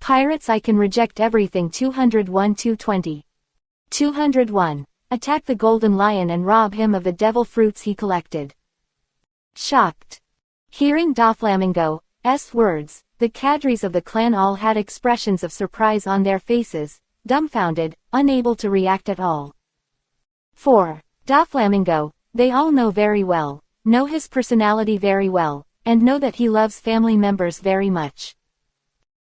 Pirates, I can reject everything. 201-220. 201. Attack the golden lion and rob him of the devil fruits he collected. Shocked. Hearing Doflamingo's words, the cadres of the clan all had expressions of surprise on their faces, dumbfounded, unable to react at all. 4. Doflamingo, they all know very well, know his personality very well, and know that he loves family members very much.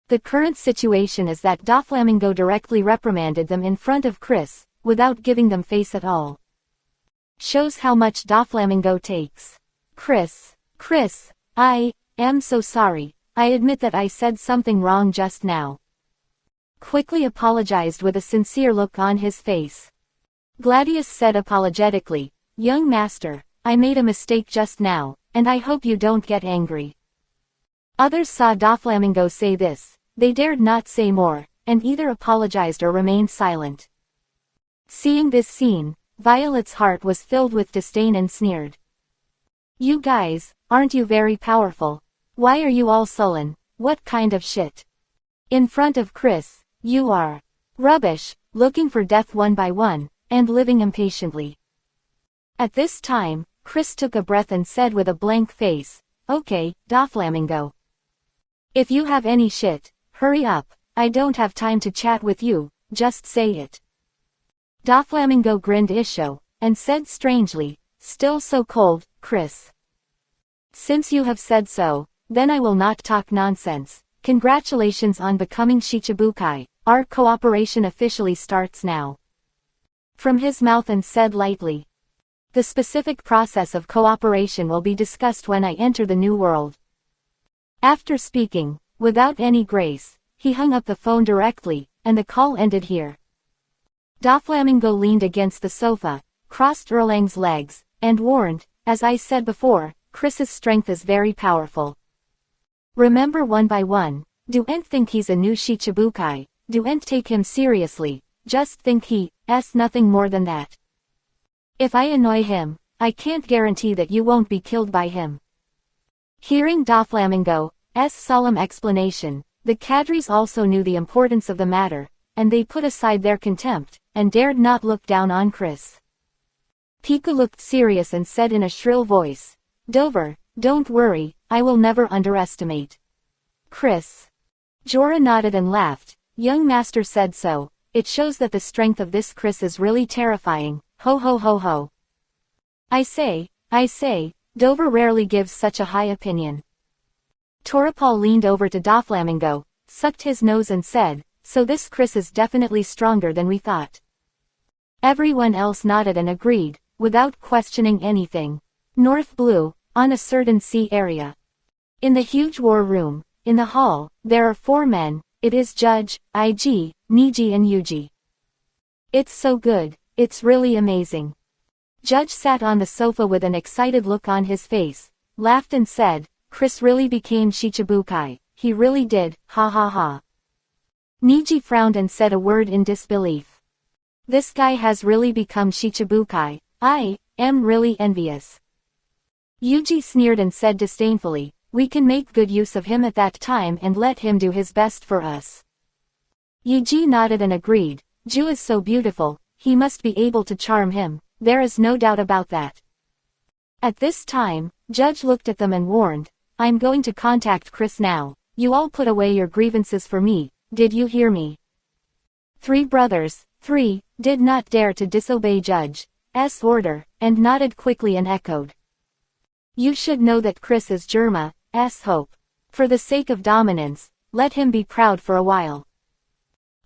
The current situation is that Doflamingo directly reprimanded them in front of Chris, without giving them face at all. Shows how much Doflamingo takes. Chris, I am so sorry, I admit that I said something wrong just now. Quickly apologized with a sincere look on his face. Gladius said apologetically, young master, I made a mistake just now, and I hope you don't get angry. Others saw Doflamingo say this, they dared not say more, and either apologized or remained silent. Seeing this scene, Violet's heart was filled with disdain and sneered. You guys, aren't you very powerful? Why are you all sullen? What kind of shit? In front of Chris, you are rubbish, looking for death one by one, and living impatiently. At this time, Chris took a breath and said with a blank face, okay, Doflamingo. If you have any shit, hurry up, I don't have time to chat with you, just say it. Doflamingo grinned Isho, and said strangely, still so cold, Chris. Since you have said so, then I will not talk nonsense. Congratulations on becoming Shichibukai, our cooperation officially starts now. From his mouth and said lightly. The specific process of cooperation will be discussed when I enter the new world. After speaking, without any grace, he hung up the phone directly, and the call ended here. Doflamingo leaned against the sofa, crossed Erlang's legs, and warned, as I said before, Chris's strength is very powerful. Remember one by one, don't think he's a new Shichibukai, don't take him seriously, just think he's nothing more than that. If I annoy him, I can't guarantee that you won't be killed by him. Hearing Doflamingo's solemn explanation, the cadres also knew the importance of the matter, and they put aside their contempt, and dared not look down on Chris. Pika looked serious and said in a shrill voice, Dover, don't worry, I will never underestimate Chris. Jorah nodded and laughed, young master said so, it shows that the strength of this Chris is really terrifying, ho ho ho ho. I say, Dover rarely gives such a high opinion. Torapal leaned over to Doflamingo, sucked his nose and said, so this Chris is definitely stronger than we thought. Everyone else nodded and agreed, without questioning anything. North Blue, on a certain sea area. In the huge war room, in the hall, there are 4 men, it is Judge, IG, Niji and Yuji. It's so good, it's really amazing. Judge sat on the sofa with an excited look on his face, laughed and said, Chris really became Shichibukai, he really did, ha ha ha. Niji frowned and said a word in disbelief. This guy has really become Shichibukai, I am really envious. Yuji sneered and said disdainfully, we can make good use of him at that time and let him do his best for us. Yuji nodded and agreed, Ju is so beautiful, he must be able to charm him, there is no doubt about that. At this time, Judge looked at them and warned, I'm going to contact Chris now, you all put away your grievances for me, did you hear me? 3 brothers, 3, did not dare to disobey Judge's order, and nodded quickly and echoed. You should know that Chris is Germa's hope. For the sake of dominance, let him be proud for a while.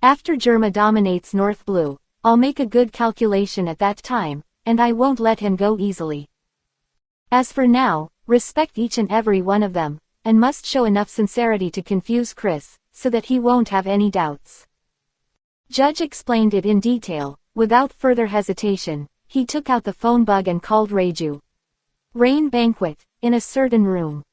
After Germa dominates North Blue, I'll make a good calculation at that time, and I won't let him go easily. As for now, respect each and every one of them, and must show enough sincerity to confuse Chris, so that he won't have any doubts. Judge explained it in detail, without further hesitation, he took out the phone bug and called Reiju. Rain banquet, in a certain room.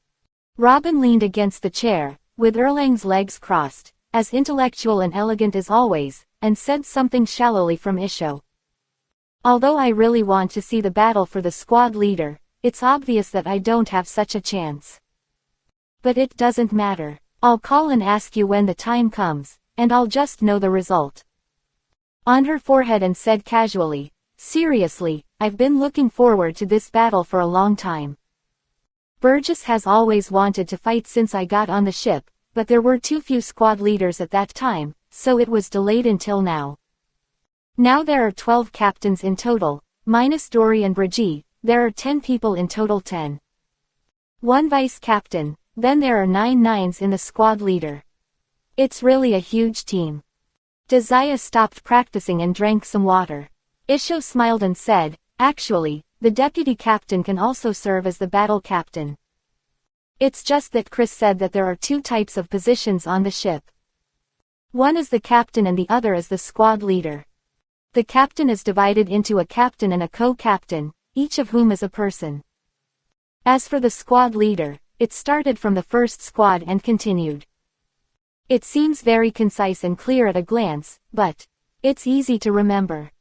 Robin leaned against the chair, with Erlang's legs crossed, as intellectual and elegant as always, and said something shallowly from Isho. Although I really want to see the battle for the squad leader, it's obvious that I don't have such a chance. But it doesn't matter. I'll call and ask you when the time comes, and I'll just know the result. On her forehead and said casually, seriously, I've been looking forward to this battle for a long time. Burgess has always wanted to fight since I got on the ship, but there were too few squad leaders at that time, so it was delayed until now. Now there are 12 captains in total, minus Dory and Brigitte, there are 10 people in total 10. One vice captain, then there are 9 nines in the squad leader. It's really a huge team. Desire stopped practicing and drank some water. Isho smiled and said, actually, the deputy captain can also serve as the battle captain. It's just that Chris said that there are 2 types of positions on the ship. One is the captain and the other is the squad leader. The captain is divided into a captain and a co-captain, each of whom is a person. As for the squad leader, it started from the first squad and continued. It seems very concise and clear at a glance, but it's easy to remember.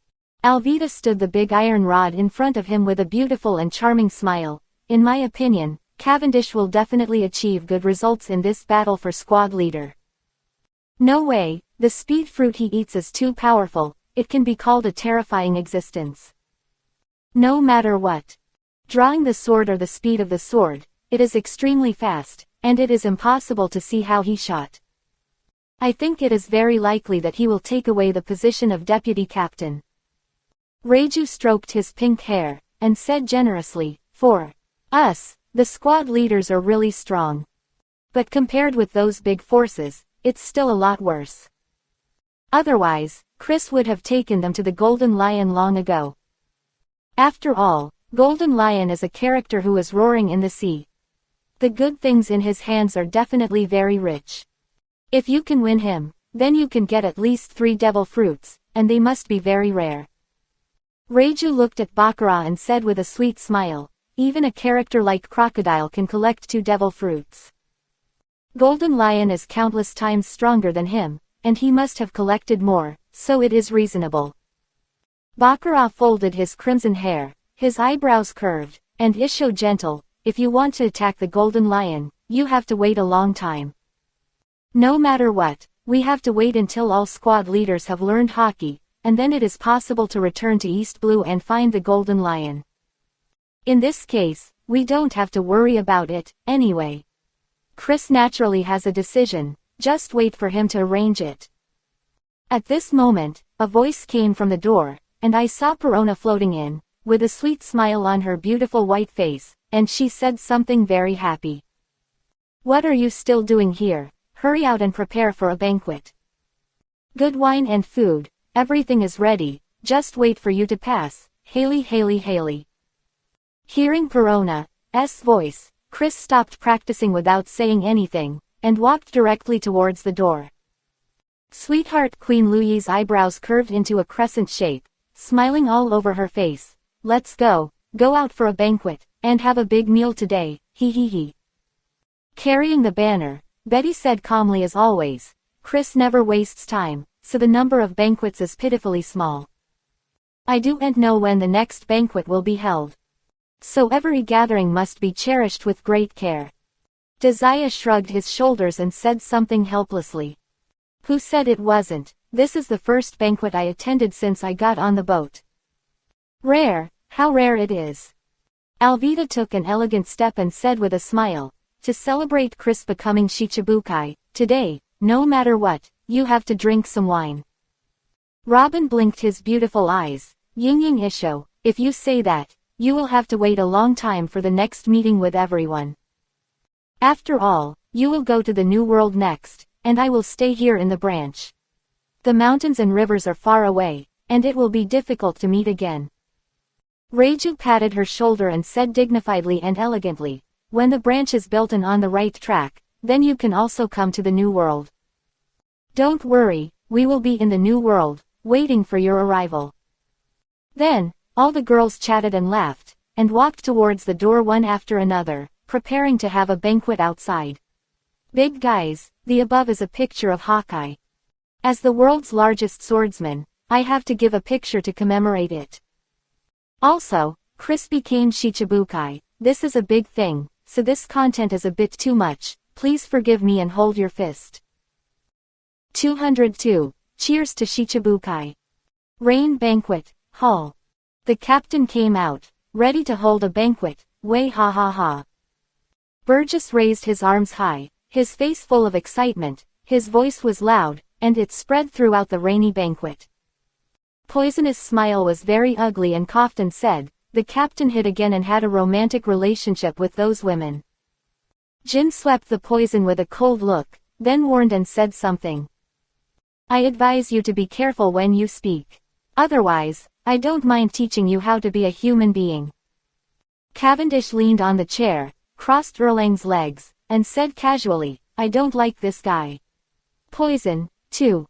Alvida stood the big iron rod in front of him with a beautiful and charming smile. In my opinion, Cavendish will definitely achieve good results in this battle for squad leader. No way, the speed fruit he eats is too powerful, it can be called a terrifying existence. No matter what. Drawing the sword or the speed of the sword, it is extremely fast, and it is impossible to see how he shot. I think it is very likely that he will take away the position of deputy captain. Reiju stroked his pink hair, and said generously, for us, the squad leaders are really strong. But compared with those big forces, it's still a lot worse. Otherwise, Chris would have taken them to the Golden Lion long ago. After all, Golden Lion is a character who is roaring in the sea. The good things in his hands are definitely very rich. If you can win him, then you can get at least 3 devil fruits, and they must be very rare. Reiju looked at Baccarat and said with a sweet smile, even a character like Crocodile can collect 2 devil fruits. Golden Lion is countless times stronger than him, and he must have collected more, so it is reasonable. Baccarat folded his crimson hair, his eyebrows curved, and Isho gentle, if you want to attack the Golden Lion, you have to wait a long time. No matter what, we have to wait until all squad leaders have learned hockey, and then it is possible to return to East Blue and find the Golden Lion. In this case, we don't have to worry about it, anyway. Chris naturally has a decision, just wait for him to arrange it. At this moment, a voice came from the door, and I saw Perona floating in, with a sweet smile on her beautiful white face, and she said something very happy. What are you still doing here? Hurry out and prepare for a banquet. Good wine and food, everything is ready, just wait for you to pass, Haley. Hearing Perona's voice, Chris stopped practicing without saying anything, and walked directly towards the door. Sweetheart Queen Luyi's eyebrows curved into a crescent shape, smiling all over her face. Let's go out for a banquet, and have a big meal today, he. Carrying the banner, Betty said calmly as always, Chris never wastes time, so the number of banquets is pitifully small. I don't know when the next banquet will be held. So every gathering must be cherished with great care. Desire shrugged his shoulders and said something helplessly. Who said it wasn't? This is the first banquet I attended since I got on the boat. Rare, how rare it is. Alvida took an elegant step and said with a smile, to celebrate Chris becoming Shichibukai, today, no matter what, you have to drink some wine. Robin blinked his beautiful eyes. Ying Isho, if you say that, you will have to wait a long time for the next meeting with everyone. After all, you will go to the New World next, and I will stay here in the branch. The mountains and rivers are far away, and it will be difficult to meet again. Reiju patted her shoulder and said dignifiedly and elegantly, when the branch is built and on the right track, then you can also come to the New World. Don't worry, we will be in the New World, waiting for your arrival. Then, all the girls chatted and laughed, and walked towards the door one after another, preparing to have a banquet outside. Big guys, the above is a picture of Hawkeye. As the world's largest swordsman, I have to give a picture to commemorate it. Also, Chris became Shichibukai, this is a big thing, so this content is a bit too much, please forgive me and hold your fist. 202. Cheers to Shichibukai. Rain Banquet, Hall. The captain came out, ready to hold a banquet, way ha ha ha. Burgess raised his arms high, his face full of excitement, his voice was loud, and it spread throughout the rainy banquet. Poisonous smile was very ugly and coughed and said, the captain hit again and had a romantic relationship with those women. Jin swept the poison with a cold look, then warned and said something. I advise you to be careful when you speak. Otherwise, I don't mind teaching you how to be a human being. Cavendish leaned on the chair, crossed Erlang's legs, and said casually, I don't like this guy. Poison, too.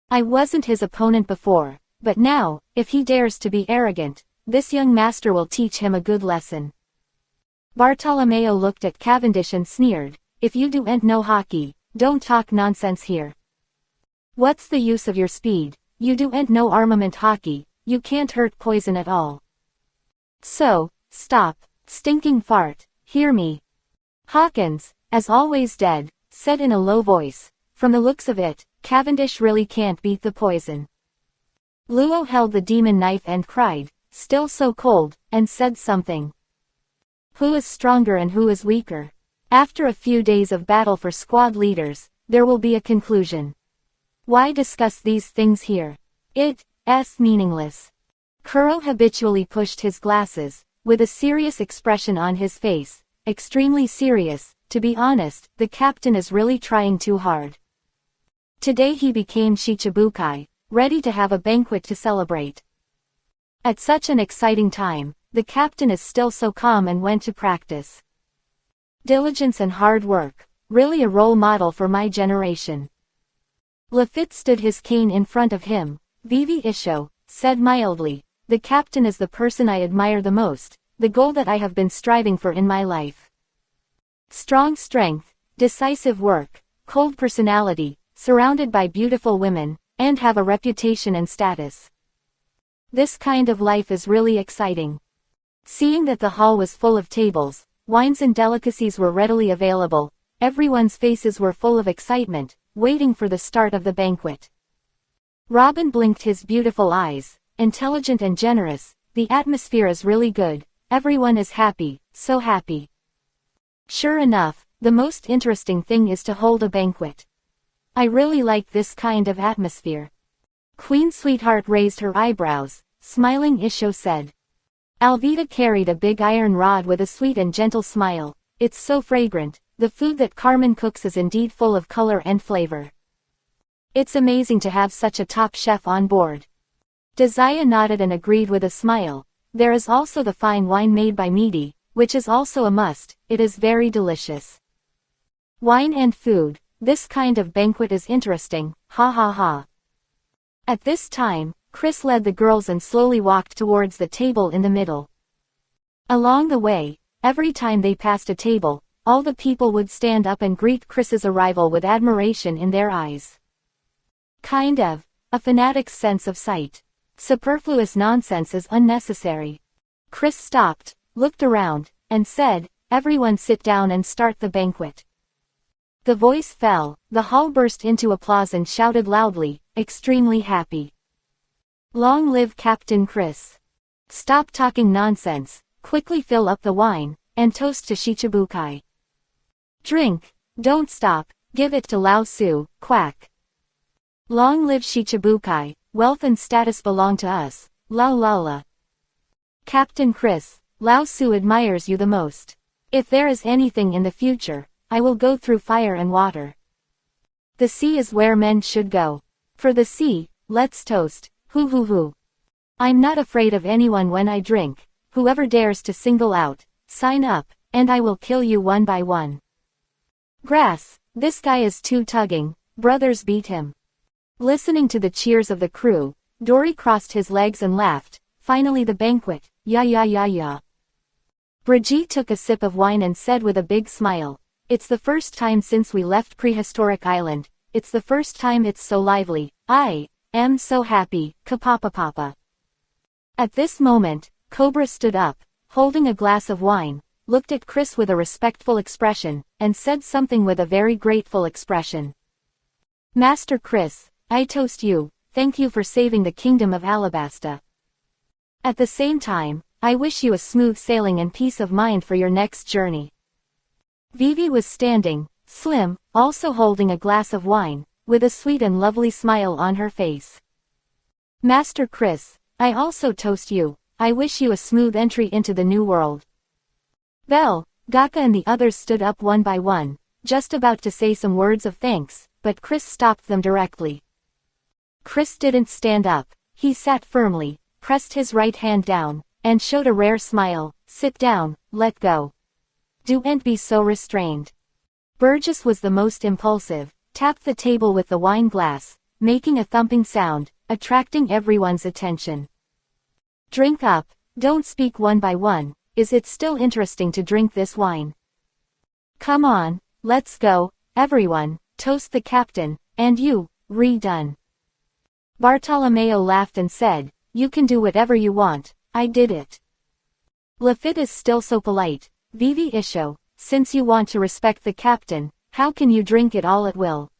I wasn't his opponent before, but now, if he dares to be arrogant, this young master will teach him a good lesson. Bartolomeo looked at Cavendish and sneered, if you do ain't no hockey, don't talk nonsense here. What's the use of your speed, you do ain't no armament hockey, you can't hurt poison at all. So, stop, stinking fart, hear me. Hawkins, as always dead, said in a low voice, from the looks of it, Cavendish really can't beat the poison. Luo held the demon knife and cried, still so cold, and said something. Who is stronger and who is weaker? After a few days of battle for squad leaders, there will be a conclusion. Why discuss these things here? It's meaningless. Kuro habitually pushed his glasses, with a serious expression on his face, extremely serious. To be honest, the captain is really trying too hard. Today he became Shichibukai, ready to have a banquet to celebrate. At such an exciting time, the captain is still so calm and went to practice. Diligence and hard work, really a role model for my generation. Lafitte stood his cane in front of him. Vivi Isho said mildly, the captain is the person I admire the most, the goal that I have been striving for in my life. Strong strength, decisive work, cold personality, surrounded by beautiful women, and have a reputation and status. This kind of life is really exciting. Seeing that the hall was full of tables, wines and delicacies were readily available, everyone's faces were full of excitement, waiting for the start of the banquet. Robin blinked his beautiful eyes, intelligent and generous, the atmosphere is really good, everyone is happy, so happy. Sure enough, the most interesting thing is to hold a banquet. I really like this kind of atmosphere. Queen Sweetheart raised her eyebrows, smiling. Isho said. Alvita carried a big iron rod with a sweet and gentle smile. It's so fragrant, the food that Carmen cooks is indeed full of color and flavor. It's amazing to have such a top chef on board. Desaya nodded and agreed with a smile. There is also the fine wine made by Meaty, which is also a must, it is very delicious. Wine and food, this kind of banquet is interesting, ha ha ha. At this time, Chris led the girls and slowly walked towards the table in the middle. Along the way, every time they passed a table, all the people would stand up and greet Chris's arrival with admiration in their eyes. Kind of a fanatic's sense of sight. Superfluous nonsense is unnecessary. Chris stopped, looked around, and said, everyone sit down and start the banquet. The voice fell, the hall burst into applause and shouted loudly, extremely happy. Long live Captain Chris. Stop talking nonsense, quickly fill up the wine, and toast to Shichibukai. Drink, don't stop, give it to Lao Su, quack. Long live Shichibukai, wealth and status belong to us, Lao Lala. Captain Chris, Lao Su admires you the most. If there is anything in the future, I will go through fire and water. The sea is where men should go. For the sea, let's toast, hoo hoo hoo. I'm not afraid of anyone when I drink, whoever dares to single out, sign up, and I will kill you one by one. Grass, this guy is too tugging, brothers beat him. Listening to the cheers of the crew, Dory crossed his legs and laughed, finally the banquet, ya. Brigitte took a sip of wine and said with a big smile, it's the first time since we left Prehistoric Island, it's the first time it's so lively, I am so happy, kapapa. At this moment, Cobra stood up, holding a glass of wine, looked at Chris with a respectful expression, and said something with a very grateful expression. Master Chris, I toast you, thank you for saving the kingdom of Alabasta. At the same time, I wish you a smooth sailing and peace of mind for your next journey. Vivi was standing, slim, also holding a glass of wine, with a sweet and lovely smile on her face. Master Chris, I also toast you, I wish you a smooth entry into the new world. Belle, Gaka and the others stood up one by one, just about to say some words of thanks, but Chris stopped them directly. Chris didn't stand up, he sat firmly, pressed his right hand down, and showed a rare smile. Sit down, let go. Don't be so restrained. Burgess was the most impulsive, tapped the table with the wine glass, making a thumping sound, attracting everyone's attention. Drink up, don't speak one by one, is it still interesting to drink this wine? Come on, let's go, everyone, toast the captain, and you, redone. Bartolomeo laughed and said, you can do whatever you want, I did it. Lafitte is still so polite, Vivi Isho, since you want to respect the captain, how can you drink it all at will?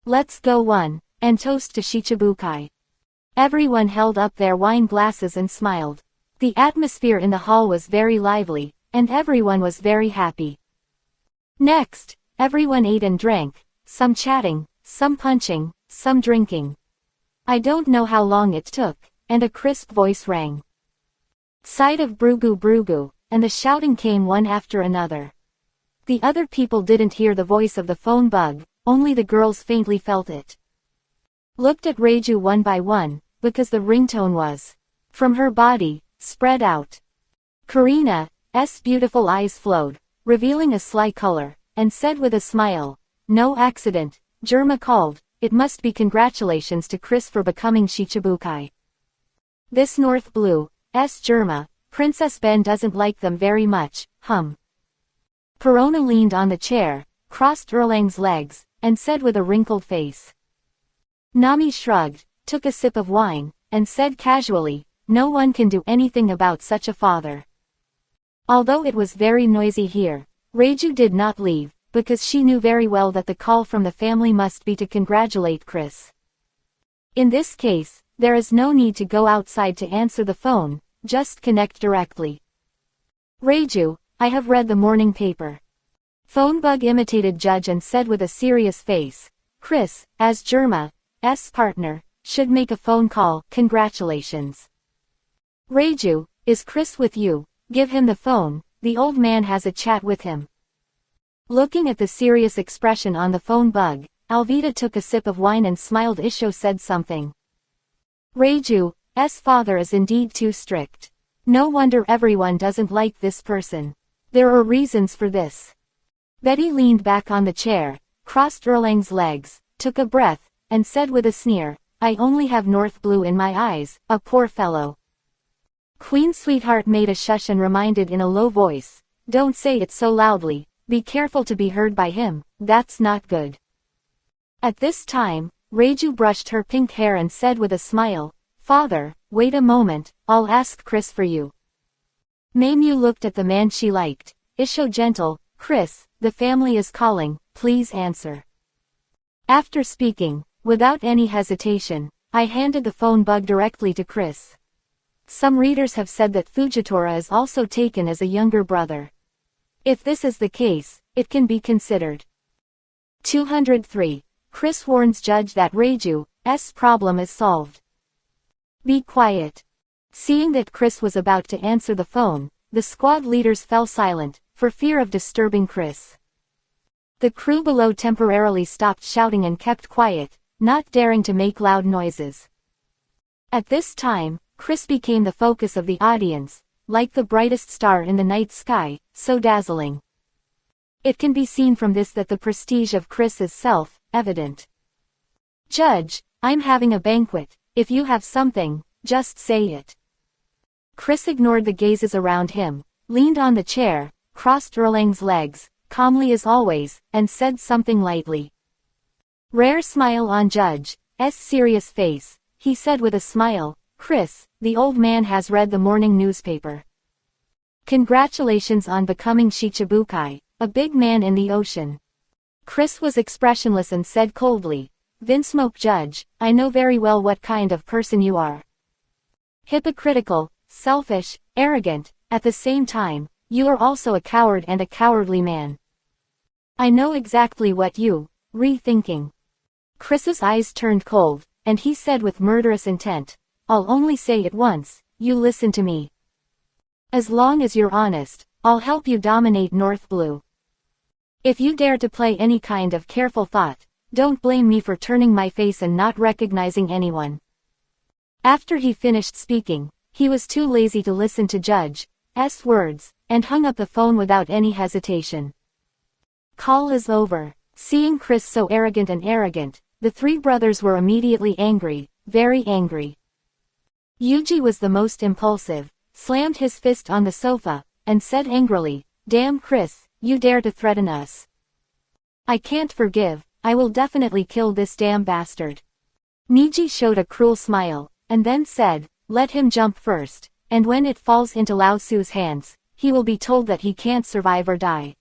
Let's go one, and toast to Shichibukai. Everyone held up their wine glasses and smiled. The atmosphere in the hall was very lively, and everyone was very happy. Next, everyone ate and drank, some chatting, some punching, some drinking. I don't know how long it took, and a crisp voice rang. Side of Brugu Brugu, and the shouting came one after another. The other people didn't hear the voice of the phone bug, only the girls faintly felt it. Looked at Reiju one by one, because the ringtone was from her body, spread out. Karina's beautiful eyes flowed, revealing a sly color, and said with a smile, no accident, Germa called, it must be congratulations to Chris for becoming Shichibukai. This North Blue's Germa, Princess Ben doesn't like them very much, Perona leaned on the chair, crossed Erlang's legs, and said with a wrinkled face. Nami shrugged, took a sip of wine, and said casually, no one can do anything about such a father. Although it was very noisy here, Reiju did not leave, because she knew very well that the call from the family must be to congratulate Chris. In this case, there is no need to go outside to answer the phone, just connect directly. Reiju, I have read the morning paper. Phonebug imitated Judge and said with a serious face, Chris, as Germa's partner, should make a phone call, congratulations. Reiju, is Chris with you? Give him the phone, the old man has a chat with him. Looking at the serious expression on the phone bug, Alvita took a sip of wine and smiled. Isho said something. Reiju's father is indeed too strict. No wonder everyone doesn't like this person. There are reasons for this. Betty leaned back on the chair, crossed Erlang's legs, took a breath, and said with a sneer, I only have North Blue in my eyes, a poor fellow. Queen Sweetheart made a shush and reminded in a low voice, don't say it so loudly, be careful to be heard by him, that's not good. At this time, Reiju brushed her pink hair and said with a smile, Father, wait a moment, I'll ask Chris for you. Meimu looked at the man she liked, Isho gentle, Chris, the family is calling, please answer. After speaking, without any hesitation, I handed the phone bug directly to Chris. Some readers have said that Fujitora is also taken as a younger brother. If this is the case, it can be considered. 203. Chris warns Judge that Reiju's problem is solved. Be quiet. Seeing that Chris was about to answer the phone, the squad leaders fell silent, for fear of disturbing Chris. The crew below temporarily stopped shouting and kept quiet, not daring to make loud noises. At this time, Chris became the focus of the audience, like the brightest star in the night sky, so dazzling. It can be seen from this that the prestige of Chris is self-evident. Judge, I'm having a banquet, if you have something, just say it. Chris ignored the gazes around him, leaned on the chair, crossed Erlang's legs, calmly as always, and said something lightly. Rare smile on Judge's serious face, he said with a smile, Chris, the old man has read the morning newspaper. Congratulations on becoming Shichibukai, a big man in the ocean. Chris was expressionless and said coldly, Vinsmoke Judge, I know very well what kind of person you are. Hypocritical, selfish, arrogant, at the same time, you are also a coward and a cowardly man. I know exactly what you, rethinking. Chris's eyes turned cold, and he said with murderous intent, I'll only say it once, you listen to me. As long as you're honest, I'll help you dominate North Blue. If you dare to play any kind of careful thought, don't blame me for turning my face and not recognizing anyone. After he finished speaking, he was too lazy to listen to Judge's words, and hung up the phone without any hesitation. Call is over. Seeing Chris so arrogant, the three brothers were immediately angry, very angry. Yuji was the most impulsive, slammed his fist on the sofa, and said angrily, Damn Chris, you dare to threaten us. I can't forgive, I will definitely kill this damn bastard. Niji showed a cruel smile, and then said, Let him jump first, and when it falls into Lao Su's hands, he will be told that he can't survive or die.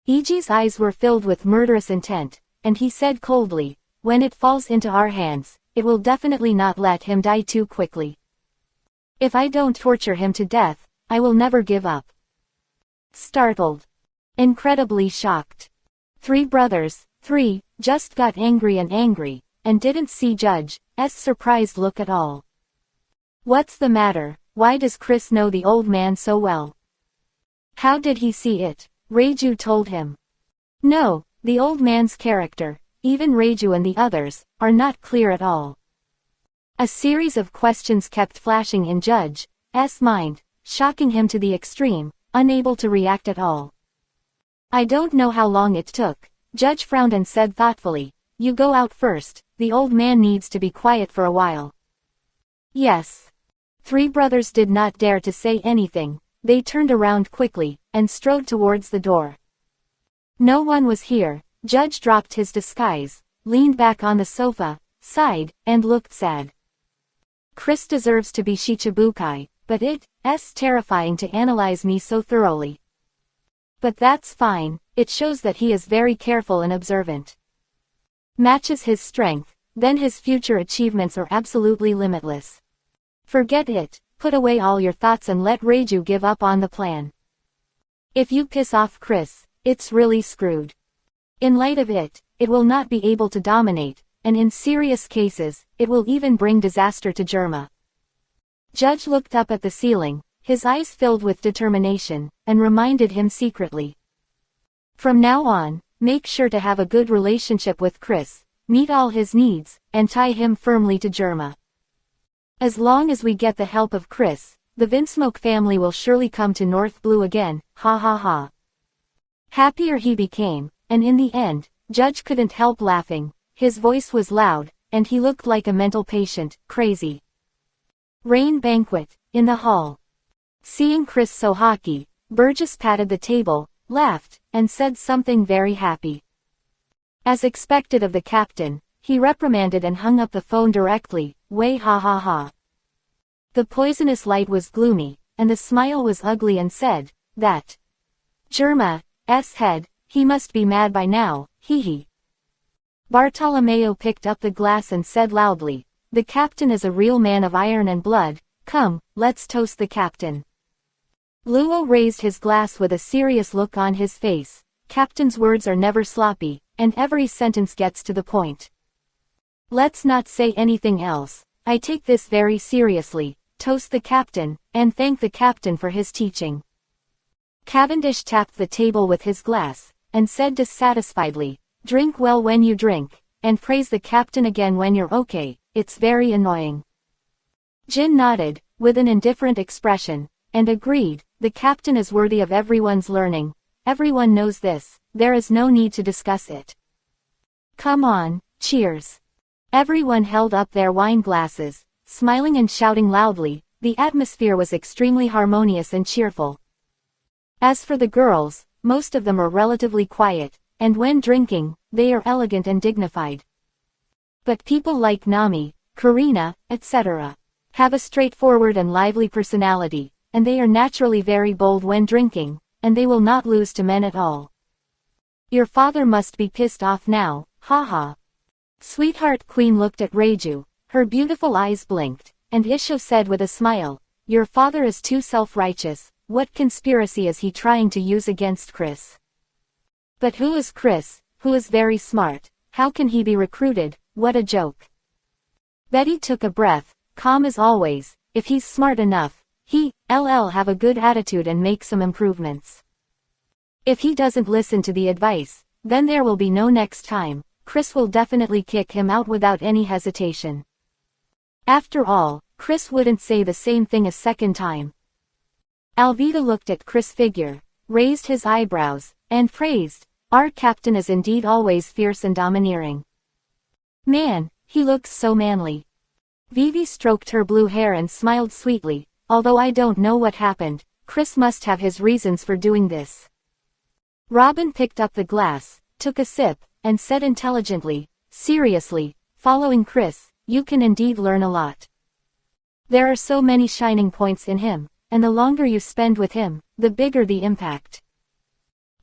Iji's eyes were filled with murderous intent, and he said coldly, When it falls into our hands, it will definitely not let him die too quickly. If I don't torture him to death, I will never give up. Startled. Incredibly shocked. Three brothers, just got angry, and didn't see Judge's surprised look at all. What's the matter? Why does Chris know the old man so well? How did he see it? Reiju told him. No, the old man's character, even Reiju and the others, are not clear at all. A series of questions kept flashing in Judge's mind, shocking him to the extreme, unable to react at all. I don't know how long it took. Judge frowned and said thoughtfully, You go out first, the old man needs to be quiet for a while. Yes. Three brothers did not dare to say anything, they turned around quickly, and strode towards the door. No one was here. Judge dropped his disguise, leaned back on the sofa, sighed, and looked sad. Chris deserves to be Shichibukai, but it's terrifying to analyze me so thoroughly. But that's fine, it shows that he is very careful and observant. Matches his strength, then his future achievements are absolutely limitless. Forget it, put away all your thoughts and let Reiju give up on the plan. If you piss off Chris, it's really screwed. In light of it will not be able to dominate, and in serious cases, it will even bring disaster to Germa. Judge looked up at the ceiling, his eyes filled with determination, and reminded him secretly. From now on, make sure to have a good relationship with Chris, meet all his needs, and tie him firmly to Germa. As long as we get the help of Chris, the Vinsmoke family will surely come to North Blue again, ha ha ha. Happier he became, and in the end, Judge couldn't help laughing, his voice was loud, and he looked like a mental patient, crazy. Rain banquet, in the hall. Seeing Chris so happy, Burgess patted the table, laughed, and said something very happy. As expected of the captain, he reprimanded and hung up the phone directly, way ha ha ha. The poisonous light was gloomy, and the smile was ugly and said, that Germa's head, he must be mad by now, hee hee. Bartolomeo picked up the glass and said loudly, The captain is a real man of iron and blood, come, let's toast the captain. Luo raised his glass with a serious look on his face. Captain's words are never sloppy, and every sentence gets to the point. Let's not say anything else. I take this very seriously. Toast the captain, and thank the captain for his teaching. Cavendish tapped the table with his glass, and said dissatisfiedly, Drink well when you drink, and praise the captain again when you're okay, it's very annoying. Jin nodded, with an indifferent expression, and agreed, the captain is worthy of everyone's learning. Everyone knows this, there is no need to discuss it. Come on, cheers. Everyone held up their wine glasses, smiling and shouting loudly. The atmosphere was extremely harmonious and cheerful. As for the girls, most of them are relatively quiet, and when drinking, they are elegant and dignified. But people like Nami, Karina, etc., have a straightforward and lively personality, and they are naturally very bold when drinking, and they will not lose to men at all. Your father must be pissed off now, haha. Sweetheart Queen looked at Reiju, her beautiful eyes blinked, and Isho said with a smile, your father is too self-righteous, what conspiracy is he trying to use against Chris? But who is Chris, who is very smart, how can he be recruited, what a joke. Betty took a breath, calm as always, if he's smart enough, he'll have a good attitude and make some improvements. If he doesn't listen to the advice, then there will be no next time, Chris will definitely kick him out without any hesitation. After all, Chris wouldn't say the same thing a second time. Alvida looked at Chris' figure, raised his eyebrows, and praised, our captain is indeed always fierce and domineering. Man, he looks so manly. Vivi stroked her blue hair and smiled sweetly, although I don't know what happened, Chris must have his reasons for doing this. Robin picked up the glass, took a sip, and said intelligently, seriously, following Chris, you can indeed learn a lot. There are so many shining points in him, and the longer you spend with him, the bigger the impact.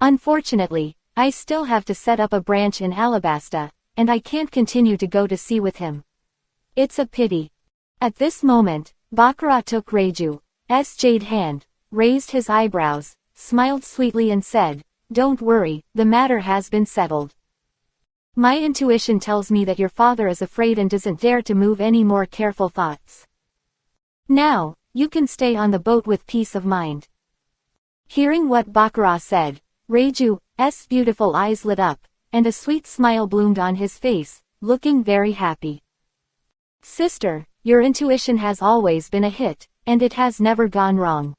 Unfortunately, I still have to set up a branch in Alabasta, and I can't continue to go to sea with him. It's a pity. At this moment, Baccarat took Reiju's jade hand, raised his eyebrows, smiled sweetly and said, don't worry, the matter has been settled. My intuition tells me that your father is afraid and doesn't dare to move any more careful thoughts. Now, you can stay on the boat with peace of mind. Hearing what Baccarat said, Reiju's beautiful eyes lit up, and a sweet smile bloomed on his face, looking very happy. Sister, your intuition has always been a hit, and it has never gone wrong.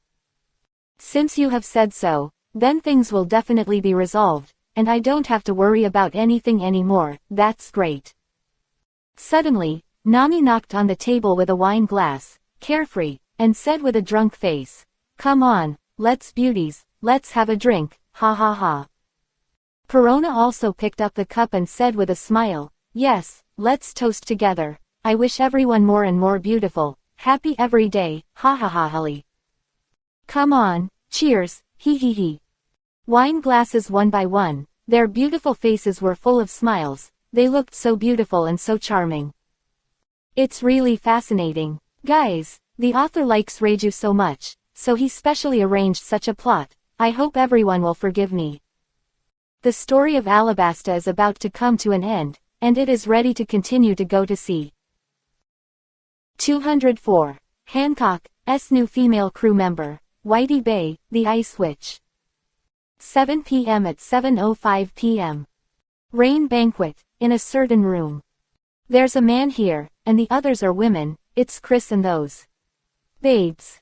Since you have said so, then things will definitely be resolved, and I don't have to worry about anything anymore, that's great. Suddenly, Nami knocked on the table with a wine glass, carefree, and said with a drunk face, come on, let's beauties, let's have a drink, ha ha ha. Perona also picked up the cup and said with a smile, yes, let's toast together, I wish everyone more and more beautiful, happy every day, ha ha ha ha. Come on, cheers, hee hee hee. Wine glasses one by one, their beautiful faces were full of smiles, they looked so beautiful and so charming. It's really fascinating. Guys, the author likes Reiju so much, so he specially arranged such a plot, I hope everyone will forgive me. The story of Alabasta is about to come to an end, and it is ready to continue to go to sea. 204. Hancock's new female crew member, Whitey Bay, the Ice Witch. 7 p.m. At 7:05 p.m. Rain banquet, in a certain room. There's a man here, and the others are women, it's Chris and those babes.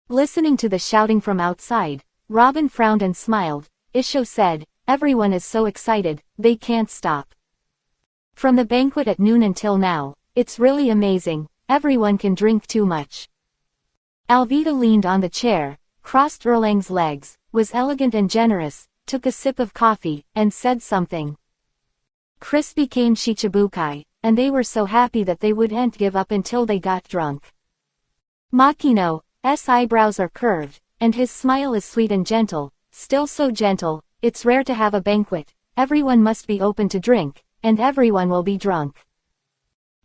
Listening to the shouting from outside, Robin frowned and smiled. Isho said, everyone is so excited, they can't stop. From the banquet at noon until now, it's really amazing, everyone can drink too much. Alvida leaned on the chair, crossed Erlang's legs, was elegant and generous, took a sip of coffee, and said something. Chris became Shichibukai, and they were so happy that they wouldn't give up until they got drunk. Makino's eyebrows are curved, and his smile is sweet and gentle, still so gentle, it's rare to have a banquet, everyone must be open to drink, and everyone will be drunk.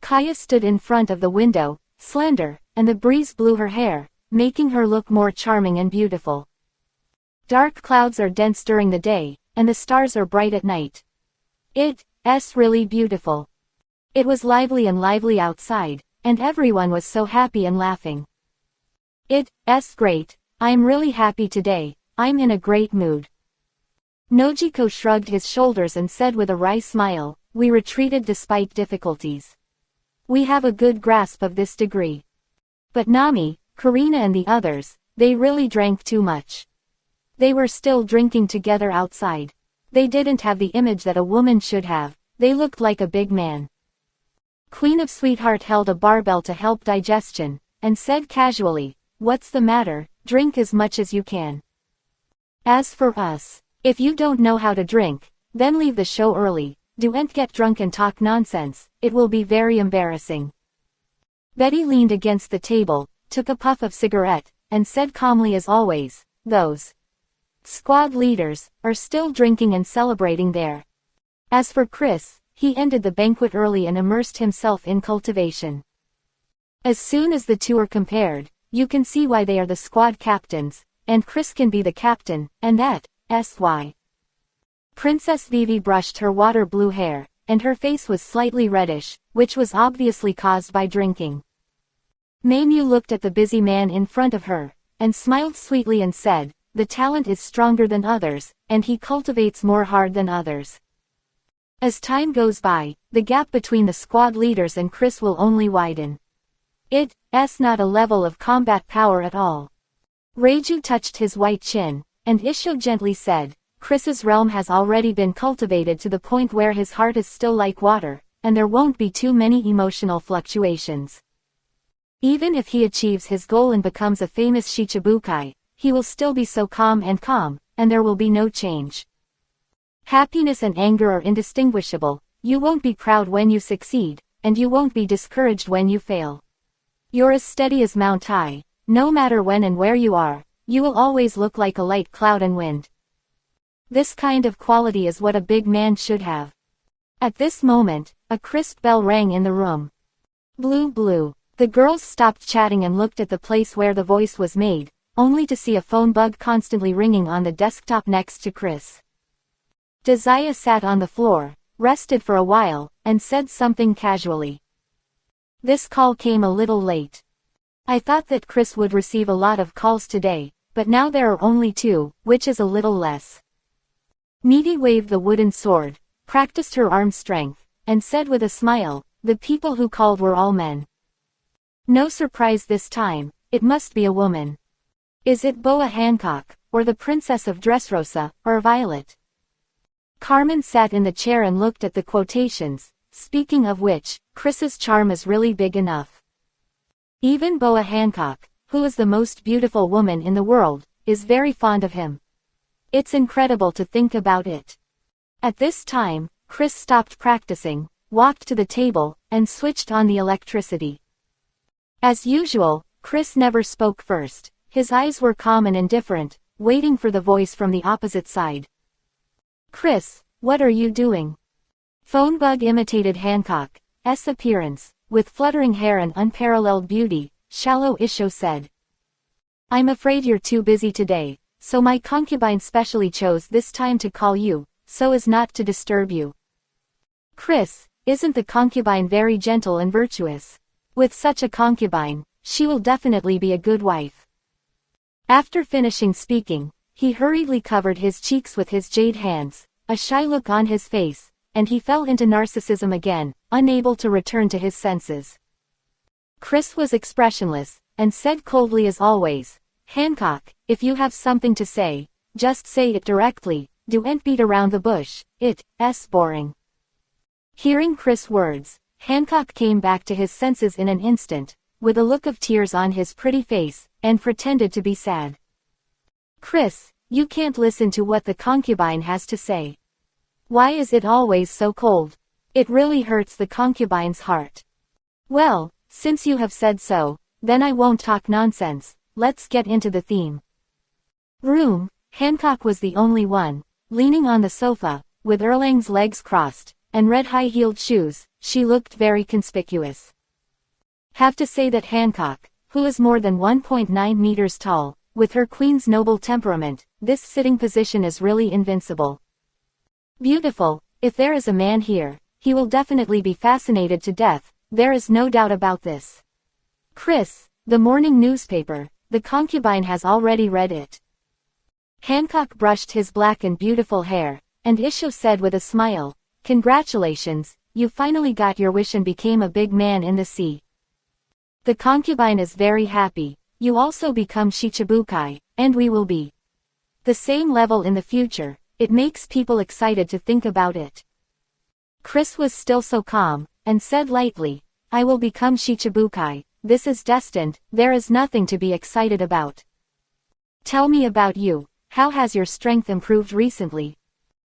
Kaya stood in front of the window, slender, and the breeze blew her hair, making her look more charming and beautiful. Dark clouds are dense during the day, and the stars are bright at night. It's really beautiful. It was lively outside, and everyone was so happy and laughing. It's great, I'm really happy today, I'm in a great mood. Nojiko shrugged his shoulders and said with a wry smile, we retreated despite difficulties. We have a good grasp of this degree. But Nami, Karina and the others, they really drank too much. They were still drinking together outside. They didn't have the image that a woman should have, they looked like a big man. Queen of Sweetheart held a barbell to help digestion, and said casually, what's the matter, drink as much as you can. As for us, if you don't know how to drink, then leave the show early, don't get drunk and talk nonsense, it will be very embarrassing. Betty leaned against the table, took a puff of cigarette, and said calmly as always, "Those squad leaders are still drinking and celebrating there." As for Chris, he ended the banquet early and immersed himself in cultivation. As soon as the two are compared, you can see why they are the squad captains, and Chris can be the captain, and that's why. Princess Vivi brushed her water blue hair, and her face was slightly reddish, which was obviously caused by drinking. Maimyu looked at the busy man in front of her, and smiled sweetly and said, "The talent is stronger than others, and he cultivates more hard than others." As time goes by, the gap between the squad leaders and Chris will only widen. It's not a level of combat power at all. Reiju touched his white chin, and Isho gently said, "Chris's realm has already been cultivated to the point where his heart is still like water, and there won't be too many emotional fluctuations. Even if he achieves his goal and becomes a famous Shichibukai, he will still be so calm, and there will be no change. Happiness and anger are indistinguishable. You won't be proud when you succeed, and you won't be discouraged when you fail. You're as steady as Mount High. No matter when and where you are, you will always look like a light cloud and wind. This kind of quality is what a big man should have." At this moment, a crisp bell rang in the room. Blue. The girls stopped chatting and looked at the place where the voice was made, only to see a phone bug constantly ringing on the desktop next to Chris. Desire sat on the floor, rested for a while, and said something casually. "This call came a little late. I thought that Chris would receive a lot of calls today, but now there are only 2, which is a little less." Midi waved the wooden sword, practiced her arm strength, and said with a smile, "The people who called were all men. No surprise this time, it must be a woman. Is it Boa Hancock, or the Princess of Dressrosa, or Violet?" Carmen sat in the chair and looked at the quotations, speaking of which, Chris's charm is really big enough. Even Boa Hancock, who is the most beautiful woman in the world, is very fond of him. It's incredible to think about it. At this time, Chris stopped practicing, walked to the table, and switched on the electricity. As usual, Chris never spoke first. His eyes were calm and indifferent, waiting for the voice from the opposite side. "Chris, what are you doing?" Phonebug imitated Hancock's appearance, with fluttering hair and unparalleled beauty. Shallow Isho said, "I'm afraid you're too busy today, so my concubine specially chose this time to call you, so as not to disturb you." "Chris, isn't the concubine very gentle and virtuous? With such a concubine, she will definitely be a good wife." After finishing speaking, he hurriedly covered his cheeks with his jade hands, a shy look on his face, and he fell into narcissism again, unable to return to his senses. Chris was expressionless, and said coldly as always, "Hancock, if you have something to say, just say it directly, don't beat around the bush, it's boring." Hearing Chris' words, Hancock came back to his senses in an instant, with a look of tears on his pretty face, and pretended to be sad. "Chris, you can't listen to what the concubine has to say. Why is it always so cold? It really hurts the concubine's heart." "Well, since you have said so, then I won't talk nonsense, let's get into the theme." Room. Hancock was the only one, leaning on the sofa, with Erlang's legs crossed, and red high-heeled shoes. She looked very conspicuous. Have to say that Hancock, who is more than 1.9 meters tall, with her queen's noble temperament, this sitting position is really invincible. Beautiful. If there is a man here, he will definitely be fascinated to death, there is no doubt about this. "Chris, the morning newspaper, the concubine has already read it." Hancock brushed his black and beautiful hair, and Isho said with a smile, "Congratulations, you finally got your wish and became a big man in the sea. The concubine is very happy, you also become Shichibukai, and we will be the same level in the future. It makes people excited to think about it." Chris was still so calm, and said lightly, "I will become Shichibukai, this is destined, there is nothing to be excited about. Tell me about you, how has your strength improved recently?"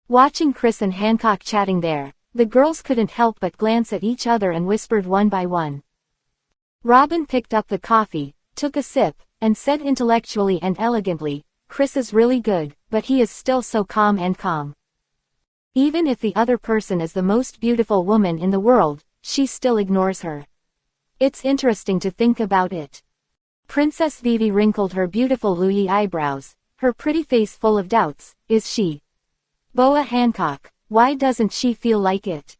Watching Chris and Hancock chatting there, the girls couldn't help but glance at each other and whispered one by one. Robin picked up the coffee, took a sip, and said intellectually and elegantly, "Chris is really good, but he is still so calm and calm. Even if the other person is the most beautiful woman in the world, she still ignores her. It's interesting to think about it." Princess Vivi wrinkled her beautiful Louis eyebrows, her pretty face full of doubts. "Is she? Boa Hancock, why doesn't she feel like it?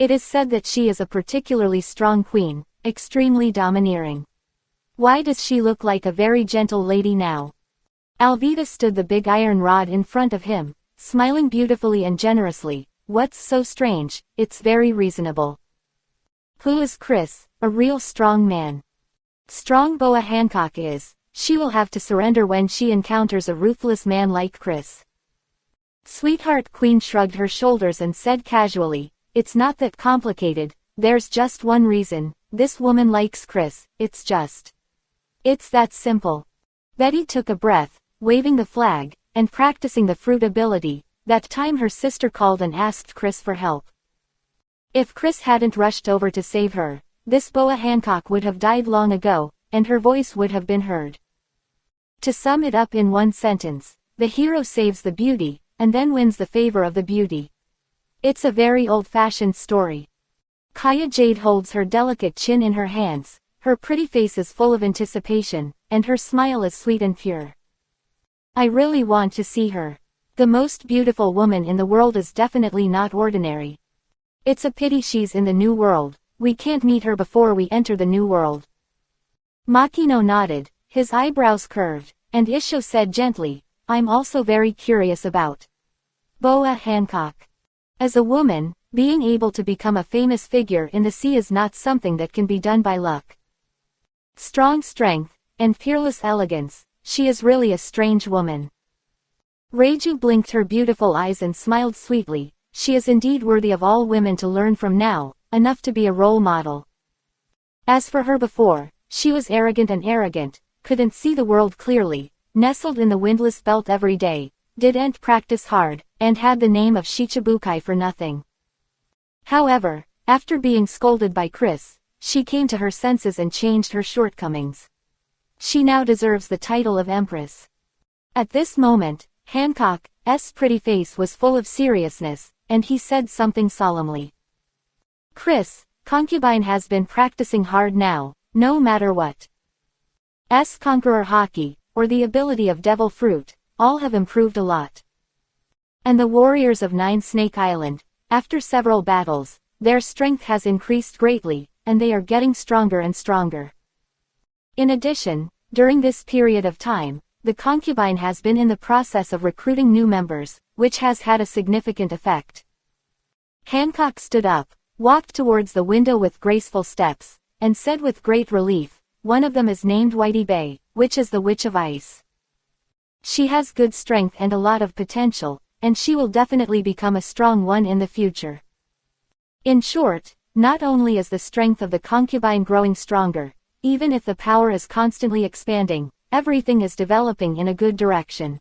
It is said that she is a particularly strong queen, extremely domineering. Why does she look like a very gentle lady now?" Alvida stood the big iron rod in front of him, smiling beautifully and generously. "What's so strange? It's very reasonable. Who is Chris? A real strong man. Strong Boa Hancock is. She will have to surrender when she encounters a ruthless man like Chris." Sweetheart Queen shrugged her shoulders and said casually, "It's not that complicated, there's just one reason. This woman likes Chris, it's that simple." Betty took a breath, waving the flag, and practicing the fruit ability. That time her sister called and asked Chris for help. If Chris hadn't rushed over to save her, this Boa Hancock would have died long ago, and her voice would have been heard. To sum it up in one sentence, the hero saves the beauty, and then wins the favor of the beauty. It's a very old-fashioned story. Kaya Jade holds her delicate chin in her hands, her pretty face is full of anticipation, and her smile is sweet and pure. "I really want to see her. The most beautiful woman in the world is definitely not ordinary. It's a pity she's in the New World. We can't meet her before we enter the New World." Makino nodded, his eyebrows curved, and Isho said gently, "I'm also very curious about Boa Hancock. As a woman, being able to become a famous figure in the sea is not something that can be done by luck. Strong strength, and fearless elegance, she is really a strange woman." Reiju blinked her beautiful eyes and smiled sweetly. "She is indeed worthy of all women to learn from now, enough to be a role model. As for her before, she was arrogant, couldn't see the world clearly, nestled in the windless belt every day, didn't practice hard, and had the name of Shichibukai for nothing. However, after being scolded by Chris, she came to her senses and changed her shortcomings. She now deserves the title of Empress." At this moment, Hancock's pretty face was full of seriousness, and he said something solemnly. "Chris, concubine has been practicing hard now, no matter what. Conqueror Haki, or the ability of Devil Fruit, all have improved a lot. And the warriors of Nine Snake Island, after several battles, their strength has increased greatly, and they are getting stronger and stronger. In addition, during this period of time, the concubine has been in the process of recruiting new members, which has had a significant effect." Hancock stood up, walked towards the window with graceful steps, and said with great relief, "One of them is named Whitey Bay, which is the Witch of Ice. She has good strength and a lot of potential, and she will definitely become a strong one in the future." In short, not only is the strength of the concubine growing stronger, even if the power is constantly expanding, everything is developing in a good direction.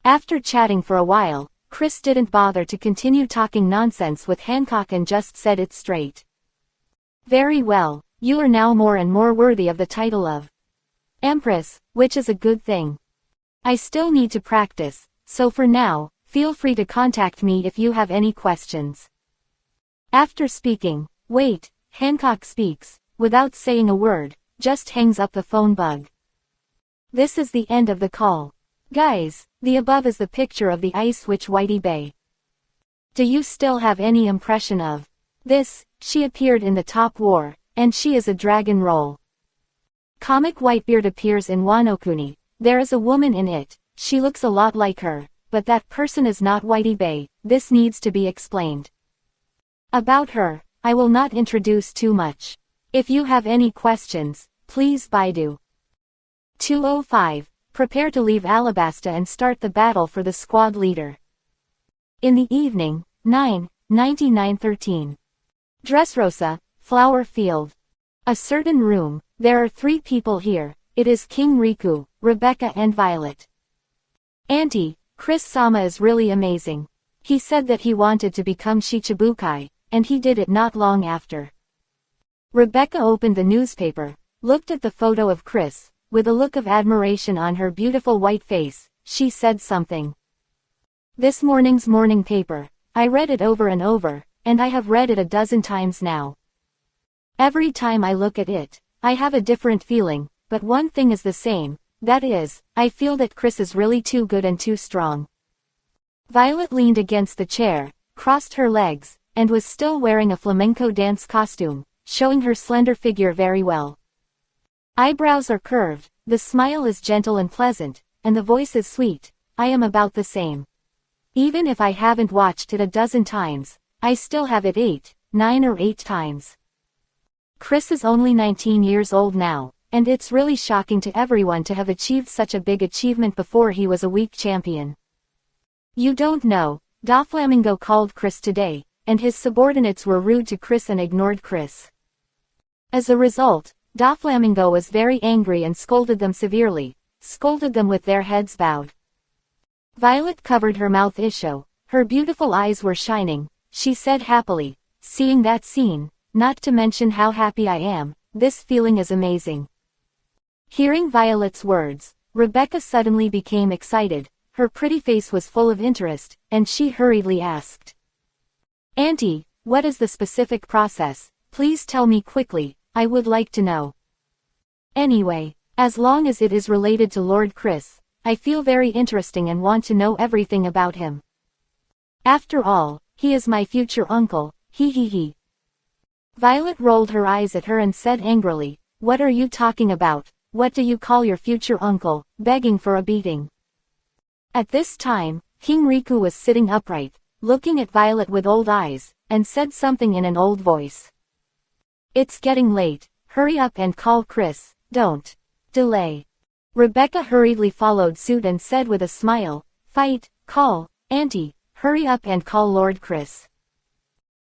After chatting for a while, Chris didn't bother to continue talking nonsense with Hancock and just said it straight. "Very well, you are now more and more worthy of the title of Empress, which is a good thing. I still need to practice, so for now, feel free to contact me if you have any questions." After speaking, Hancock speaks, without saying a word, just hangs up the phone bug. This is the end of the call. Guys, the above is the picture of the Ice Witch Whitey Bay. Do you still have any impression of this? She appeared in the top war, and she is a dragon role. Comic Whitebeard appears in Wano-kuni. There is a woman in it, she looks a lot like her, but that person is not Whitey Bay. This needs to be explained. About her, I will not introduce too much. If you have any questions, please Baidu. 205. Prepare to leave Alabasta and start the battle for the squad leader. In the evening, 9/99/13. Dressrosa, Flower Field. A certain room. There are 3 people here. It is King Riku, Rebecca and Violet. Auntie, Chris-sama is really amazing. He said that he wanted to become Shichibukai, and he did it not long after. Rebecca opened the newspaper, looked at the photo of Chris, with a look of admiration on her beautiful white face, she said something. This morning's morning paper. I read it over and over, and I have read it a dozen times now. Every time I look at it, I have a different feeling, but one thing is the same, that is, I feel that Chris is really too good and too strong. Violet leaned against the chair, crossed her legs, and was still wearing a flamenco dance costume, showing her slender figure very well. Eyebrows are curved, the smile is gentle and pleasant, and the voice is sweet. I am about the same. Even if I haven't watched it a dozen times, I still have it 9 or 8 times. Chris is only 19 years old now, and it's really shocking to everyone to have achieved such a big achievement before he was a weak champion. You don't know, Doflamingo called Chris today, and his subordinates were rude to Chris and ignored Chris. As a result, Doflamingo was very angry and scolded them severely, scolded them with their heads bowed. Violet covered her mouth issue, her beautiful eyes were shining, she said happily, seeing that scene, not to mention how happy I am, this feeling is amazing. Hearing Violet's words, Rebecca suddenly became excited, her pretty face was full of interest, and she hurriedly asked. Auntie, what is the specific process? Please tell me quickly, I would like to know. Anyway, as long as it is related to Lord Chris, I feel very interesting and want to know everything about him. After all, he is my future uncle, he. Violet rolled her eyes at her and said angrily, what are you talking about? What do you call your future uncle, begging for a beating? At this time, King Riku was sitting upright, looking at Violet with old eyes, and said something in an old voice. It's getting late, hurry up and call Chris, don't delay. Rebecca hurriedly followed suit and said with a smile, call, Auntie, hurry up and call Lord Chris.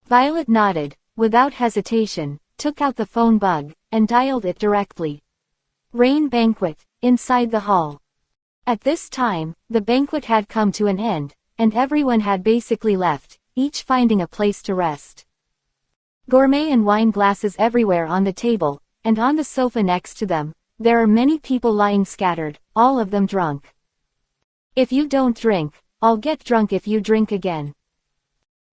Violet nodded, without hesitation, took out the phone bug, and dialed it directly. Rain banquet, inside the hall. At this time, the banquet had come to an end, and everyone had basically left, each finding a place to rest. Gourmet and wine glasses everywhere on the table, and on the sofa next to them, there are many people lying scattered, all of them drunk. If you don't drink, I'll get drunk if you drink again.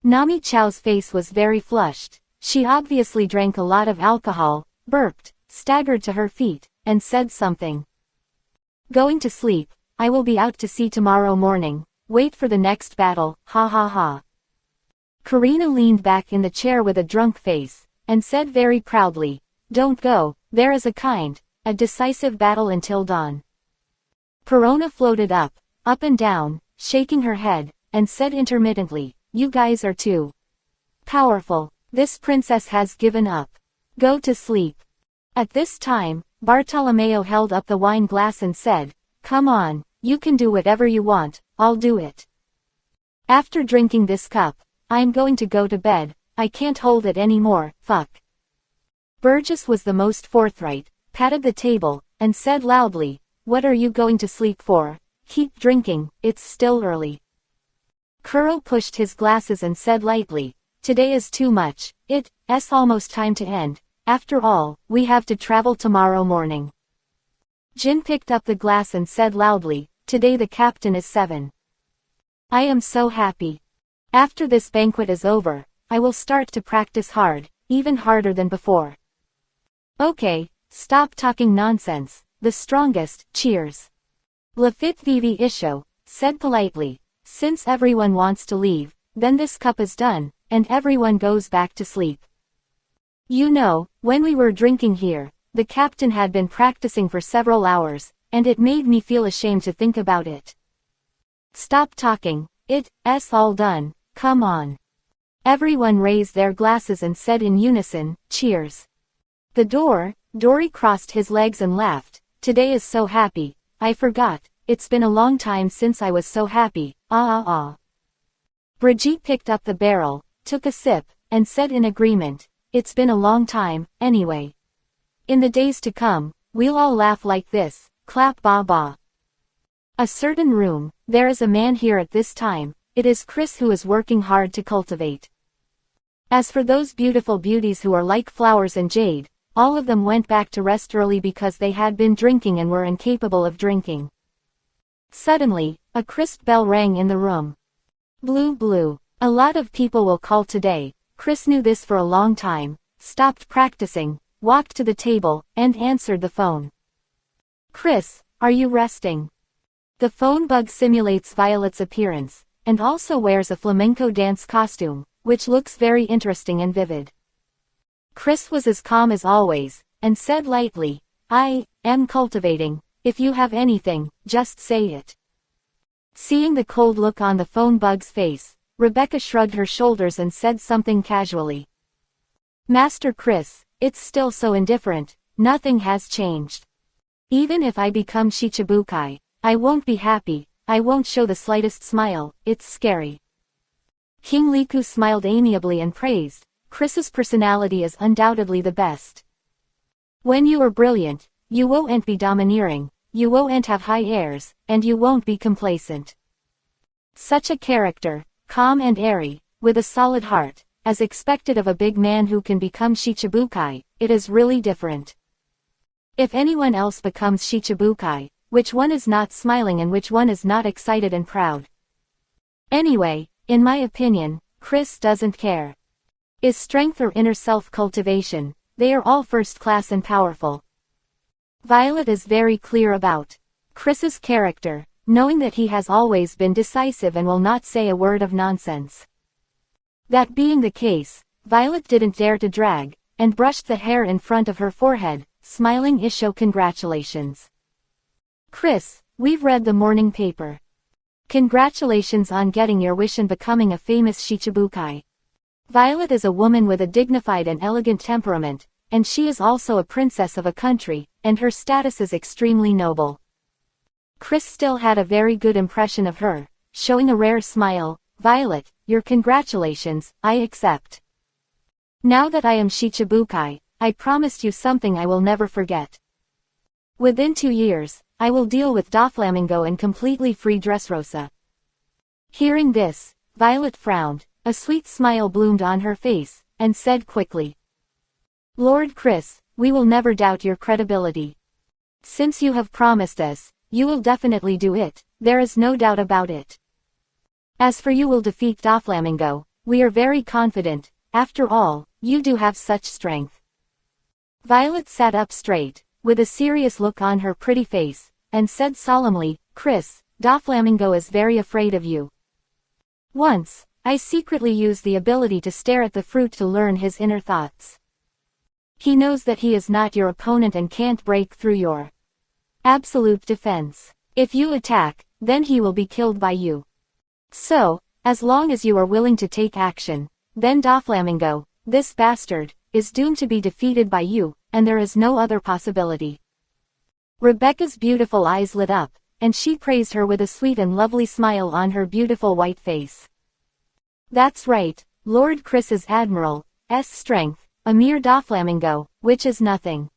Nami Chow's face was very flushed, she obviously drank a lot of alcohol, burped, staggered to her feet, and said something. Going to sleep, I will be out to sea tomorrow morning, wait for the next battle, ha ha ha. Karina leaned back in the chair with a drunk face, and said very proudly, don't go, there is a decisive battle until dawn. Perona floated up and down, shaking her head, and said intermittently, you guys are too powerful, this princess has given up. Go to sleep. At this time, Bartolomeo held up the wine glass and said, come on, you can do whatever you want, I'll do it. After drinking this cup, I'm going to go to bed, I can't hold it anymore, fuck. Burgess was the most forthright, patted the table, and said loudly, what are you going to sleep for? Keep drinking, it's still early. Kuro pushed his glasses and said lightly, today is too much, it's almost time to end, after all, we have to travel tomorrow morning. Jin picked up the glass and said loudly, today the captain is 7. I am so happy. After this banquet is over, I will start to practice hard, even harder than before. Okay, stop talking nonsense, the strongest, cheers. Lafitte Vivi Isho said politely, since everyone wants to leave, then this cup is done, and everyone goes back to sleep. You know, when we were drinking here, the captain had been practicing for several hours, and it made me feel ashamed to think about it. Stop talking, it's all done, come on. Everyone raised their glasses and said in unison, cheers. Dory crossed his legs and laughed, today is so happy, I forgot, it's been a long time since I was so happy, Brigitte picked up the barrel, took a sip, and said in agreement, it's been a long time, anyway. In the days to come, we'll all laugh like this, clap ba ba. A certain room, there is a man here at this time, it is Chris who is working hard to cultivate. As for those beautiful beauties who are like flowers and jade, all of them went back to rest early because they had been drinking and were incapable of drinking. Suddenly, a crisp bell rang in the room. Blue blue. A lot of people will call today. Chris knew this for a long time, stopped practicing, walked to the table, and answered the phone. Chris, are you resting? The phone bug simulates Violet's appearance, and also wears a flamenco dance costume, which looks very interesting and vivid. Chris was as calm as always, and said lightly, I am cultivating. If you have anything, just say it. Seeing the cold look on the phone bug's face, Rebecca shrugged her shoulders and said something casually. Master Chris, it's still so indifferent, nothing has changed. Even if I become Shichibukai, I won't be happy, I won't show the slightest smile, it's scary. King Liku smiled amiably and praised, Chris's personality is undoubtedly the best. When you are brilliant, you won't be domineering, you won't have high airs, and you won't be complacent. Such a character, calm and airy, with a solid heart, as expected of a big man who can become Shichibukai, it is really different. If anyone else becomes Shichibukai, which one is not smiling and which one is not excited and proud? Anyway, in my opinion, Chris doesn't care. Is strength or inner self-cultivation, they are all first class and powerful. Violet is very clear about Chris's character, knowing that he has always been decisive and will not say a word of nonsense. That being the case, Violet didn't dare to drag, and brushed the hair in front of her forehead, smiling Isho congratulations. Chris, we've read the morning paper. Congratulations on getting your wish and becoming a famous Shichibukai. Violet is a woman with a dignified and elegant temperament, and she is also a princess of a country, and her status is extremely noble. Chris still had a very good impression of her, showing a rare smile. Violet, your congratulations, I accept. Now that I am Shichibukai, I promised you something I will never forget. Within 2 years, I will deal with Doflamingo and completely free Dressrosa. Hearing this, Violet frowned, a sweet smile bloomed on her face, and said quickly. Lord Chris, we will never doubt your credibility. Since you have promised us, you will definitely do it, there is no doubt about it. As for you will defeat Doflamingo, we are very confident, after all, you do have such strength. Violet sat up straight, with a serious look on her pretty face, and said solemnly, Chris, Doflamingo is very afraid of you. Once, I secretly used the ability to stare at the fruit to learn his inner thoughts. He knows that he is not your opponent and can't break through your absolute defense. If you attack, then he will be killed by you. So, as long as you are willing to take action, then Doflamingo, this bastard, is doomed to be defeated by you, and there is no other possibility. Rebecca's beautiful eyes lit up, and she praised her with a sweet and lovely smile on her beautiful white face. That's right, Lord Chris is Admiral's strength, a mere Doflamingo, which is nothing.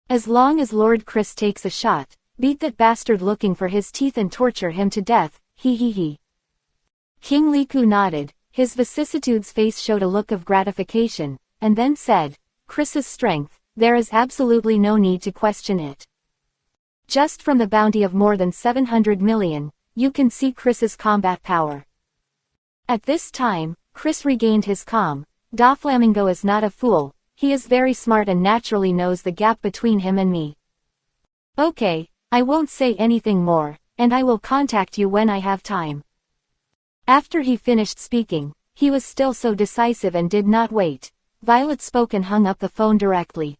As long as Lord Chris takes a shot, beat that bastard looking for his teeth and torture him to death, he. King Liku nodded, his vicissitudes face showed a look of gratification, and then said, Chris's strength, there is absolutely no need to question it. Just from the bounty of more than 700 million, you can see Chris's combat power. At this time, Chris regained his calm. Doflamingo is not a fool, he is very smart and naturally knows the gap between him and me. Okay, I won't say anything more, and I will contact you when I have time. After he finished speaking, he was still so decisive and did not wait. Violet spoke and hung up the phone directly.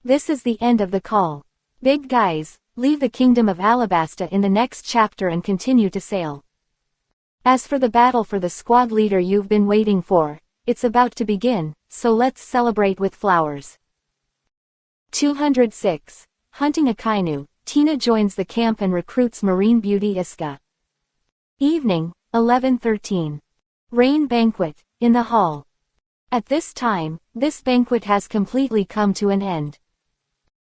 This is the end of the call. Big guys, leave the kingdom of Alabasta in the next chapter and continue to sail. As for the battle for the squad leader you've been waiting for, it's about to begin, so let's celebrate with flowers. 206. Hunting a Kainu, Tina joins the camp and recruits marine beauty Iska. Evening, 11:13. Rain banquet, in the hall. At this time, this banquet has completely come to an end.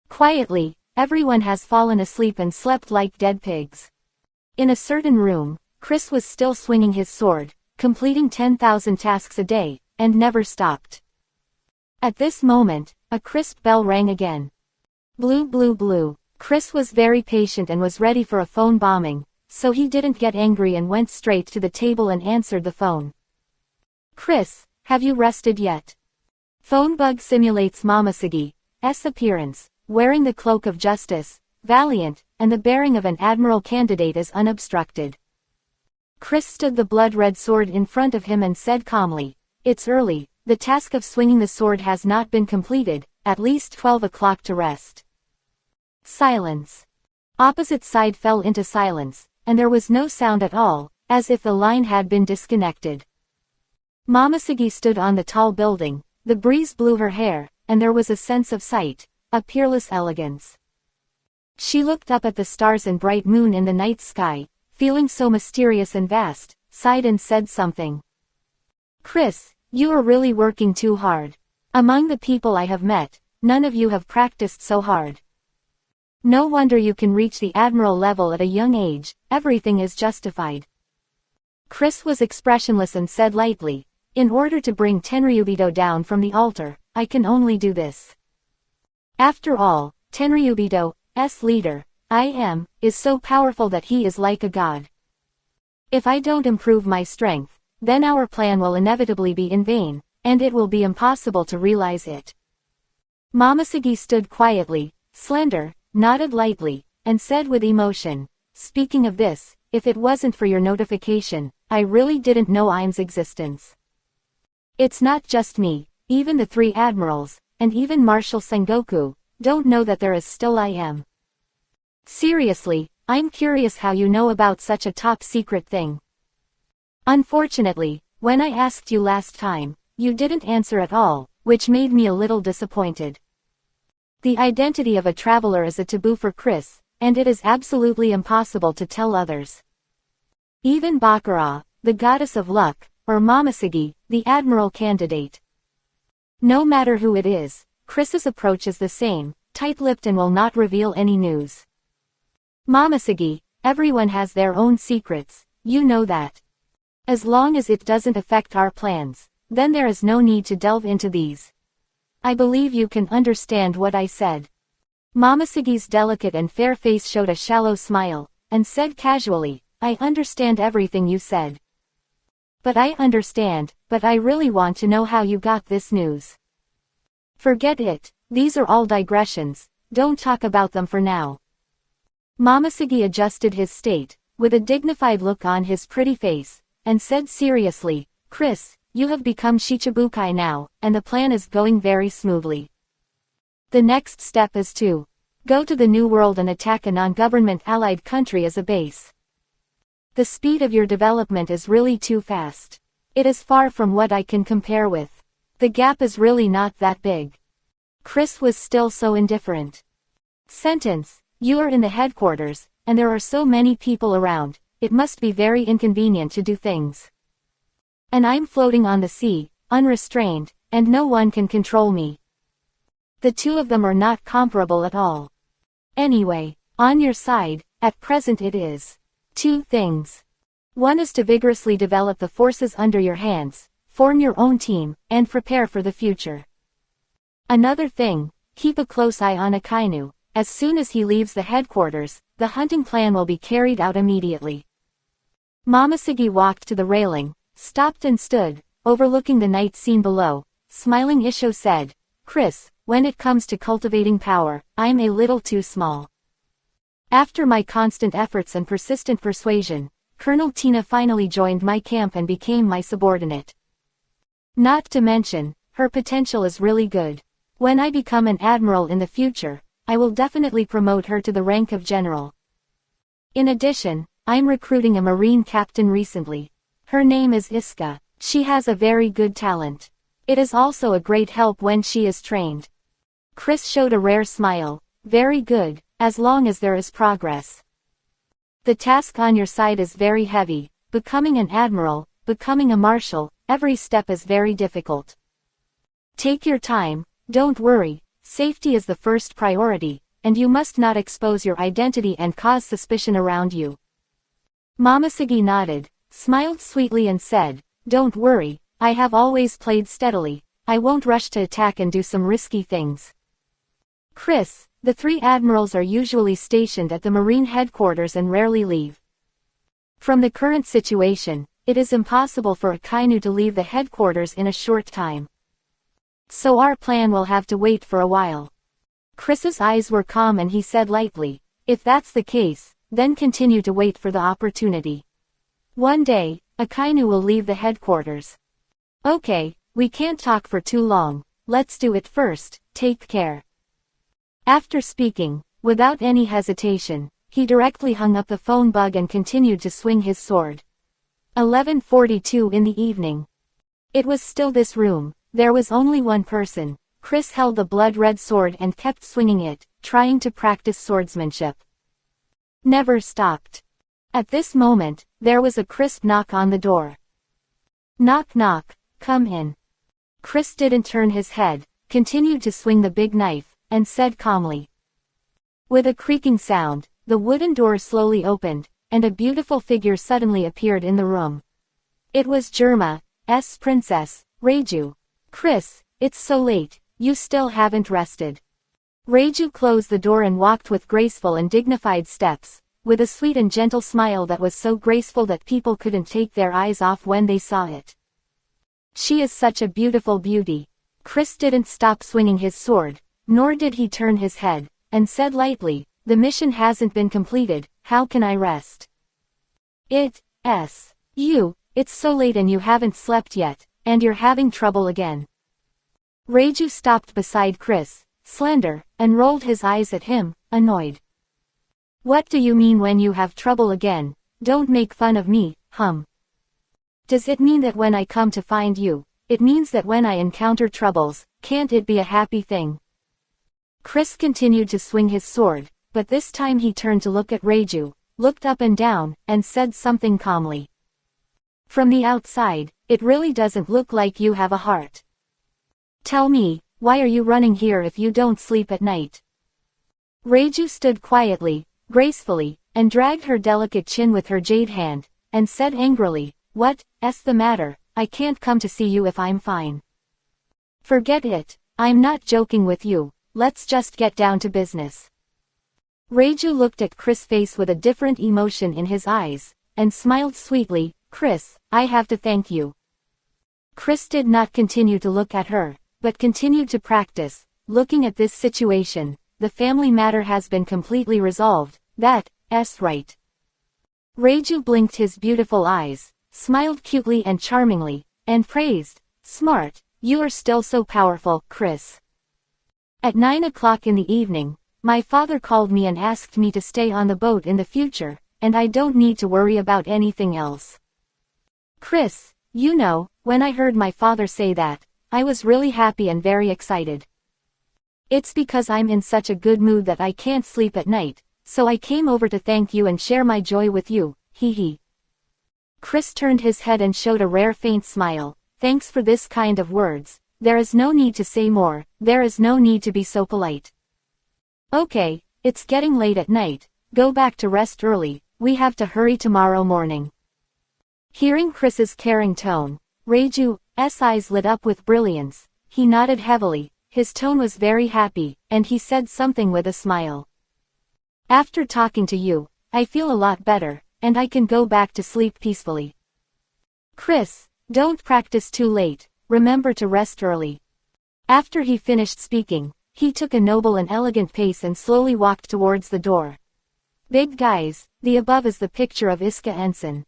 Quietly, everyone has fallen asleep and slept like dead pigs. In a certain room, Chris was still swinging his sword, completing 10,000 tasks a day, and never stopped. At this moment, a crisp bell rang again. Blue blue blue. Chris was very patient and was ready for a phone bombing, so he didn't get angry and went straight to the table and answered the phone. Chris, have you rested yet? Phone bug simulates Momosegi's appearance, wearing the cloak of justice, valiant, and the bearing of an admiral candidate as unobstructed. Chris stood the blood-red sword in front of him and said calmly, "It's early, the task of swinging the sword has not been completed, at least 12 o'clock to rest." Silence. Opposite side fell into silence, and there was no sound at all, as if the line had been disconnected. Momosegi stood on the tall building, the breeze blew her hair, and there was a sense of sight, a peerless elegance. She looked up at the stars and bright moon in the night sky, feeling so mysterious and vast, sighed and said something. "Chris, you are really working too hard. Among the people I have met, none of you have practiced so hard. No wonder you can reach the admiral level at a young age, everything is justified." Chris was expressionless and said lightly, "In order to bring Tenryubito down from the altar, I can only do this. After all, Tenryubito's leader, is so powerful that he is like a god. If I don't improve my strength, then our plan will inevitably be in vain, and it will be impossible to realize it." Momosegi stood quietly, slender, nodded lightly, and said with emotion, "Speaking of this, if it wasn't for your notification, I really didn't know IM's existence. It's not just me, even the 3 admirals, and even Marshal Sengoku, don't know that there is still IM. Seriously, I'm curious how you know about such a top-secret thing. Unfortunately, when I asked you last time, you didn't answer at all, which made me a little disappointed. The identity of a traveler is a taboo for Chris, and it is absolutely impossible to tell others. Even Baccarat, the goddess of luck, or Momosegi, the admiral candidate. No matter who it is, Chris's approach is the same, tight-lipped and will not reveal any news. Momosegi, everyone has their own secrets, you know that. As long as it doesn't affect our plans, then there is no need to delve into these. I believe you can understand what I said." Momosegi's delicate and fair face showed a shallow smile, and said casually, "I understand everything you said. But I really want to know how you got this news." "Forget it, these are all digressions, don't talk about them for now." Momosegi adjusted his state, with a dignified look on his pretty face, and said seriously, "Chris, you have become Shichibukai now, and the plan is going very smoothly. The next step is to go to the New World and attack a non-government allied country as a base. The speed of your development is really too fast. It is far from what I can compare with. The gap is really not that big." Chris was still so indifferent. "You are in the headquarters, and there are so many people around, it must be very inconvenient to do things. And I'm floating on the sea, unrestrained, and no one can control me. The two of them are not comparable at all. Anyway, on your side, at present it is 2 things. One is to vigorously develop the forces under your hands, form your own team, and prepare for the future. Another thing, keep a close eye on Akainu. As soon as he leaves the headquarters, the hunting plan will be carried out immediately." Momosegi walked to the railing, stopped and stood, overlooking the night scene below. Smiling Isho said, "Chris, when it comes to cultivating power, I'm a little too small. After my constant efforts and persistent persuasion, Colonel Tina finally joined my camp and became my subordinate. Not to mention, her potential is really good. When I become an admiral in the future, I will definitely promote her to the rank of general. In addition, I'm recruiting a marine captain recently. Her name is Iska. She has a very good talent. It is also a great help when she is trained." Chris showed a rare smile. "Very good, as long as there is progress. The task on your side is very heavy, becoming an admiral, becoming a marshal, every step is very difficult. Take your time, don't worry, safety is the first priority, and you must not expose your identity and cause suspicion around you." Momosegi nodded, smiled sweetly and said, "Don't worry, I have always played steadily, I won't rush to attack and do some risky things. Chris, the 3 admirals are usually stationed at the Marine headquarters and rarely leave. From the current situation, it is impossible for a Kainu to leave the headquarters in a short time. So our plan will have to wait for a while. Chris's eyes were calm and he said lightly, if that's the case, then continue to wait for the opportunity. One day, a Kainu will leave the headquarters. Okay, we can't talk for too long, let's do it first, take care. After speaking, without any hesitation, he directly hung up the phone bug and continued to swing his sword. 11:42 in the evening. It was still this room, there was only one person. Chris held the blood-red sword and kept swinging it, trying to practice swordsmanship. Never stopped. At this moment, there was a crisp knock on the door. Knock knock, come in. Chris didn't turn his head, continued to swing the big knife, and said calmly. With a creaking sound, the wooden door slowly opened, and a beautiful figure suddenly appeared in the room. It was Germa's princess, Reiju. Chris, it's so late, you still haven't rested. Reiju closed the door and walked with graceful and dignified steps, with a sweet and gentle smile that was so graceful that people couldn't take their eyes off when they saw it. She is such a beautiful beauty. Chris didn't stop swinging his sword, nor did he turn his head, and said lightly, the mission hasn't been completed, how can I rest? It's so late and you haven't slept yet, and you're having trouble again. Reiju stopped beside Chris, slender, and rolled his eyes at him, annoyed. What do you mean when you have trouble again? Don't make fun of me, hum. Does it mean that when I come to find you, it means that when I encounter troubles, can't it be a happy thing? Chris continued to swing his sword, but this time he turned to look at Reiju, looked up and down, and said something calmly. From the outside, it really doesn't look like you have a heart. Tell me, why are you running here if you don't sleep at night? Reiju stood quietly, gracefully, and dragged her delicate chin with her jade hand, and said angrily, what's the matter? I can't come to see you if I'm fine. Forget it, I'm not joking with you, let's just get down to business. Reiju looked at Chris' face with a different emotion in his eyes, and smiled sweetly, Chris, I have to thank you. Chris did not continue to look at her, but continued to practice, looking at this situation, the family matter has been completely resolved, that's right. Reiju blinked his beautiful eyes, smiled cutely and charmingly, and praised, smart, you are still so powerful, Chris. At 9 o'clock in the evening, my father called me and asked me to stay on the boat in the future, and I don't need to worry about anything else. Chris, you know, when I heard my father say that, I was really happy and very excited. It's because I'm in such a good mood that I can't sleep at night, so I came over to thank you and share my joy with you, hee hee. Chris turned his head and showed a rare faint smile. Thanks for this kind of words, there is no need to say more, there is no need to be so polite. Okay, it's getting late at night, go back to rest early, we have to hurry tomorrow morning. Hearing Chris's caring tone, Reiju's eyes lit up with brilliance, he nodded heavily, his tone was very happy, and he said something with a smile. After talking to you, I feel a lot better, and I can go back to sleep peacefully. Chris, don't practice too late, remember to rest early. After he finished speaking, he took a noble and elegant pace and slowly walked towards the door. Big guys, the above is the picture of Iska Ensign.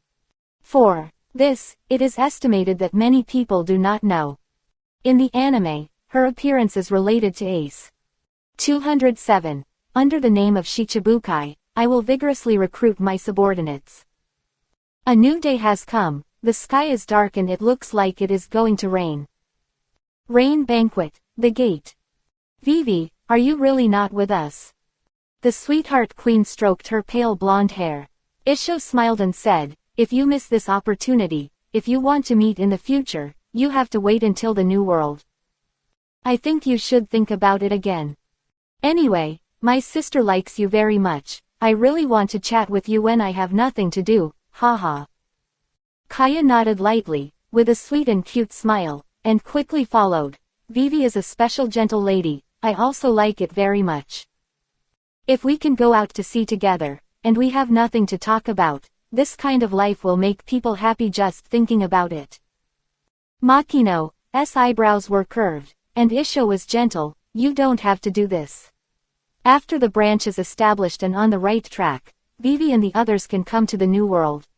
For this, it is estimated that many people do not know. In the anime, her appearance is related to Ace. 207. Under the name of Shichibukai, I will vigorously recruit my subordinates. A new day has come, the sky is dark and it looks like it is going to rain. Rain banquet, the gate. Vivi, are you really not with us? The sweetheart queen stroked her pale blonde hair. Isho smiled and said, if you miss this opportunity, if you want to meet in the future, you have to wait until the new world. I think you should think about it again. Anyway, my sister likes you very much, I really want to chat with you when I have nothing to do, haha. Kaya nodded lightly, with a sweet and cute smile, and quickly followed, Vivi is a special gentle lady, I also like it very much. If we can go out to sea together, and we have nothing to talk about, this kind of life will make people happy just thinking about it. Makino's eyebrows were curved, and Isho was gentle, you don't have to do this. After the branch is established and on the right track, Vivi and the others can come to the new world.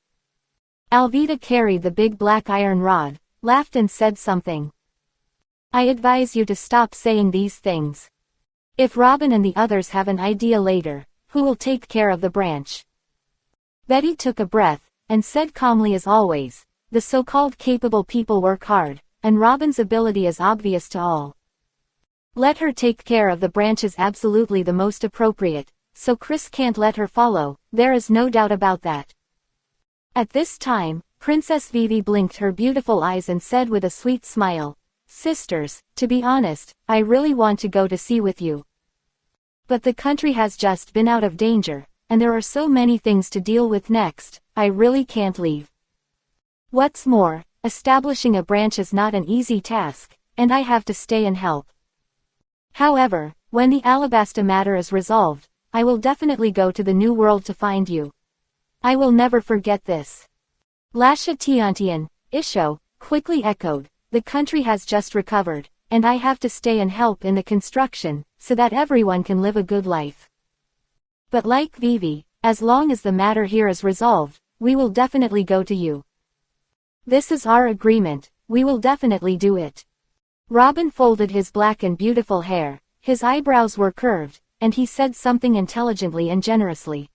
Alvida carried the big black iron rod, laughed and said something. I advise you to stop saying these things. If Robin and the others have an idea later, who will take care of the branch? Betty took a breath, and said calmly as always, the so-called capable people work hard, and Robin's ability is obvious to all. Let her take care of the branch is absolutely the most appropriate, so Chris can't let her follow, there is no doubt about that. At this time, Princess Vivi blinked her beautiful eyes and said with a sweet smile, Sisters, to be honest, I really want to go to sea with you. But the country has just been out of danger, and there are so many things to deal with next, I really can't leave. What's more, establishing a branch is not an easy task, and I have to stay and help. However, when the Alabasta matter is resolved, I will definitely go to the new world to find you. I will never forget this. Lasha Tiantian, Isho, quickly echoed, the country has just recovered, and I have to stay and help in the construction, so that everyone can live a good life. But like Vivi, as long as the matter here is resolved, we will definitely go to you. This is our agreement, we will definitely do it. Robin folded his black and beautiful hair, his eyebrows were curved, and he said something intelligently and generously.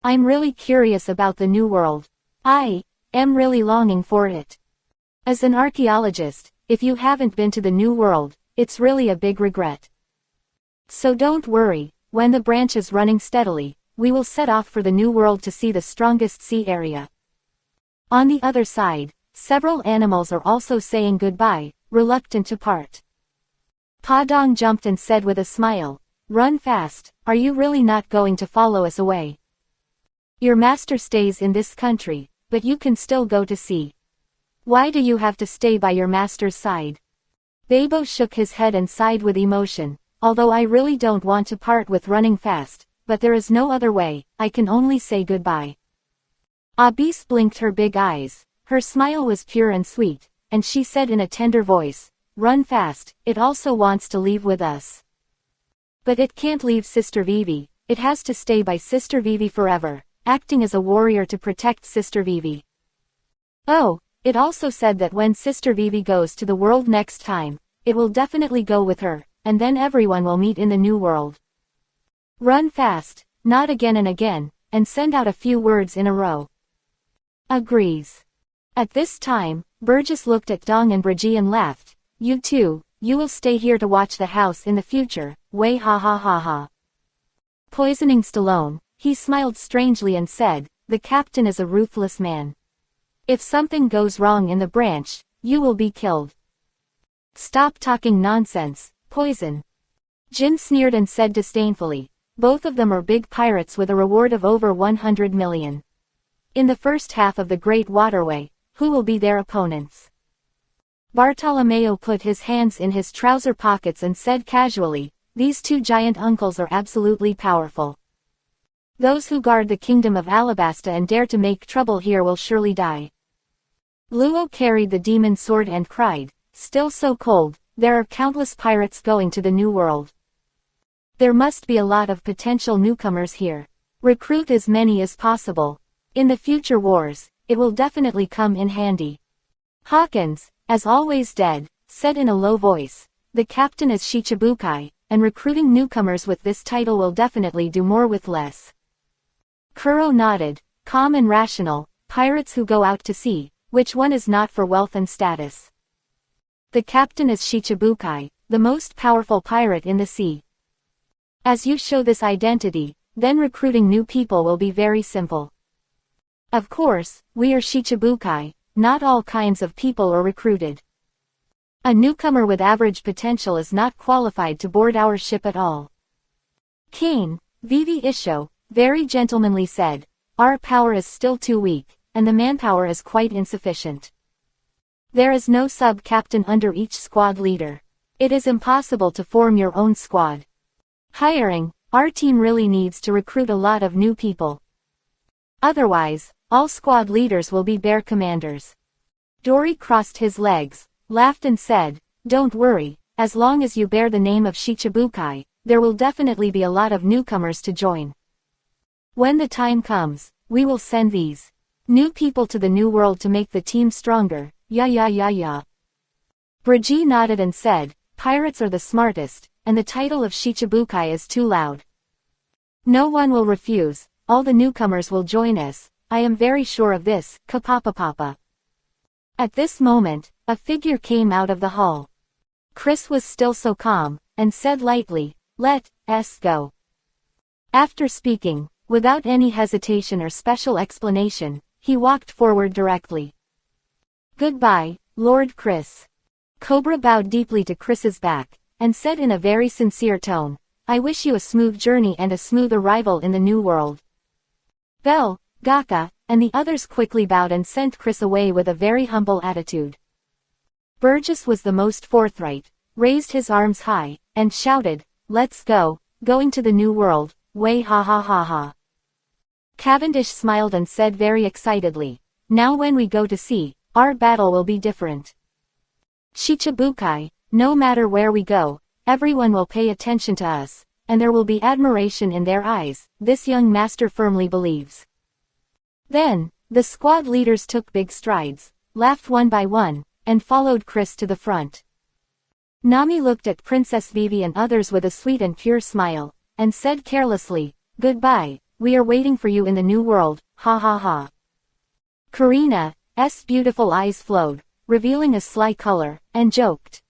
I'm really curious about the new world. I am really longing for it. As an archaeologist, if you haven't been to the new world, it's really a big regret. So don't worry, when the branch is running steadily, we will set off for the new world to see the strongest sea area. On the other side, several animals are also saying goodbye, reluctant to part. Padong jumped and said with a smile, Run fast, are you really not going to follow us away? Your master stays in this country, but you can still go to sea. Why do you have to stay by your master's side? Babo shook his head and sighed with emotion, although I really don't want to part with running fast, but there is no other way, I can only say goodbye. Abis blinked her big eyes, her smile was pure and sweet, and she said in a tender voice, Run fast, it also wants to leave with us. But it can't leave Sister Vivi, it has to stay by Sister Vivi forever, acting as a warrior to protect Sister Vivi. Oh, it also said that when Sister Vivi goes to the world next time, it will definitely go with her, and then everyone will meet in the new world. Run fast, nod again and again, and send out a few words in a row. Agrees. At this time, Burgess looked at Dong and Brigitte and laughed, You two, you will stay here to watch the house in the future, way ha ha ha ha. Poisoning Stallone, he smiled strangely and said, The captain is a ruthless man. If something goes wrong in the branch, you will be killed. Stop talking nonsense, Poison. Jin sneered and said disdainfully, both of them are big pirates with a reward of over 100 million. In the first half of the Great Waterway, who will be their opponents? Bartolomeo put his hands in his trouser pockets and said casually, These two giant uncles are absolutely powerful. Those who guard the kingdom of Alabasta and dare to make trouble here will surely die. Luo carried the demon sword and cried, Still so cold, there are countless pirates going to the new world. There must be a lot of potential newcomers here. Recruit as many as possible. In the future wars, it will definitely come in handy. Hawkins, as always dead, said in a low voice, The captain is Shichibukai, and recruiting newcomers with this title will definitely do more with less. Kuro nodded, calm and rational, pirates who go out to sea, which one is not for wealth and status? The captain is Shichibukai, the most powerful pirate in the sea. As you show this identity, then recruiting new people will be very simple. Of course, we are Shichibukai, not all kinds of people are recruited. A newcomer with average potential is not qualified to board our ship at all. Kane, Vivi Isho, very gentlemanly said, Our power is still too weak, and the manpower is quite insufficient. There is no sub-captain under each squad leader. It is impossible to form your own squad. Hiring, our team really needs to recruit a lot of new people. Otherwise, all squad leaders will be bear commanders. Dory crossed his legs, laughed and said, "Don't worry, as long as you bear the name of Shichibukai, there will definitely be a lot of newcomers to join. When the time comes, we will send these new people to the new world to make the team stronger, yeah. Brigitte nodded and said, "Pirates are the smartest, and the title of Shichibukai is too loud. No one will refuse, all the newcomers will join us, I am very sure of this, kapapapapa." At this moment, a figure came out of the hall. Chris was still so calm, and said lightly, "Let's go." After speaking, without any hesitation or special explanation, he walked forward directly. "Goodbye, Lord Chris." Cobra bowed deeply to Chris's back, and said in a very sincere tone, "I wish you a smooth journey and a smooth arrival in the new world." Bell, Gaka, and the others quickly bowed and sent Chris away with a very humble attitude. Burgess was the most forthright, raised his arms high, and shouted, "Let's go, going to the new world, way ha ha ha ha." Cavendish smiled and said very excitedly, "Now when we go to sea, our battle will be different. Shichibukai, no matter where we go, everyone will pay attention to us, and there will be admiration in their eyes, this young master firmly believes." Then, the squad leaders took big strides, laughed one by one, and followed Chris to the front. Nami looked at Princess Vivi and others with a sweet and pure smile, and said carelessly, "Goodbye, we are waiting for you in the new world, ha ha ha." Karina's beautiful eyes flowed, revealing a sly color, and joked,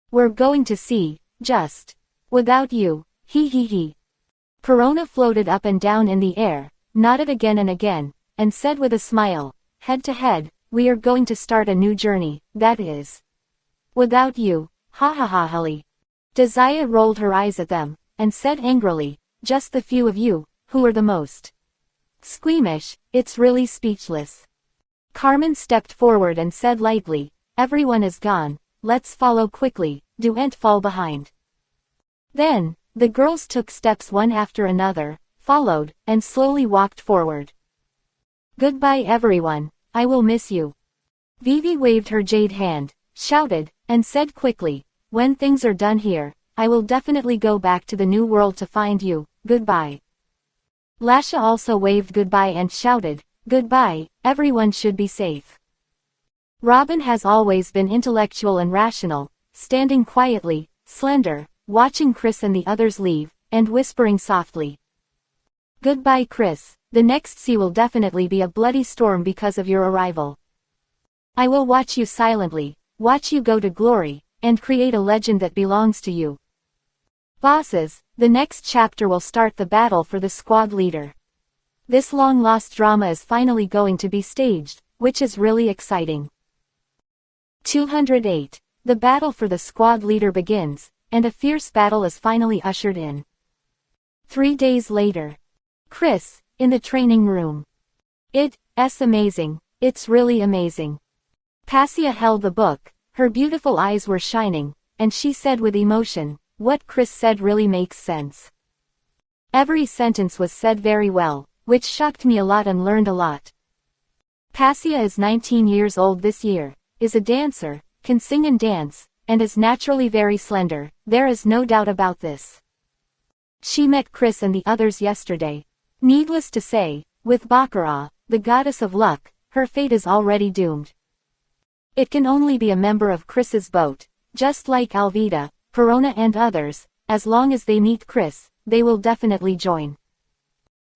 "We're going to sea, just without you, hee hee hee." Perona floated up and down in the air, nodded again and again, and said with a smile, "Head to head, we are going to start a new journey, that is without you, ha ha ha ha." Desire rolled her eyes at them, and said angrily, "Just the few of you, who are the most squeamish, it's really speechless." Carmen stepped forward and said lightly, "Everyone is gone, let's follow quickly, don't fall behind." Then, the girls took steps one after another, followed, and slowly walked forward. "Goodbye everyone, I will miss you." Vivi waved her jade hand, shouted, and said quickly, "When things are done here, I will definitely go back to the new world to find you, goodbye." Lasha also waved goodbye and shouted, "Goodbye, everyone should be safe." Robin has always been intellectual and rational, standing quietly, slender, watching Chris and the others leave, and whispering softly, "Goodbye Chris, the next sea will definitely be a bloody storm because of your arrival. I will watch you silently, watch you go to glory, and create a legend that belongs to you." Bosses, the next chapter will start the battle for the squad leader. This long-lost drama is finally going to be staged, which is really exciting. 208. The battle for the squad leader begins, and a fierce battle is finally ushered in. 3 days later. Chris, in the training room. It's amazing, it's really amazing. Passia held the book, her beautiful eyes were shining, and she said with emotion, "What Chris said really makes sense. Every sentence was said very well, which shocked me a lot and learned a lot. Passia is 19 years old this year, is a dancer, can sing and dance, and is naturally very slender, there is no doubt about this. She met Chris and the others yesterday. Needless to say, with Baccarat, the goddess of luck, her fate is already doomed. It can only be a member of Chris's boat, just like Alvida, Perona and others, as long as they meet Chris, they will definitely join."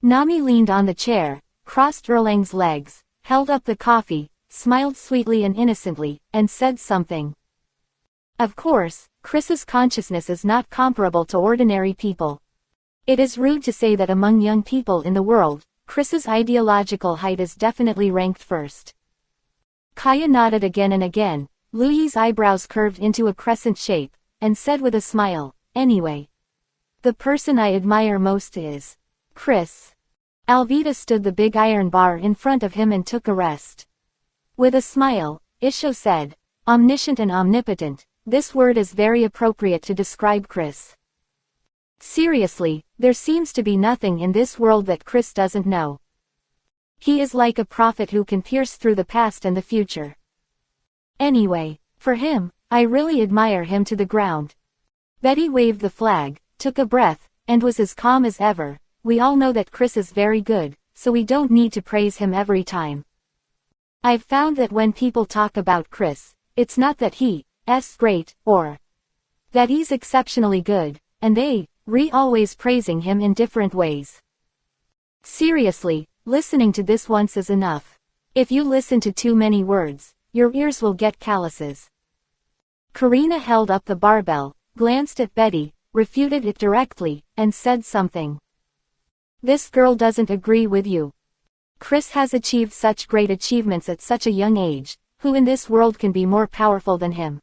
Nami leaned on the chair, crossed Erlang's legs, held up the coffee, smiled sweetly and innocently, and said something. Of course, Chris's consciousness is not comparable to ordinary people. It is rude to say that among young people in the world, Chris's ideological height is definitely ranked first. Kaya nodded again and again, Luyi's eyebrows curved into a crescent shape, and said with a smile, "Anyway, the person I admire most is Chris." Alvida stood the big iron bar in front of him and took a rest. With a smile, Isho said, "Omniscient and omnipotent, this word is very appropriate to describe Chris. Seriously, there seems to be nothing in this world that Chris doesn't know. He is like a prophet who can pierce through the past and the future. Anyway, for him, I really admire him to the ground. Betty waved the flag, took a breath, and was as calm as ever. We all know that Chris is very good, so we don't need to praise him every time. I've found that when people talk about Chris, it's not that he's great, or that he's exceptionally good, and they're always praising him in different ways. Seriously, listening to this once is enough. If you listen to too many words, your ears will get calluses. Karina held up the barbell, glanced at Betty, refuted it directly, and said something. This girl doesn't agree with you. Chris has achieved such great achievements at such a young age. Who in this world can be more powerful than him?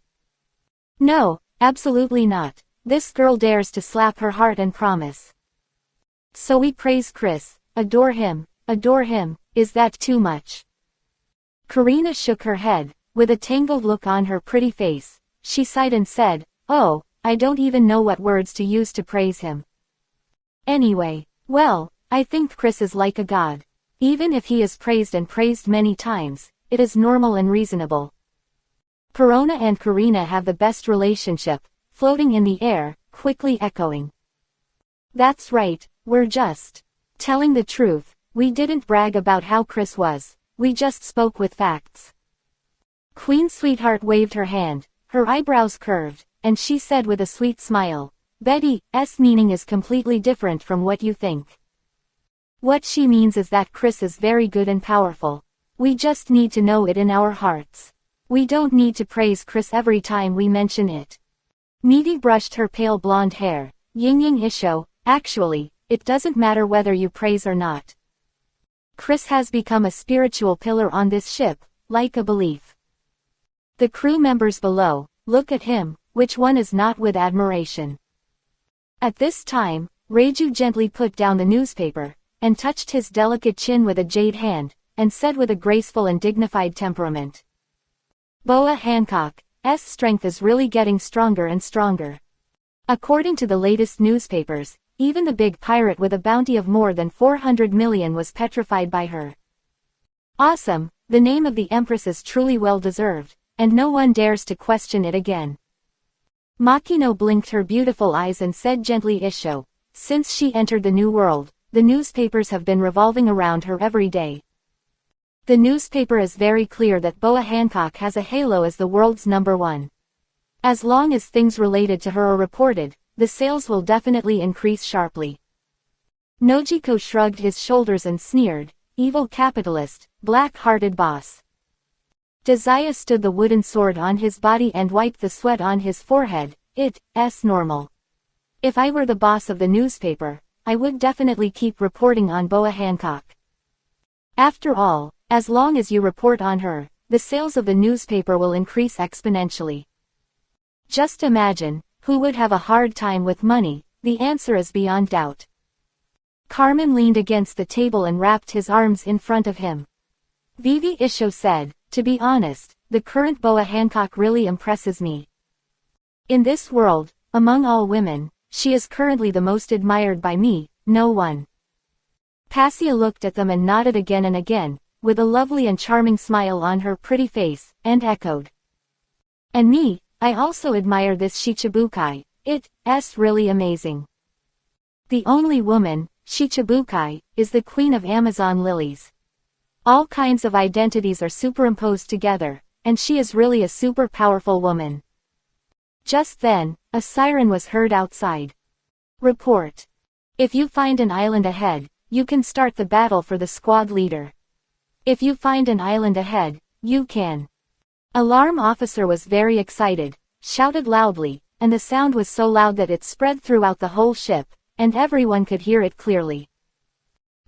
No, absolutely not. This girl dares to slap her heart and promise. So we praise Chris, adore him, is that too much? Karina shook her head, with a tangled look on her pretty face. She sighed and said, oh, I don't even know what words to use to praise him. Anyway, well, I think Chris is like a god. Even if he is praised and praised many times, it is normal and reasonable. Perona and Karina have the best relationship, floating in the air, quickly echoing. That's right, we're just telling the truth. We didn't brag about how Chris was, we just spoke with facts. Queen Sweetheart waved her hand, her eyebrows curved, and she said with a sweet smile, Betty's meaning is completely different from what you think. What she means is that Chris is very good and powerful. We just need to know it in our hearts. We don't need to praise Chris every time we mention it. Needy brushed her pale blonde hair. Ying Isho, actually, it doesn't matter whether you praise or not. Chris has become a spiritual pillar on this ship, like a belief. The crew members below, look at him, which one is not with admiration? At this time, Reiju gently put down the newspaper, and touched his delicate chin with a jade hand, and said with a graceful and dignified temperament. Boa Hancock's strength is really getting stronger and stronger. According to the latest newspapers, even the big pirate with a bounty of more than 400 million was petrified by her. Awesome, the name of the Empress is truly well deserved, and no one dares to question it again. Makino blinked her beautiful eyes and said gently Isho, since she entered the new world, the newspapers have been revolving around her every day. The newspaper is very clear that Boa Hancock has a halo as the world's #1. As long as things related to her are reported, the sales will definitely increase sharply. Nojiko shrugged his shoulders and sneered, evil capitalist, black-hearted boss. Desaya stood the wooden sword on his body and wiped the sweat on his forehead. It's normal. If I were the boss of the newspaper, I would definitely keep reporting on Boa Hancock. After all, as long as you report on her, the sales of the newspaper will increase exponentially. Just imagine, who would have a hard time with money? The answer is beyond doubt. Carmen leaned against the table and wrapped his arms in front of him. Vivi Isho said, to be honest, the current Boa Hancock really impresses me. In this world, among all women, she is currently the most admired by me, no one. Passia looked at them and nodded again and again, with a lovely and charming smile on her pretty face, and echoed. And me, I also admire this Shichibukai, it's really amazing. The only woman, Shichibukai, is the queen of Amazon lilies. All kinds of identities are superimposed together, and she is really a super powerful woman. Just then, a siren was heard outside. Report. If you find an island ahead, you can start the battle for the squad leader. If you find an island ahead, you can. Alarm officer was very excited, shouted loudly, and the sound was so loud that it spread throughout the whole ship, and everyone could hear it clearly.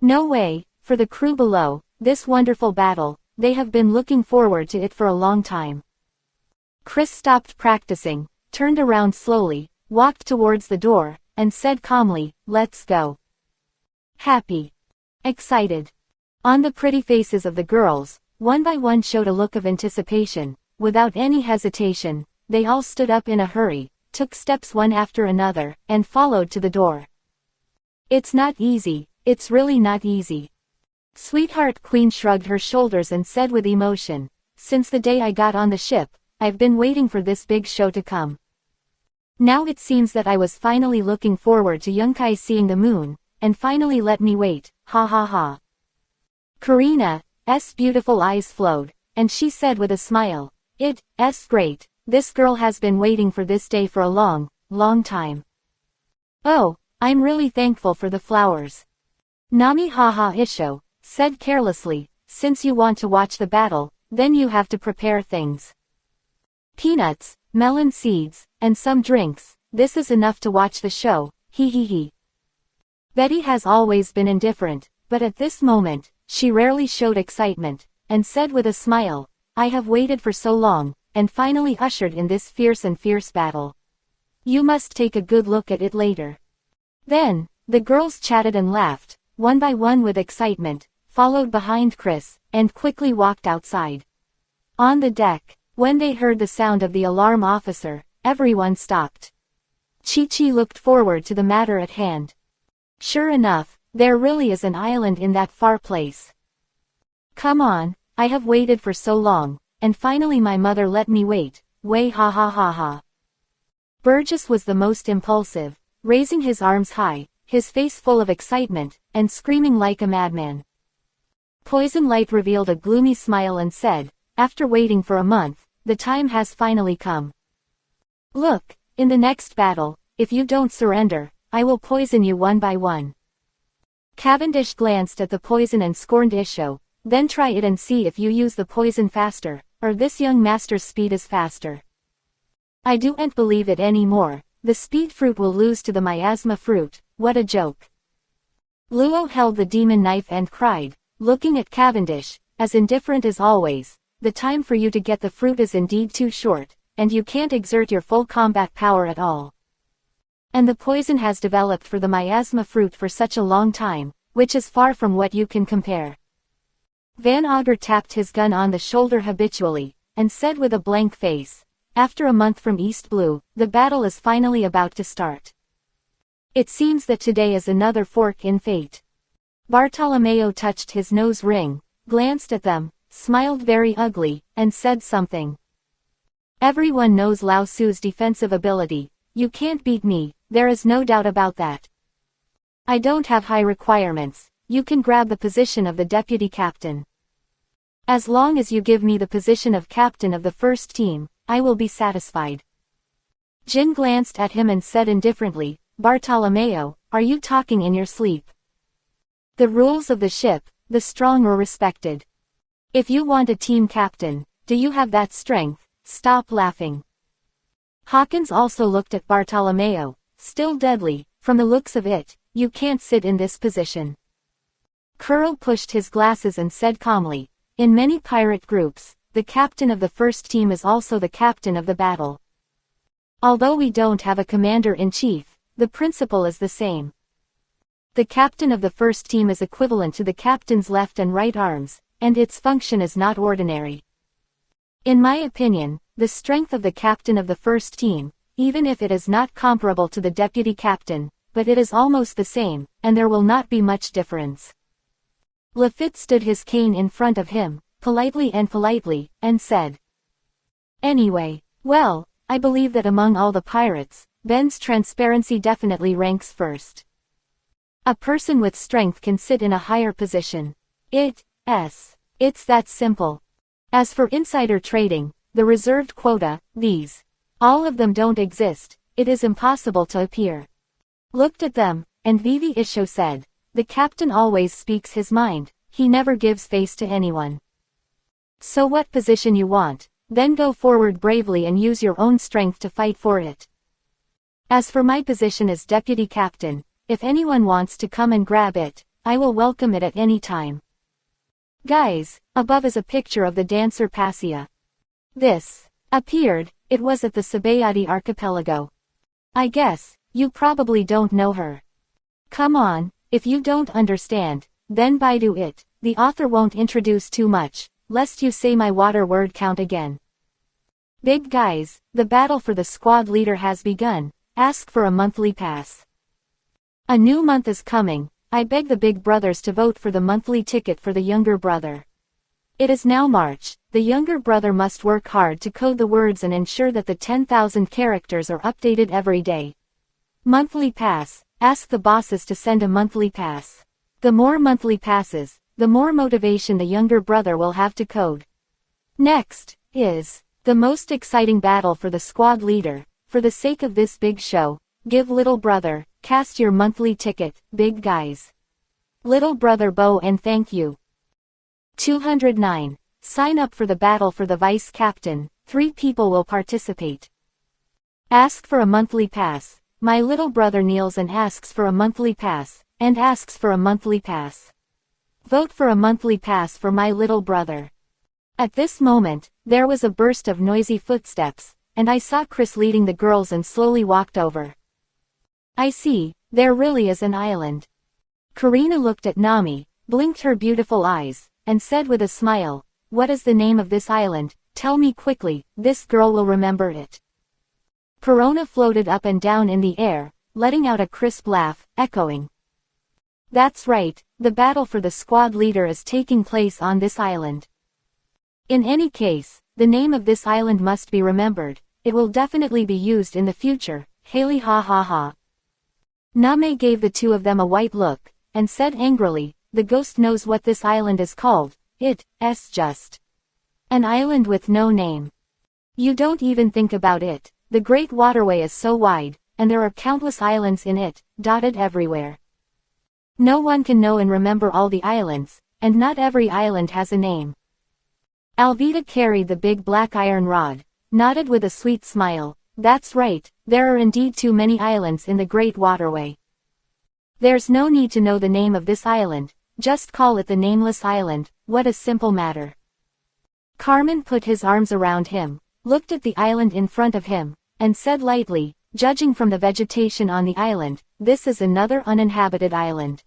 No way, for the crew below, this wonderful battle, they have been looking forward to it for a long time. Chris stopped practicing, turned around slowly, walked towards the door, and said calmly, let's go. Happy. Excited. On the pretty faces of the girls, one by one showed a look of anticipation. Without any hesitation, they all stood up in a hurry, took steps one after another, and followed to the door. It's not easy, it's really not easy. Sweetheart Queen shrugged her shoulders and said with emotion, since the day I got on the ship, I've been waiting for this big show to come. Now it seems that I was finally looking forward to Yunkai seeing the moon, and finally let me wait, ha ha ha. Karina's beautiful eyes flowed, and she said with a smile, It's great, this girl has been waiting for this day for a long, long time. Oh, I'm really thankful for the flowers. Nami haha Isho said carelessly, since you want to watch the battle, then you have to prepare things. Peanuts, melon seeds, and some drinks, this is enough to watch the show, hee hee hee. Betty has always been indifferent, but at this moment, she rarely showed excitement, and said with a smile, I have waited for so long, and finally ushered in this fierce battle. You must take a good look at it later. Then, the girls chatted and laughed, one by one with excitement, followed behind Chris, and quickly walked outside. On the deck, when they heard the sound of the alarm officer, everyone stopped. Chi-Chi looked forward to the matter at hand. Sure enough, there really is an island in that far place. Come on, I have waited for so long, and finally my mother let me wait, way ha ha ha ha. Burgess was the most impulsive, raising his arms high, his face full of excitement, and screaming like a madman. Poison Light revealed a gloomy smile and said, after waiting for a month, the time has finally come. Look, in the next battle, if you don't surrender, I will poison you one by one. Cavendish glanced at the poison and scorned Isho, then try it and see if you use the poison faster, or this young master's speed is faster. I don't believe it anymore, the speed fruit will lose to the miasma fruit, what a joke. Luo held the demon knife and cried, looking at Cavendish, as indifferent as always, the time for you to get the fruit is indeed too short, and you can't exert your full combat power at all. And the poison has developed for the miasma fruit for such a long time, which is far from what you can compare. Van Auger tapped his gun on the shoulder habitually, and said with a blank face, after a month from East Blue, the battle is finally about to start. It seems that today is another fork in fate. Bartolomeo touched his nose ring, glanced at them, smiled very ugly, and said something. Everyone knows Lao Su's defensive ability, you can't beat me, there is no doubt about that. I don't have high requirements, you can grab the position of the deputy captain. As long as you give me the position of captain of the first team, I will be satisfied. Jin glanced at him and said indifferently, Bartolomeo, are you talking in your sleep? The rules of the ship, the strong are respected. If you want a team captain, do you have that strength? Stop laughing. Hawkins also looked at Bartolomeo, still deadly, from the looks of it, you can't sit in this position. Kuro pushed his glasses and said calmly, in many pirate groups, the captain of the first team is also the captain of the battle. Although we don't have a commander-in-chief, the principle is the same. The captain of the first team is equivalent to the captain's left and right arms, and its function is not ordinary. In my opinion, the strength of the captain of the first team, even if it is not comparable to the deputy captain, but it is almost the same, and there will not be much difference. Lafitte stood his cane in front of him, politely, and said. Anyway, well, I believe that among all the pirates, Ben's transparency definitely ranks first. A person with strength can sit in a higher position. It's that simple. As for insider trading, the reserved quota, these, all of them don't exist, it is impossible to appear. Looked at them, and Vivi Isho said, the captain always speaks his mind, he never gives face to anyone. So what position you want, then go forward bravely and use your own strength to fight for it. As for my position as deputy captain, if anyone wants to come and grab it, I will welcome it at any time. Guys, above is a picture of the dancer Passia. This appeared, it was at the Sabayati archipelago. I guess, you probably don't know her. Come on, if you don't understand, then Baidu it, the author won't introduce too much, lest you say my water word count again. Big guys, the battle for the squad leader has begun. Ask for a monthly pass. A new month is coming. I beg the big brothers to vote for the monthly ticket for the younger brother. It is now March. The younger brother must work hard to code the words and ensure that the 10,000 characters are updated every day. Monthly pass. Ask the bosses to send a monthly pass. The more monthly passes, the more motivation the younger brother will have to code. Next is the most exciting battle for the squad leader. For the sake of this big show, give little brother, cast your monthly ticket, big guys. Little brother Bo and thank you. 209. Sign up for the battle for the vice captain. 3 people will participate. Ask for a monthly pass. My little brother kneels and asks for a monthly pass, and asks for a monthly pass. Vote for a monthly pass for my little brother. At this moment, there was a burst of noisy footsteps, and I saw Chris leading the girls and slowly walked over. I see, there really is an island. Karina looked at Nami, blinked her beautiful eyes, and said with a smile, "What is the name of this island? Tell me quickly, this girl will remember it." Corona floated up and down in the air, letting out a crisp laugh, echoing. That's right, the battle for the squad leader is taking place on this island. In any case, the name of this island must be remembered. It will definitely be used in the future. Haley ha ha ha. Name gave the two of them a white look, and said angrily, "The ghost knows what this island is called. It's just an island with no name. You don't even think about it. The Great Waterway is so wide, and there are countless islands in it, dotted everywhere. No one can know and remember all the islands, and not every island has a name." Alvita carried the big black iron rod, nodded with a sweet smile. That's right, there are indeed too many islands in the Great Waterway. There's no need to know the name of this island, just call it the Nameless Island. What a simple matter. Carmen put his arms around him, looked at the island in front of him, and said lightly, "Judging from the vegetation on the island, this is another uninhabited island.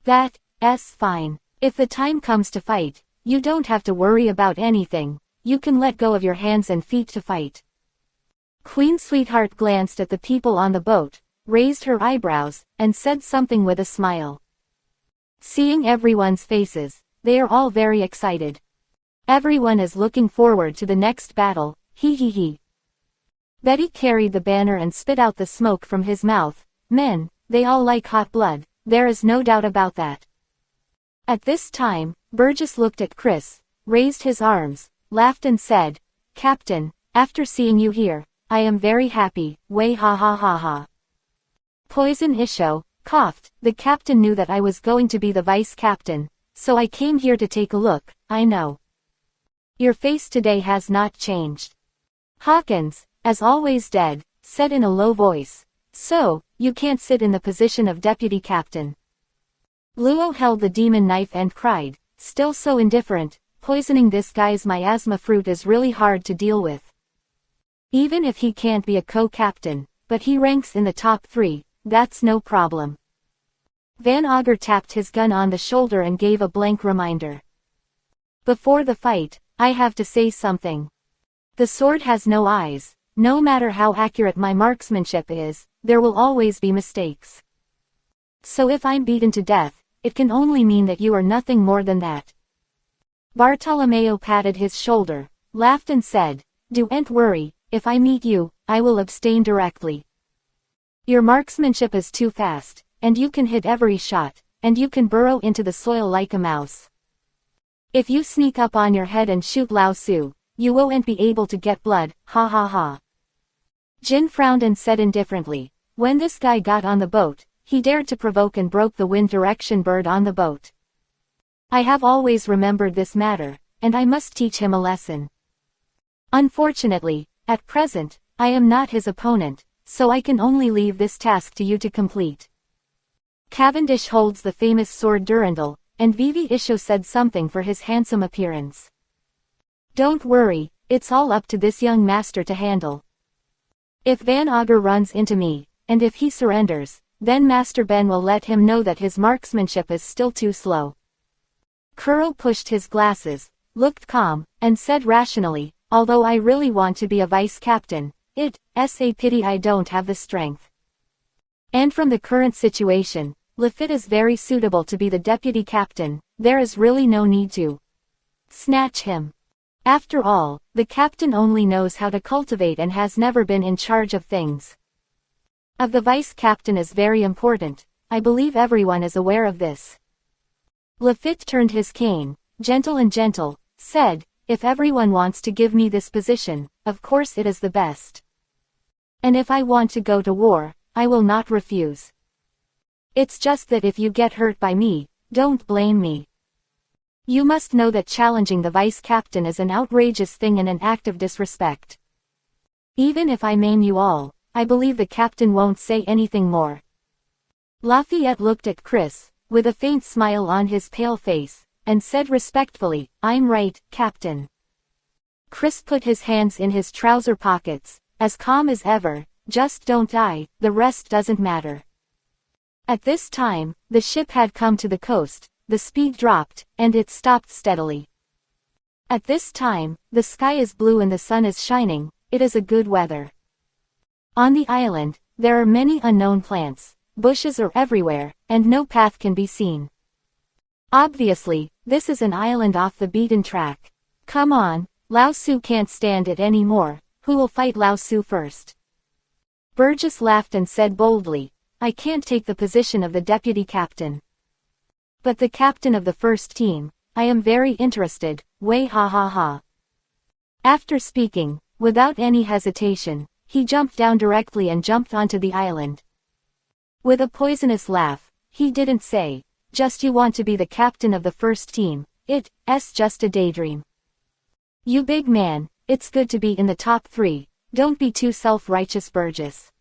That's fine. If the time comes to fight, you don't have to worry about anything. You can let go of your hands and feet to fight." Queen Sweetheart glanced at the people on the boat, raised her eyebrows, and said something with a smile. Seeing everyone's faces, they are all very excited. Everyone is looking forward to the next battle, hee hee hee. Betty carried the banner and spit out the smoke from his mouth. Men, they all like hot blood, there is no doubt about that. At this time, Burgess looked at Chris, raised his arms, laughed and said, "Captain, after seeing you here, I am very happy, way ha ha ha ha." Poison Isho coughed. The captain knew that I was going to be the vice captain, so I came here to take a look. I know. Your face today has not changed. Hawkins, as always dead, said in a low voice. So, you can't sit in the position of deputy captain. Luo held the demon knife and cried, still so indifferent, poisoning this guy's miasma fruit is really hard to deal with. Even if he can't be a co-captain, but he ranks in the top 3, that's no problem. Van Auger tapped his gun on the shoulder and gave a blank reminder. Before the fight, I have to say something. The sword has no eyes. No matter how accurate my marksmanship is, there will always be mistakes. So if I'm beaten to death, it can only mean that you are nothing more than that. Bartolomeo patted his shoulder, laughed and said, "Don't worry, if I meet you, I will abstain directly. Your marksmanship is too fast, and you can hit every shot, and you can burrow into the soil like a mouse. If you sneak up on your head and shoot Lao Su, you won't be able to get blood, ha ha ha." Jin frowned and said indifferently, "When this guy got on the boat, he dared to provoke and broke the wind direction bird on the boat. I have always remembered this matter, and I must teach him a lesson. Unfortunately, at present, I am not his opponent, so I can only leave this task to you to complete." Cavendish holds the famous sword Durandal, and Vivi Isho said something for his handsome appearance. "Don't worry, it's all up to this young master to handle. If Van Auger runs into me, and if he surrenders, then Master Ben will let him know that his marksmanship is still too slow." Kuro pushed his glasses, looked calm, and said rationally, although I really want to be a vice captain, it's a pity I don't have the strength. And from the current situation, Lafitte is very suitable to be the deputy captain, there is really no need to snatch him. After all, the captain only knows how to cultivate and has never been in charge of things. Of the vice captain is very important, I believe everyone is aware of this. Lafitte turned his cane, gentle and gentle, said, if everyone wants to give me this position, of course it is the best. And if I want to go to war, I will not refuse. It's just that if you get hurt by me, don't blame me. You must know that challenging the vice captain is an outrageous thing and an act of disrespect. Even if I maim you all, I believe the captain won't say anything more. Lafayette looked at Chris, with a faint smile on his pale face, and said respectfully, I'm right, Captain. Chris put his hands in his trouser pockets, as calm as ever, just don't die, the rest doesn't matter. At this time, the ship had come to the coast, the speed dropped, and it stopped steadily. At this time, the sky is blue and the sun is shining, it is a good weather. On the island, there are many unknown plants, bushes are everywhere, and no path can be seen. Obviously, this is an island off the beaten track. Come on, Lao Su can't stand it anymore, who will fight Lao Su first? Burgess laughed and said boldly, I can't take the position of the deputy captain. But the captain of the first team, I am very interested, way ha ha ha. After speaking, without any hesitation, he jumped down directly and jumped onto the island. With a poisonous laugh, he didn't say, just you want to be the captain of the first team, it's just a daydream. You big man, it's good to be in the top 3, don't be too self-righteous, Burgess.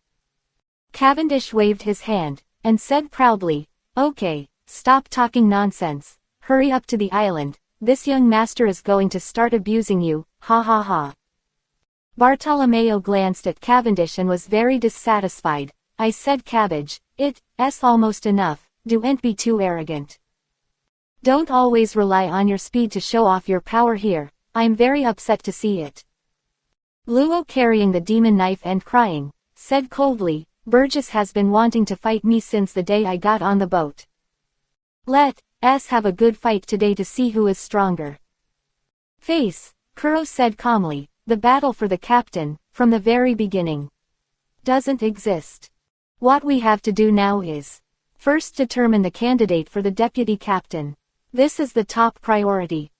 Cavendish waved his hand, and said proudly, okay, stop talking nonsense, hurry up to the island, this young master is going to start abusing you, ha ha ha. Bartolomeo glanced at Cavendish and was very dissatisfied. I said Cabbage, it's almost enough, don't be too arrogant. Don't always rely on your speed to show off your power here, I'm very upset to see it. Luo carrying the demon knife and crying, said coldly, Burgess has been wanting to fight me since the day I got on the boat. Let's have a good fight today to see who is stronger. Face, Kuro said calmly, the battle for the captain, from the very beginning, doesn't exist. What we have to do now is, first determine the candidate for the deputy captain. This is the top priority.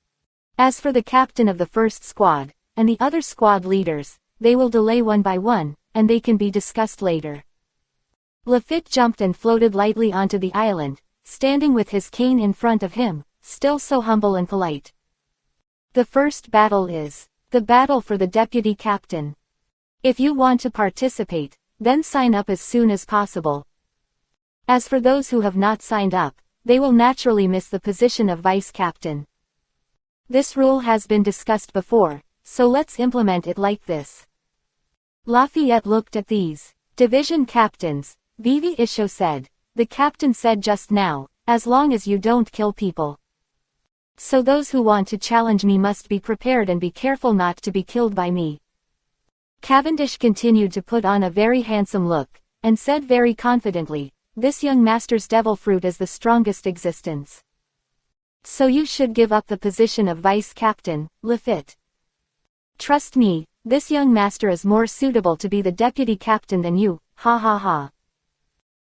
As for the captain of the first squad, and the other squad leaders, they will delay one by one, and they can be discussed later. Lafitte jumped and floated lightly onto the island, standing with his cane in front of him, still so humble and polite. The first battle is the battle for the deputy captain. If you want to participate, then sign up as soon as possible. As for those who have not signed up, they will naturally miss the position of vice captain. This rule has been discussed before, so let's implement it like this. Lafayette looked at these division captains. Vivi Isho said, the captain said just now, as long as you don't kill people. So those who want to challenge me must be prepared and be careful not to be killed by me. Cavendish continued to put on a very handsome look, and said very confidently, this young master's devil fruit is the strongest existence. So you should give up the position of vice captain, Lafitte. Trust me, this young master is more suitable to be the deputy captain than you, ha ha ha.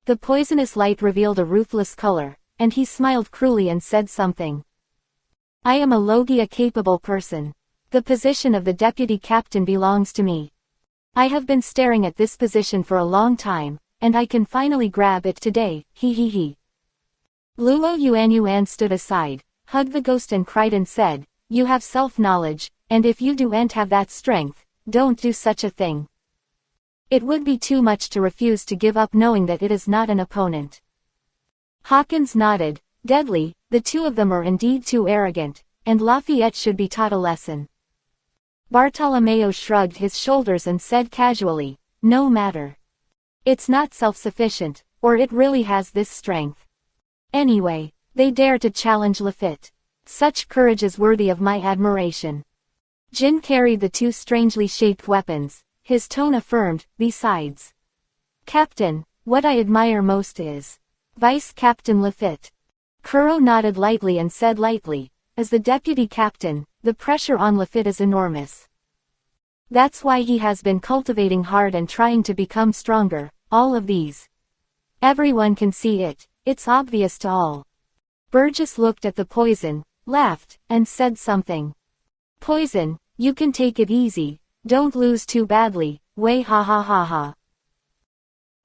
The poisonous light revealed a ruthless color, and he smiled cruelly and said something. I am a Logia capable person. The position of the deputy captain belongs to me. I have been staring at this position for a long time, and I can finally grab it today, he he he. Luo Yuan stood aside, hugged the ghost and cried and said, you have self-knowledge, and if you don't have that strength, don't do such a thing. It would be too much to refuse to give up knowing that it is not an opponent. Hawkins nodded, deadly, the two of them are indeed too arrogant, and Lafayette should be taught a lesson. Bartolomeo shrugged his shoulders and said casually, no matter. It's not self-sufficient, or it really has this strength. Anyway, they dare to challenge Lafitte. Such courage is worthy of my admiration. Jin carried the two strangely shaped weapons, his tone affirmed, besides. Captain, what I admire most is Vice Captain Lafitte. Kuro nodded lightly and said lightly, as the deputy captain, the pressure on Lafitte is enormous. That's why he has been cultivating hard and trying to become stronger, all of these. Everyone can see it, it's obvious to all. Burgess looked at the poison, laughed, and said something. Poison, you can take it easy, don't lose too badly, way ha ha ha ha.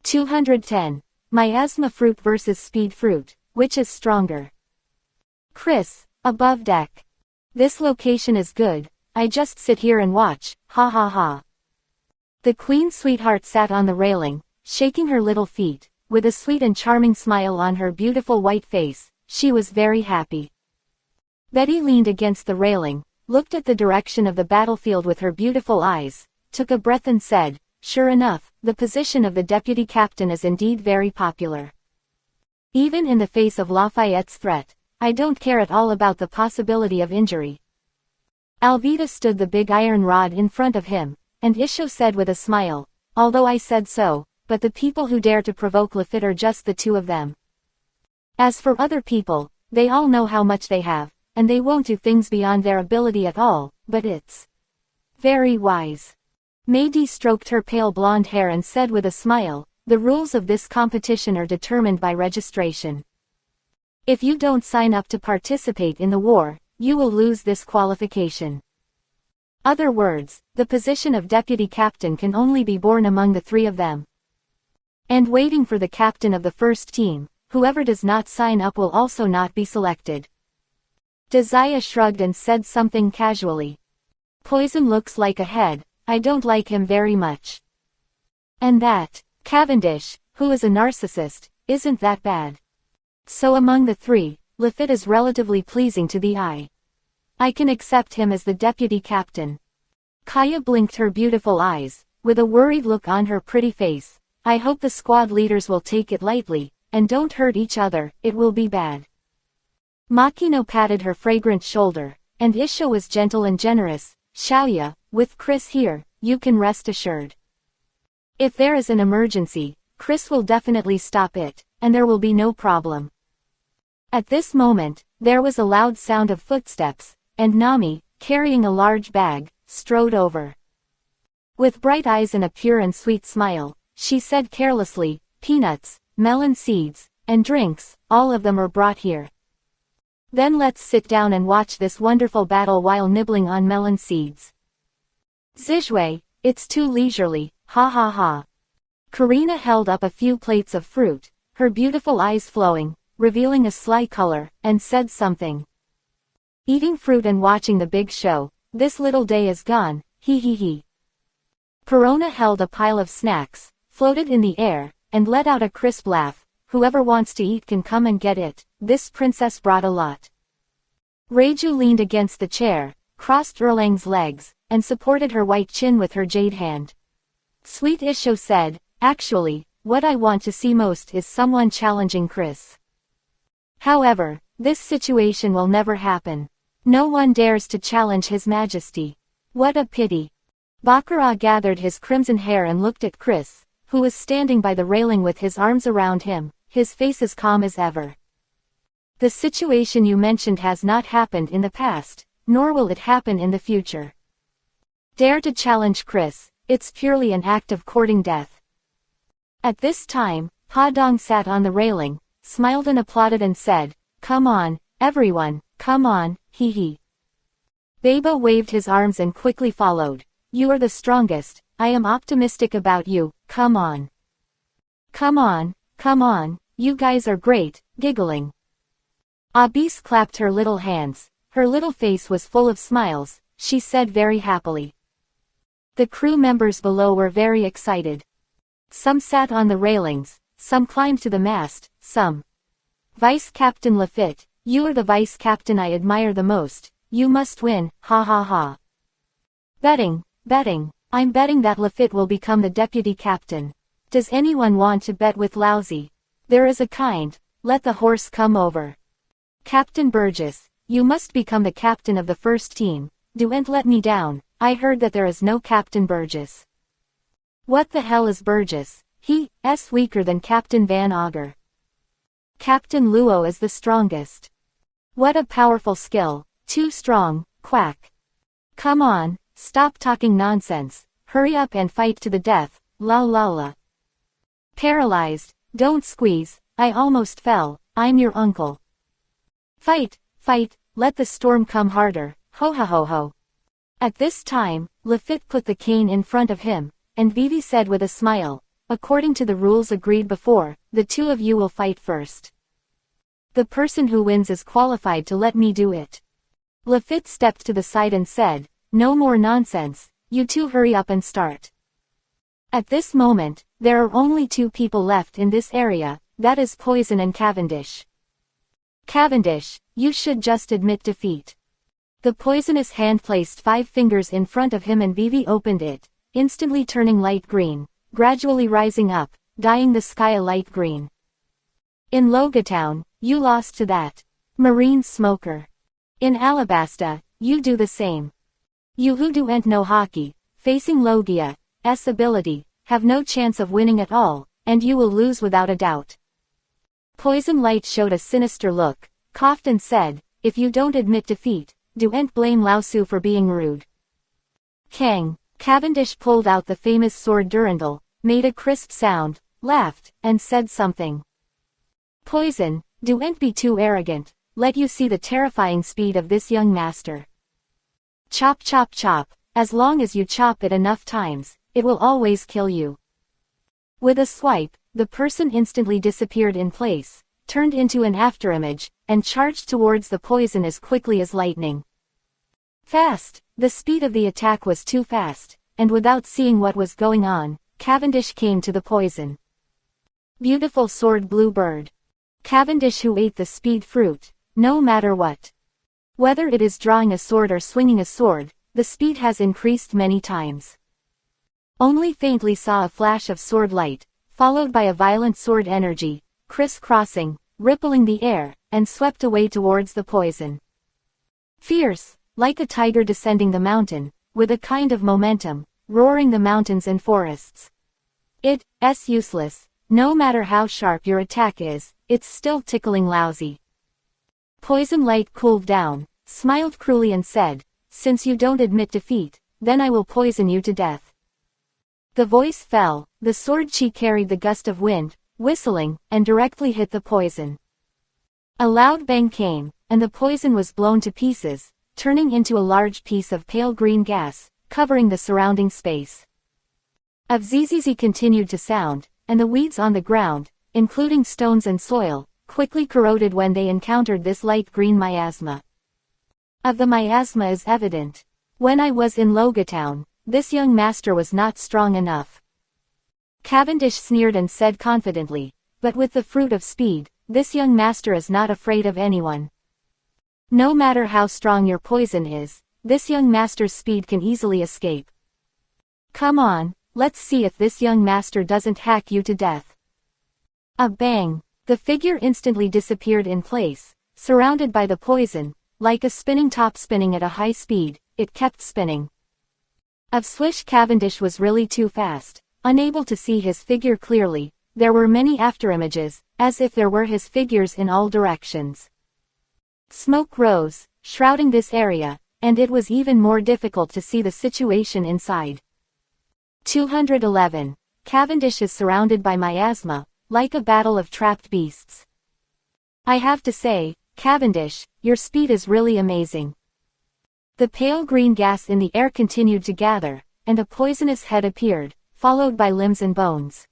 210. Miasma fruit versus speed fruit, which is stronger? Chris, above deck. This location is good, I just sit here and watch, ha ha ha. The Queen's sweetheart sat on the railing, shaking her little feet, with a sweet and charming smile on her beautiful white face. She was very happy. Betty leaned against the railing, looked at the direction of the battlefield with her beautiful eyes, took a breath and said, sure enough, the position of the deputy captain is indeed very popular. Even in the face of Lafayette's threat, I don't care at all about the possibility of injury. Alvita stood the big iron rod in front of him, and Isho said with a smile, although I said so, but the people who dare to provoke Lafitte are just the two of them. As for other people, they all know how much they have, and they won't do things beyond their ability at all, but it's very wise. Maidie stroked her pale blonde hair and said with a smile, the rules of this competition are determined by registration. If you don't sign up to participate in the war, you will lose this qualification. Other words, the position of deputy captain can only be borne among the three of them. And waiting for the captain of the first team, whoever does not sign up will also not be selected. Desire shrugged and said something casually. Poison looks like a head, I don't like him very much. And that, Cavendish, who is a narcissist, isn't that bad. So among the three, Lafitte is relatively pleasing to the eye. I can accept him as the deputy captain. Kaya blinked her beautiful eyes, with a worried look on her pretty face. I hope the squad leaders will take it lightly, and don't hurt each other, it will be bad. Makino patted her fragrant shoulder, and Isho was gentle and generous. Xiaoya, with Chris here, you can rest assured. If there is an emergency, Chris will definitely stop it, and there will be no problem. At this moment, there was a loud sound of footsteps, and Nami, carrying a large bag, strode over. With bright eyes and a pure and sweet smile, she said carelessly, peanuts, melon seeds, and drinks, all of them are brought here. Then let's sit down and watch this wonderful battle while nibbling on melon seeds. Zizhui, it's too leisurely, ha ha ha. Karina held up a few plates of fruit, her beautiful eyes flowing, revealing a sly color, and said something. Eating fruit and watching the big show, this little day is gone, hee hee hee. Perona held a pile of snacks, floated in the air, and let out a crisp laugh. Whoever wants to eat can come and get it, this princess brought a lot. Reiju leaned against the chair, crossed Erlang's legs, and supported her white chin with her jade hand. Sweet Isho said, actually, what I want to see most is someone challenging Chris. However, this situation will never happen. No one dares to challenge His Majesty. What a pity. Baccarat gathered his crimson hair and looked at Chris, who was standing by the railing with his arms around him, his face as calm as ever. The situation you mentioned has not happened in the past, nor will it happen in the future. Dare to challenge Chris, it's purely an act of courting death. At this time, Ha Dong sat on the railing, smiled and applauded and said, come on, everyone, come on, hee hee. Beba waved his arms and quickly followed. You are the strongest, I am optimistic about you, come on. Come on, you guys are great, giggling. Abis clapped her little hands, her little face was full of smiles, she said very happily. The crew members below were very excited. Some sat on the railings, some climbed to the mast, some. Vice Captain Lafitte, you are the vice captain I admire the most, you must win, ha ha ha. Betting, I'm betting that Lafitte will become the deputy captain. Does anyone want to bet with Lousy? There is a kind, let the horse come over. Captain Burgess, you must become the captain of the first team, Don't let me down, I heard that there is no Captain Burgess. What the hell is Burgess? He's weaker than Captain Van Auger. Captain Luo is the strongest. What a powerful skill, too strong, quack. Come on, stop talking nonsense, hurry up and fight to the death, la la la. Paralyzed, don't squeeze, I almost fell, I'm your uncle. Fight, fight, let the storm come harder, ho ha ho ho. At this time, Lafitte put the cane in front of him, and Vivi said with a smile, according to the rules agreed before, the two of you will fight first. The person who wins is qualified to let me do it. Lafitte stepped to the side and said, no more nonsense, you two hurry up and start. At this moment, there are only two people left in this area, that is Poison and Cavendish. Cavendish, you should just admit defeat. The poisonous hand placed 5 fingers in front of him and Vivi opened it, instantly turning light green, gradually rising up, dyeing the sky a light green. In Logatown, you lost to that marine smoker. In Alabasta, you do the same. You who don't know hockey, facing Logia's ability, have no chance of winning at all, and you will lose without a doubt. Poison Light showed a sinister look, coughed and said, if you don't admit defeat, don't blame Lao Su for being rude. Kang, Cavendish pulled out the famous sword Durandal, made a crisp sound, laughed, and said something. Poison, don't be too arrogant, let you see the terrifying speed of this young master. Chop chop chop, as long as you chop it enough times, it will always kill you. With a swipe, the person instantly disappeared in place, turned into an afterimage, and charged towards the poison as quickly as lightning. Fast, the speed of the attack was too fast, and without seeing what was going on, Cavendish came to the poison. Beautiful sword blue bird. Cavendish who ate the speed fruit, no matter what. Whether it is drawing a sword or swinging a sword, the speed has increased many times. Only faintly saw a flash of sword light, followed by a violent sword energy, criss-crossing, rippling the air, and swept away towards the poison. Fierce, like a tiger descending the mountain, with a kind of momentum, roaring the mountains and forests. It's useless, no matter how sharp your attack is, it's still tickling lousy. Poison Light cooled down, smiled cruelly and said, since you don't admit defeat, then I will poison you to death. The voice fell, the sword she carried the gust of wind, whistling, and directly hit the poison. A loud bang came, and the poison was blown to pieces, turning into a large piece of pale green gas, covering the surrounding space. A zzz continued to sound, and the weeds on the ground, including stones and soil, quickly corroded when they encountered this light green miasma. Of the miasma is evident. When I was in Logatown, this young master was not strong enough. Cavendish sneered and said confidently, but with the fruit of speed, this young master is not afraid of anyone. No matter how strong your poison is, this young master's speed can easily escape. Come on, let's see if this young master doesn't hack you to death. A bang, the figure instantly disappeared in place, surrounded by the poison, like a spinning top spinning at a high speed, it kept spinning. Of swish Cavendish was really too fast, unable to see his figure clearly, there were many afterimages, as if there were his figures in all directions. Smoke rose, shrouding this area, and it was even more difficult to see the situation inside. 211. Cavendish is surrounded by miasma, like a battle of trapped beasts. I have to say, Cavendish, your speed is really amazing. The pale green gas in the air continued to gather, and a poisonous head appeared, followed by limbs and bones.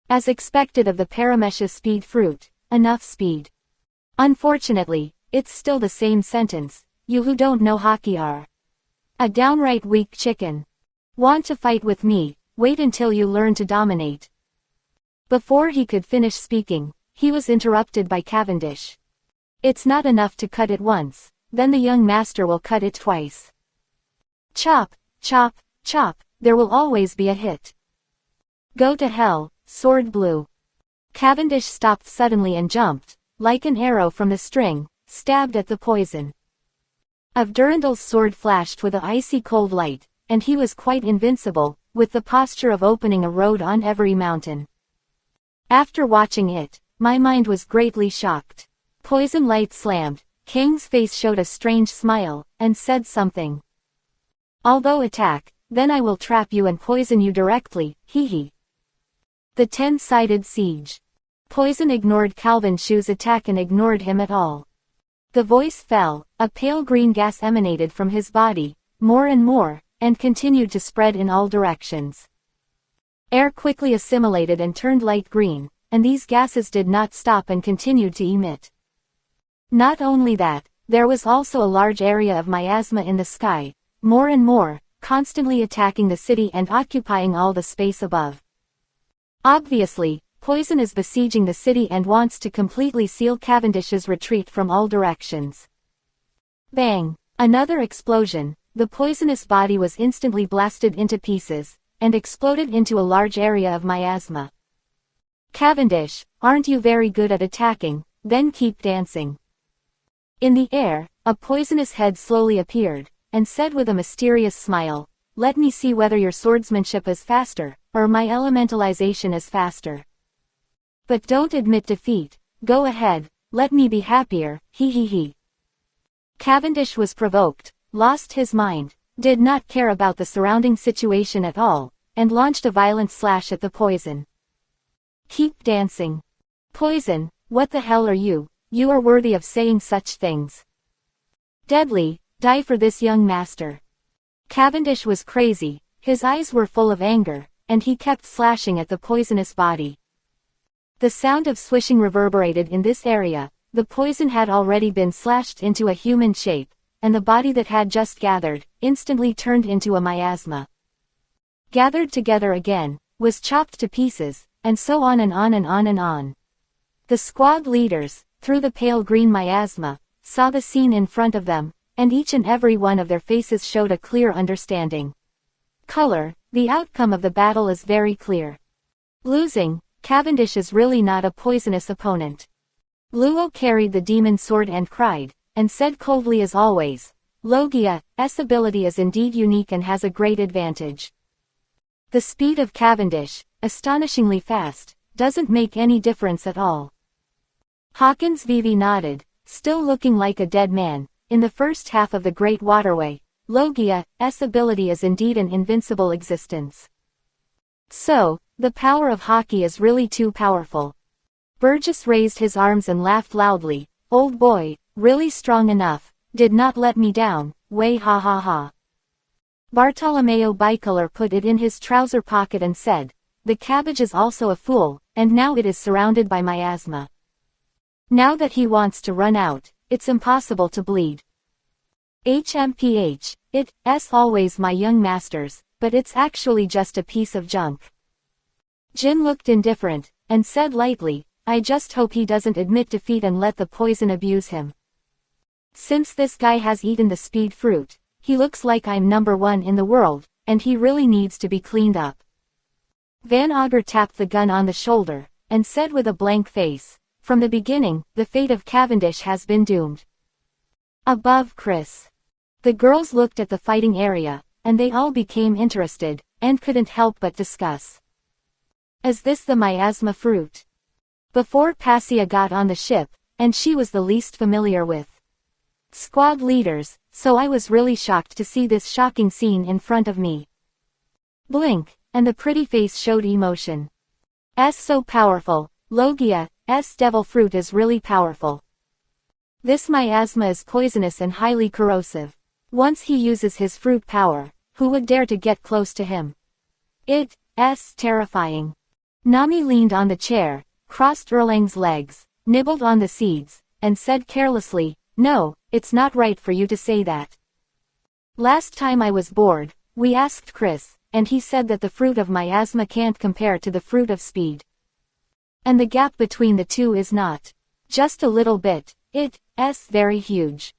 As expected of the Paramecia's speed fruit, enough speed. Unfortunately, it's still the same sentence, you who don't know hockey are a downright weak chicken. Want to fight with me, wait until you learn to dominate. Before he could finish speaking, he was interrupted by Cavendish. It's not enough to cut it once, then the young master will cut it twice. Chop, chop, chop, there will always be a hit. Go to hell, sword blue. Cavendish stopped suddenly and jumped, like an arrow from the string, stabbed at the poison. Of Durandal's sword flashed with a icy cold light, and he was quite invincible, with the posture of opening a road on every mountain. After watching it, my mind was greatly shocked. Poison light slammed, Kang's face showed a strange smile, and said something. Although attack, then I will trap you and poison you directly, hee. The 10-sided siege. Poison ignored Calvin Shu's attack and ignored him at all. The voice fell, a pale green gas emanated from his body, more and more, and continued to spread in all directions. Air quickly assimilated and turned light green, and these gases did not stop and continued to emit. Not only that, there was also a large area of miasma in the sky, more and more, constantly attacking the city and occupying all the space above. Obviously, Poison is besieging the city and wants to completely seal Cavendish's retreat from all directions. Bang! Another explosion. The poisonous body was instantly blasted into pieces, and exploded into a large area of miasma. Cavendish, aren't you very good at attacking? Then keep dancing. In the air, a poisonous head slowly appeared, and said with a mysterious smile, let me see whether your swordsmanship is faster, or my elementalization is faster. But don't admit defeat, go ahead, let me be happier, hee. Cavendish was provoked, lost his mind, did not care about the surrounding situation at all, and launched a violent slash at the Poison. Keep dancing. Poison, what the hell are you? You are worthy of saying such things. Deadly, die for this young master. Cavendish was crazy, his eyes were full of anger, and he kept slashing at the poisonous body. The sound of swishing reverberated in this area. The poison had already been slashed into a human shape, and the body that had just gathered, instantly turned into a miasma. Gathered together again, was chopped to pieces, and so on and on and on and on. The squad leaders, through the pale green miasma, saw the scene in front of them, and each and every one of their faces showed a clear understanding. Color, the outcome of the battle is very clear. Losing, Cavendish is really not a poisonous opponent. Luo carried the demon sword and cried, and said coldly as always, Logia's ability is indeed unique and has a great advantage. The speed of Cavendish, astonishingly fast, doesn't make any difference at all. Hawkins Vivi nodded, still looking like a dead man. In the first half of the Great Waterway, Logia's ability is indeed an invincible existence. So, the power of hockey is really too powerful. Burgess raised his arms and laughed loudly, old boy, really strong enough, did not let me down, way ha. Bartolomeo Bicolor put it in his trouser pocket and said, the cabbage is also a fool, and now it is surrounded by miasma. Now that he wants to run out, it's impossible to bleed. HMPH, it's always my young masters, but it's actually just a piece of junk. Jin looked indifferent, and said lightly, I just hope he doesn't admit defeat and let the poison abuse him. Since this guy has eaten the speed fruit, he looks like I'm number one in the world, and he really needs to be cleaned up. Van Auger tapped the gun on the shoulder, and said with a blank face, from the beginning, the fate of Cavendish has been doomed. Above Chris. The girls looked at the fighting area, and they all became interested, and couldn't help but discuss. Is this the miasma fruit? Before Passia got on the ship, and she was the least familiar with squad leaders, so I was really shocked to see this shocking scene in front of me. Blink, and the pretty face showed emotion. So powerful, Logia's devil fruit is really powerful. This miasma is poisonous and highly corrosive. Once he uses his fruit power, who would dare to get close to him? It's terrifying. Nami leaned on the chair, crossed Erlang's legs, nibbled on the seeds, and said carelessly, no, it's not right for you to say that. Last time I was bored, we asked Chris, and he said that the fruit of miasma can't compare to the fruit of speed. And the gap between the two is not just a little bit, it's very huge.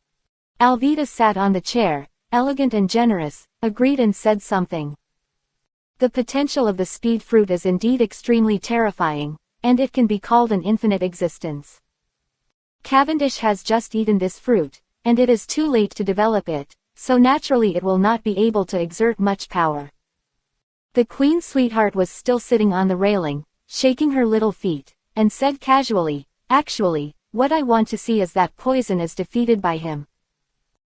Alvita sat on the chair, elegant and generous, agreed and said something. The potential of the speed fruit is indeed extremely terrifying, and it can be called an infinite existence. Cavendish has just eaten this fruit, and it is too late to develop it, so naturally it will not be able to exert much power. The Queen's sweetheart was still sitting on the railing, shaking her little feet, and said casually, "Actually, what I want to see is that Poison is defeated by him."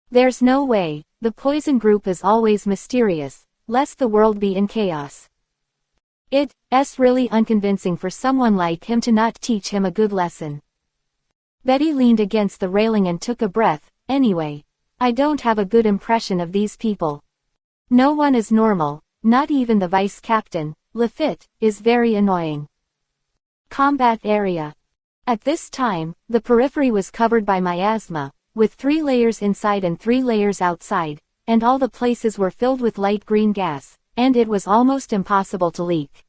There's no way. The Poison group is always mysterious, lest the world be in chaos. It's really unconvincing for someone like him to not teach him a good lesson. Betty leaned against the railing and took a breath. Anyway, I don't have a good impression of these people. No one is normal, not even the vice captain. Lafitte is very annoying. Combat area. At this time, the periphery was covered by miasma, with 3 layers inside and 3 layers outside, and all the places were filled with light green gas, and it was almost impossible to leak.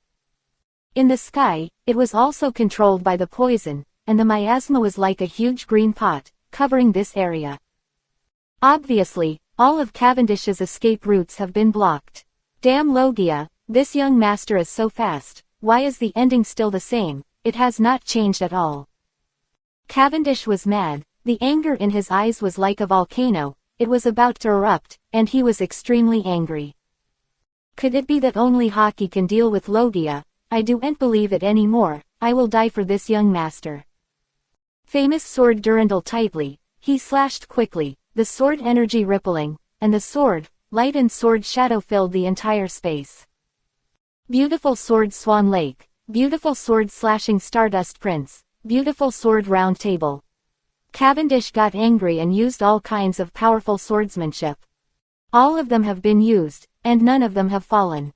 In the sky, it was also controlled by the poison, and the miasma was like a huge green pot, covering this area. Obviously, all of Cavendish's escape routes have been blocked. Damn Logia, this young master is so fast. Why is the ending still the same? It has not changed at all. Cavendish was mad. The anger in his eyes was like a volcano. It was about to erupt, and he was extremely angry. Could it be that only hockey can deal with Logia? I don't believe it anymore. I will die for this young master. Famous sword Durandal tightly. He slashed quickly, the sword energy rippling, and the sword, light and sword shadow filled the entire space. Beautiful sword Swan Lake, beautiful sword slashing Stardust Prince, beautiful sword Round Table. Cavendish got angry and used all kinds of powerful swordsmanship. All of them have been used, and none of them have fallen.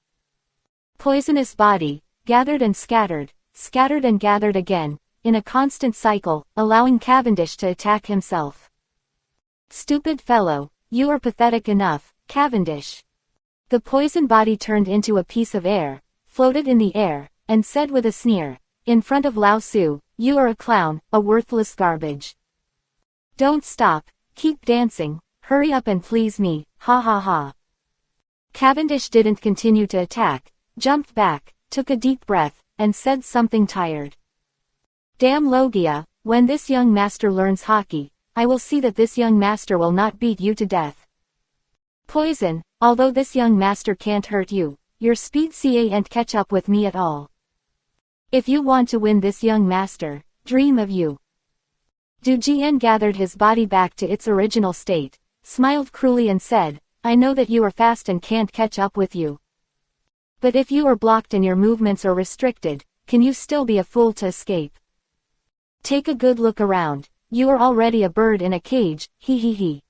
Poisonous body, gathered and scattered and gathered again, in a constant cycle, allowing Cavendish to attack himself. Stupid fellow, you are pathetic enough, Cavendish. The poison body turned into a piece of air, floated in the air, and said with a sneer, in front of Lao Su, "You are a clown, a worthless garbage. Don't stop, keep dancing, hurry up and please me, ha ha ha." Cavendish didn't continue to attack, jumped back, took a deep breath, and said something tired. "Damn Logia, when this young master learns hockey, I will see that this young master will not beat you to death. Poison, although this young master can't hurt you, your speed can't catch up with me at all. If you want to win this young master, dream of you." Du Jian gathered his body back to its original state, smiled cruelly and said, "I know that you are fast and can't catch up with you. But if you are blocked and your movements are restricted, can you still be a fool to escape? Take a good look around, you are already a bird in a cage, he he he."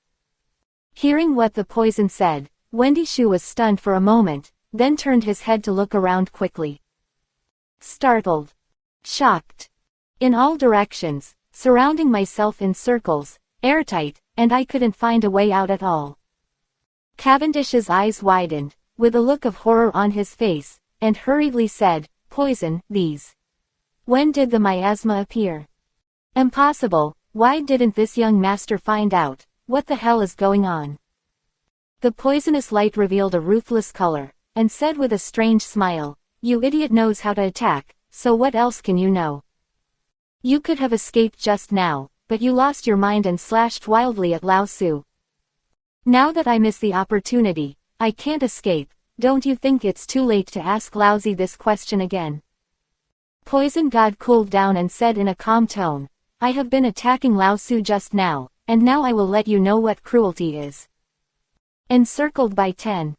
Hearing what the poison said, Wendy Shu was stunned for a moment, then turned his head to look around quickly. Startled. Shocked. In all directions, surrounding myself in circles, airtight, and I couldn't find a way out at all. Cavendish's eyes widened, with a look of horror on his face, and hurriedly said, "Poison, these. When did the miasma appear? Impossible, why didn't this young master find out? What the hell is going on?" The poisonous light revealed a ruthless color, and said with a strange smile, "You idiot knows how to attack, so what else can you know? You could have escaped just now, but you lost your mind and slashed wildly at Lao Su. Now that I miss the opportunity, I can't escape. Don't you think it's too late to ask Laozi this question again?" Poison God cooled down and said in a calm tone, "I have been attacking Lao Su just now, and now I will let you know what cruelty is." Encircled by 10.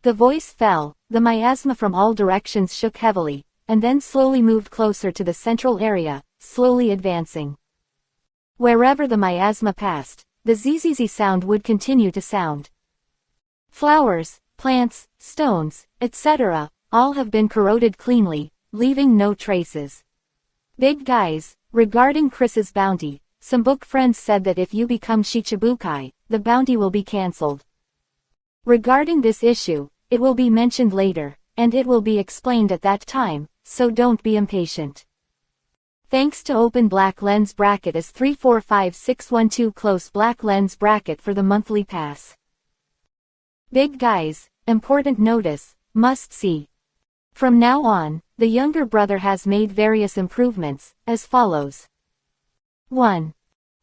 The voice fell, the miasma from all directions shook heavily, and then slowly moved closer to the central area, slowly advancing. Wherever the miasma passed, the zzz sound would continue to sound. Flowers, plants, stones, etc., all have been corroded cleanly, leaving no traces. Big guys, regarding Chris's bounty, some book friends said that if you become Shichibukai, the bounty will be cancelled. Regarding this issue, it will be mentioned later, and it will be explained at that time, so don't be impatient. Thanks to open black lens bracket as 345612 close black lens bracket for the monthly pass. Big guys, important notice, must see. From now on, the younger brother has made various improvements, as follows. 1.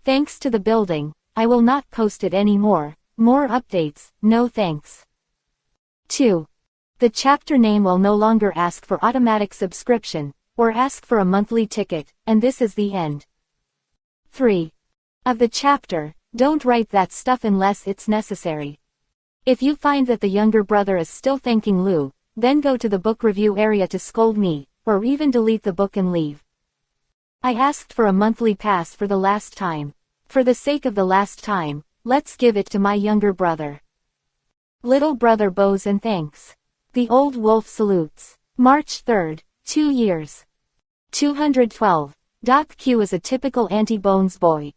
Thanks to the building, I will not post it anymore. More updates, no thanks. 2. The chapter name will no longer ask for automatic subscription, or ask for a monthly ticket, and this is the end. 3. Of the chapter, don't write that stuff unless it's necessary. If you find that the younger brother is still thanking Lou, then go to the book review area to scold me, or even delete the book and leave. I asked for a monthly pass for the last time. For the sake of the last time, let's give it to my younger brother. Little brother bows and thanks. The old wolf salutes. March 3rd, 2 years. 212. Doc Q is a typical anti-bones boy.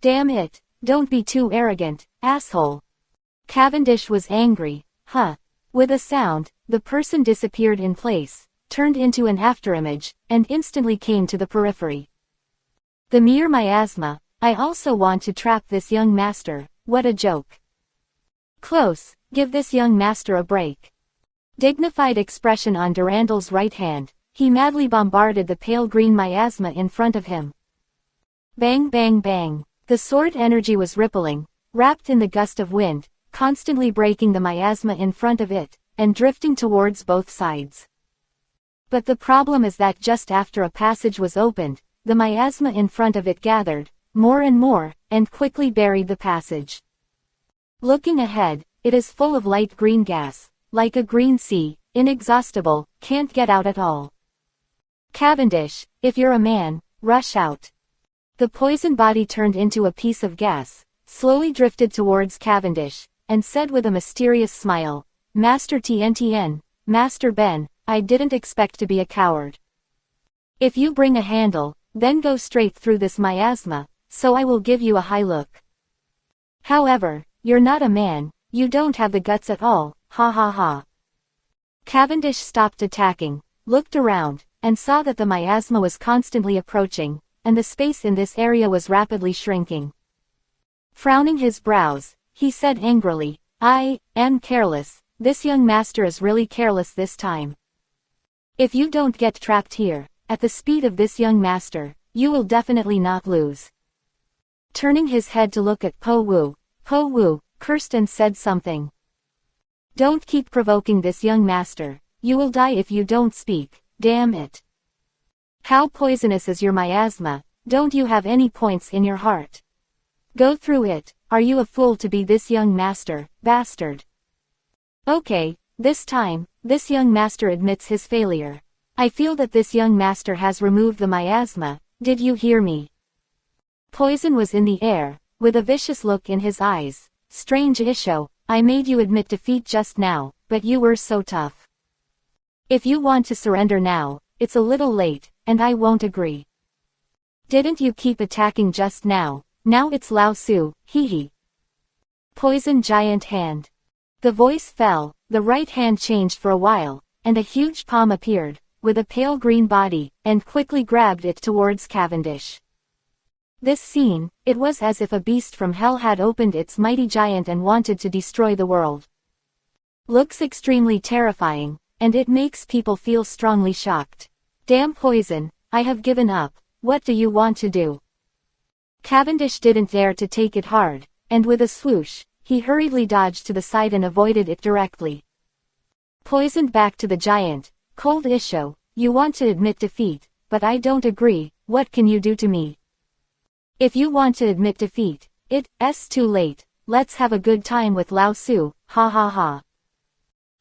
Damn it, don't be too arrogant, asshole. Cavendish was angry, huh. With a sound, the person disappeared in place, turned into an afterimage, and instantly came to the periphery. The mere miasma, I also want to trap this young master, what a joke. Close, give this young master a break. Dignified expression on Durandal's right hand, he madly bombarded the pale green miasma in front of him. Bang bang bang, the sword energy was rippling, wrapped in the gust of wind, constantly breaking the miasma in front of it, and drifting towards both sides. But the problem is that just after a passage was opened, the miasma in front of it gathered, more and more, and quickly buried the passage. Looking ahead, it is full of light green gas, like a green sea, inexhaustible, can't get out at all. Cavendish, if you're a man, rush out. The poison body turned into a piece of gas, slowly drifted towards Cavendish, and said with a mysterious smile, Master TNTN, Master Ben, I didn't expect to be a coward. If you bring a handle, then go straight through this miasma, so I will give you a high look. However, you're not a man, you don't have the guts at all, ha ha ha. Cavendish stopped attacking, looked around, and saw that the miasma was constantly approaching, and the space in this area was rapidly shrinking. Frowning his brows, he said angrily, I am careless, this young master is really careless this time. If you don't get trapped here, at the speed of this young master, you will definitely not lose. Turning his head to look at Po Wu, cursed and said something. Don't keep provoking this young master, you will die if you don't speak, damn it. How poisonous is your miasma, don't you have any points in your heart? Go through it, are you a fool to be this young master, bastard? Okay, this time, this young master admits his failure. I feel that this young master has removed the miasma, did you hear me? Poison was in the air, with a vicious look in his eyes. Strange Isho, I made you admit defeat just now, but you were so tough. If you want to surrender now, it's a little late, and I won't agree. Didn't you keep attacking just now? Now it's Lao Su, hee hee. Poison giant hand. The voice fell, the right hand changed for a while, and a huge palm appeared, with a pale green body, and quickly grabbed it towards Cavendish. This scene, it was as if a beast from hell had opened its mighty giant and wanted to destroy the world. Looks extremely terrifying, and it makes people feel strongly shocked. Damn Poison, I have given up, what do you want to do? Cavendish didn't dare to take it hard, and with a swoosh, he hurriedly dodged to the side and avoided it directly. Poisoned back to the giant, Cold Isho, you want to admit defeat, but I don't agree, what can you do to me? If you want to admit defeat, it's too late, let's have a good time with Lao Su, ha ha ha.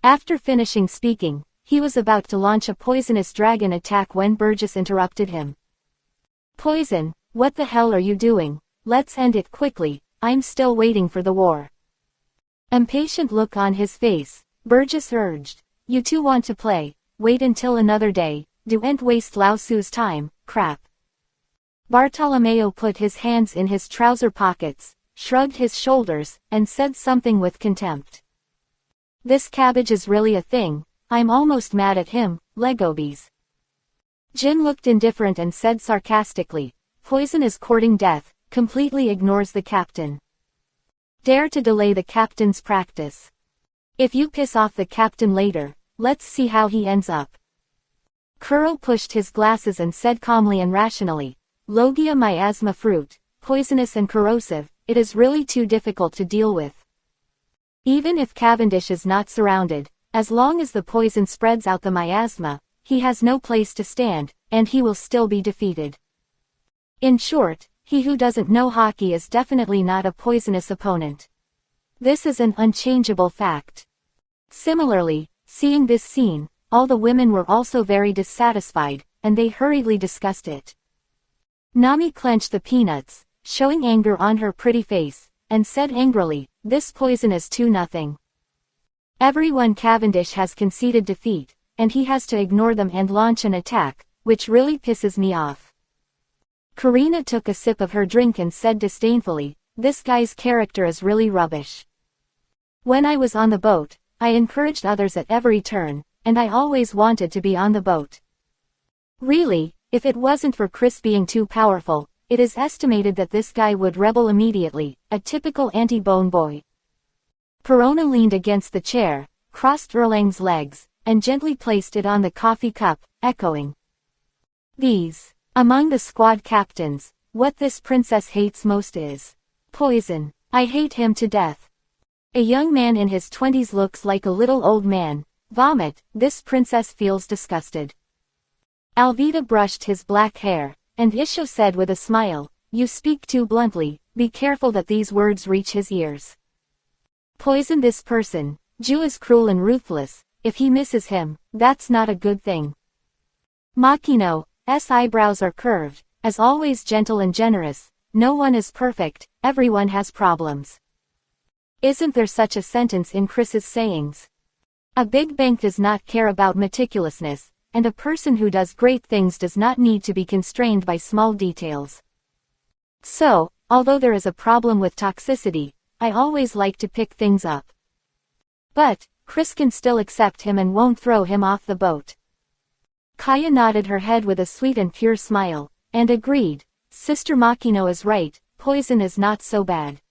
After finishing speaking, he was about to launch a poisonous dragon attack when Burgess interrupted him. Poison, what the hell are you doing? Let's end it quickly, I'm still waiting for the war. Impatient look on his face, Burgess urged. You two want to play, wait until another day, don't waste Lao Su's time, crap. Bartolomeo put his hands in his trouser pockets, shrugged his shoulders, and said something with contempt. This cabbage is really a thing, I'm almost mad at him, Legobies. Jin looked indifferent and said sarcastically, Poison is courting death, completely ignores the captain. Dare to delay the captain's practice. If you piss off the captain later, let's see how he ends up. Kuro pushed his glasses and said calmly and rationally, Logia miasma fruit, poisonous and corrosive, it is really too difficult to deal with. Even if Cavendish is not surrounded, as long as the poison spreads out the miasma, he has no place to stand, and he will still be defeated. In short, he who doesn't know hockey is definitely not a poisonous opponent. This is an unchangeable fact. Similarly, seeing this scene, all the women were also very dissatisfied, and they hurriedly discussed it. Nami clenched the peanuts, showing anger on her pretty face, and said angrily, "This poison is too nothing. Everyone Cavendish has conceded defeat, and he has to ignore them and launch an attack, which really pisses me off." Karina took a sip of her drink and said disdainfully, "This guy's character is really rubbish. When I was on the boat, I encouraged others at every turn, and I always wanted to be on the boat. Really, if it wasn't for Chris being too powerful, it is estimated that this guy would rebel immediately, a typical anti-bone boy." Perona leaned against the chair, crossed Erlang's legs, and gently placed it on the coffee cup, echoing, "These. Among the squad captains, what this princess hates most is poison. I hate him to death. A young man in his 20s looks like a little old man. Vomit, this princess feels disgusted." Alvida brushed his black hair, and Isho said with a smile, "You speak too bluntly, be careful that these words reach his ears. Poison this person. Ju is cruel and ruthless, if he misses him, that's not a good thing. Makino's eyebrows are curved, as always gentle and generous, no one is perfect, everyone has problems." Isn't there such a sentence in Chris's sayings? A big bank does not care about meticulousness, and a person who does great things does not need to be constrained by small details. So, although there is a problem with toxicity, I always like to pick things up. But, Chris can still accept him and won't throw him off the boat. Kaya nodded her head with a sweet and pure smile, and agreed, "Sister Makino is right, poison is not so bad.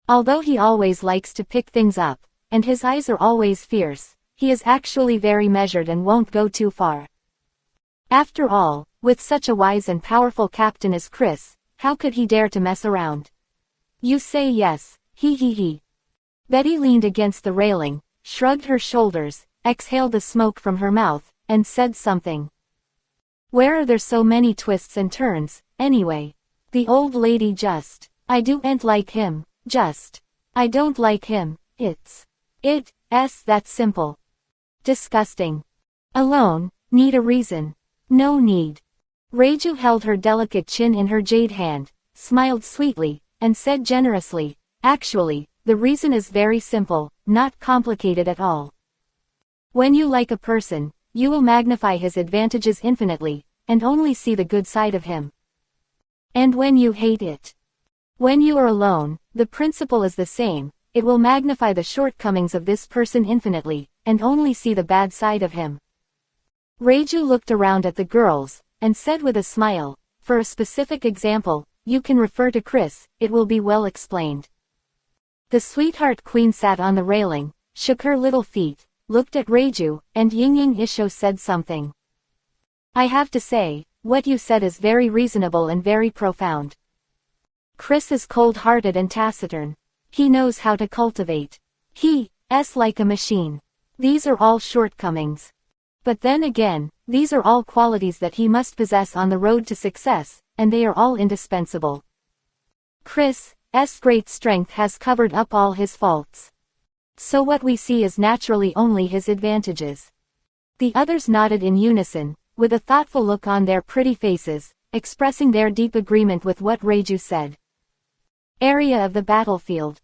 Although he always likes to pick things up, and his eyes are always fierce, he is actually very measured and won't go too far. After all, with such a wise and powerful captain as Chris, how could he dare to mess around? You say yes, he. Betty leaned against the railing, shrugged her shoulders, exhaled the smoke from her mouth, and said something. Where are there so many twists and turns, anyway? The old lady just, I don't like him, just. I don't like him, it's that simple. Disgusting. Alone, need a reason. No need. Reiju held her delicate chin in her jade hand, smiled sweetly, and said generously, actually, the reason is very simple, not complicated at all. When you like a person, you will magnify his advantages infinitely, and only see the good side of him. And when you hate it, when you are alone, the principle is the same, it will magnify the shortcomings of this person infinitely, and only see the bad side of him. Reiju looked around at the girls, and said with a smile, for a specific example, you can refer to Chris, it will be well explained. The sweetheart queen sat on the railing, shook her little feet, looked at Reiju, and Yingying Isho said something. I have to say, what you said is very reasonable and very profound. Chris is cold-hearted and taciturn. He knows how to cultivate. He's like a machine. These are all shortcomings. But then again, these are all qualities that he must possess on the road to success, and they are all indispensable. Chris's great strength has covered up all his faults. So what we see is naturally only his advantages. The others nodded in unison, with a thoughtful look on their pretty faces, expressing their deep agreement with what Reiju said. Area of the battlefield.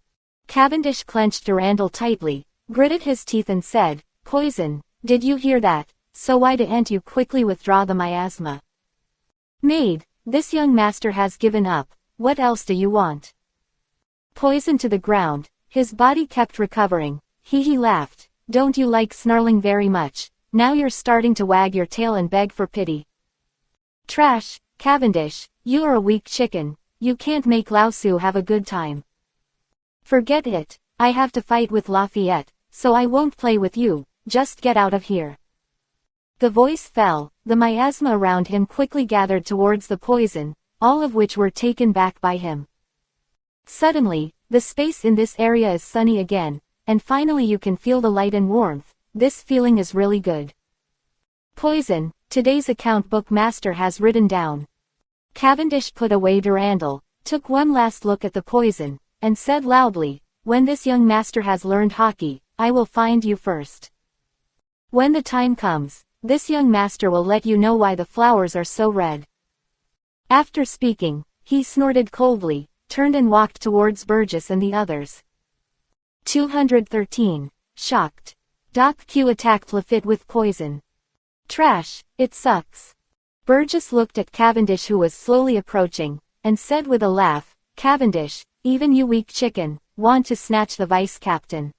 Cavendish clenched Durandal tightly, gritted his teeth and said, Poison, did you hear that? So why didn't you quickly withdraw the miasma? Maid, this young master has given up, what else do you want? Poison to the ground, his body kept recovering, he laughed, don't you like snarling very much, now you're starting to wag your tail and beg for pity. Trash, Cavendish, you are a weak chicken, you can't make Laosu have a good time. Forget it, I have to fight with Lafayette, so I won't play with you, just get out of here. The voice fell, the miasma around him quickly gathered towards the poison, all of which were taken back by him. Suddenly, the space in this area is sunny again, and finally you can feel the light and warmth. This feeling is really good. Poison, today's account book master has written down. Cavendish put away Durandal, took one last look at the poison, and said loudly, "When this young master has learned hockey, I will find you first. When the time comes, this young master will let you know why the flowers are so red." After speaking, he snorted coldly, turned and walked towards Burgess and the others. 213. Shocked. Doc Q attacked Lafitte with poison. Trash, it sucks. Burgess looked at Cavendish, who was slowly approaching, and said with a laugh, "Cavendish, even you weak chicken, want to snatch the vice captain.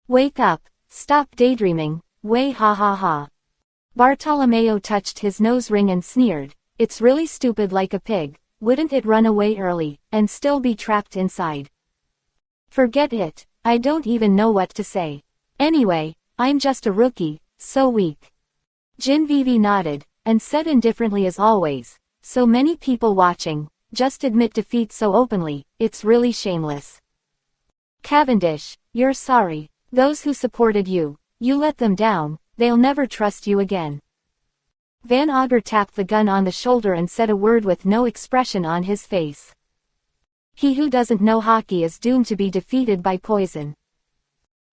Wake up, stop daydreaming, way ha ha ha." Bartolomeo touched his nose ring and sneered, "It's really stupid like a pig, wouldn't it run away early, and still be trapped inside? Forget it, I don't even know what to say. Anyway, I'm just a rookie, so weak." Ginvivi nodded, and said indifferently as always, "So many people watching, just admit defeat so openly, it's really shameless. Cavendish, you're sorry. Those who supported you, you let them down, they'll never trust you again." Van Auger tapped the gun on the shoulder and said a word with no expression on his face. "He who doesn't know hockey is doomed to be defeated by poison.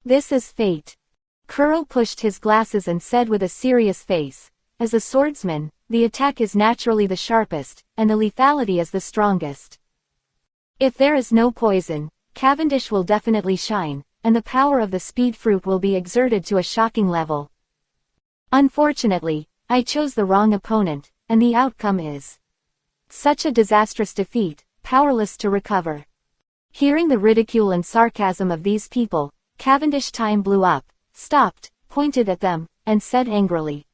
This is fate." Curl pushed his glasses and said with a serious face, "As a swordsman, the attack is naturally the sharpest, and the lethality is the strongest. If there is no poison, Cavendish will definitely shine, and the power of the speed fruit will be exerted to a shocking level. Unfortunately, I chose the wrong opponent, and the outcome is such a disastrous defeat, powerless to recover." Hearing the ridicule and sarcasm of these people, Cavendish time blew up, stopped, pointed at them, and said angrily,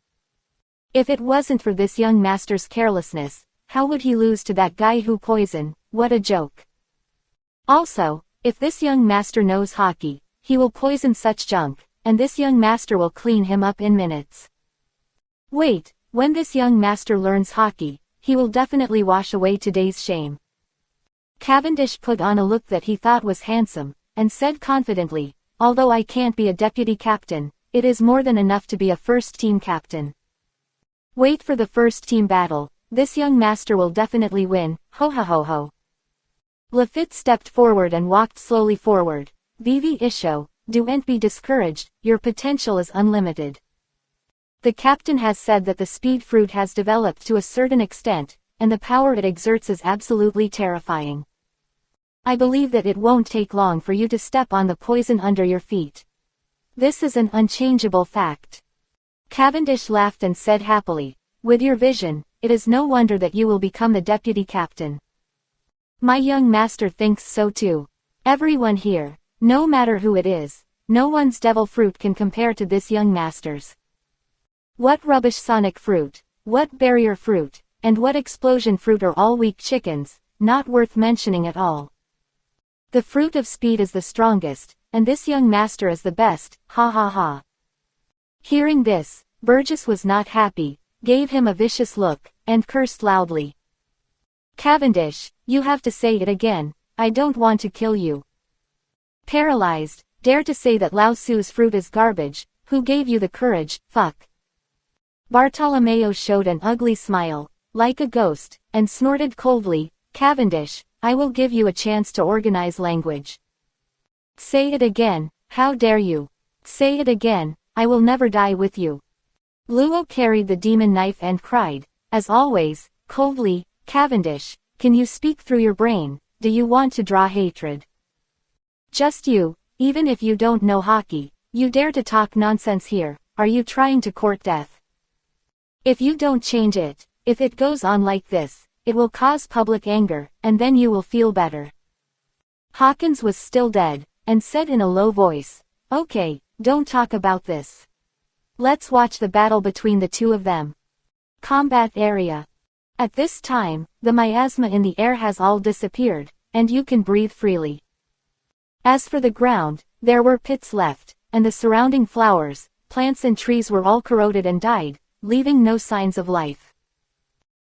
"If it wasn't for this young master's carelessness, how would he lose to that guy who poisoned? What a joke. Also, if this young master knows hockey, he will poison such junk, and this young master will clean him up in minutes. Wait, when this young master learns hockey, he will definitely wash away today's shame." Cavendish put on a look that he thought was handsome, and said confidently, "Although I can't be a deputy captain, it is more than enough to be a first-team captain. Wait for the first-team battle, this young master will definitely win, ho ho ho ho." Lafitte stepped forward and walked slowly forward. "Vivi Isho, don't be discouraged, your potential is unlimited. The captain has said that the speed fruit has developed to a certain extent, and the power it exerts is absolutely terrifying. I believe that it won't take long for you to step on the poison under your feet. This is an unchangeable fact." Cavendish laughed and said happily, "With your vision, it is no wonder that you will become the deputy captain. My young master thinks so too. Everyone here, no matter who it is, no one's devil fruit can compare to this young master's. What rubbish sonic fruit, what barrier fruit, and what explosion fruit are all weak chickens, not worth mentioning at all. The fruit of speed is the strongest, and this young master is the best, ha ha ha." Hearing this, Burgess was not happy, gave him a vicious look, and cursed loudly. "Cavendish, you have to say it again, I don't want to kill you. Paralyzed, dare to say that Lao Tzu's fruit is garbage, who gave you the courage, fuck." Bartolomeo showed an ugly smile, like a ghost, and snorted coldly, "Cavendish, I will give you a chance to organize language. Say it again, how dare you? Say it again, I will never die with you." Luo carried the demon knife and cried, as always, coldly, "Cavendish, can you speak through your brain? Do you want to draw hatred? Just you, even if you don't know hockey, you dare to talk nonsense here, are you trying to court death? If you don't change it, if it goes on like this, it will cause public anger, and then you will feel better." Hawkins was still dead, and said in a low voice, "Okay, don't talk about this. Let's watch the battle between the two of them." Combat area. At this time, the miasma in the air has all disappeared, and you can breathe freely. As for the ground, there were pits left, and the surrounding flowers, plants and trees were all corroded and died, leaving no signs of life.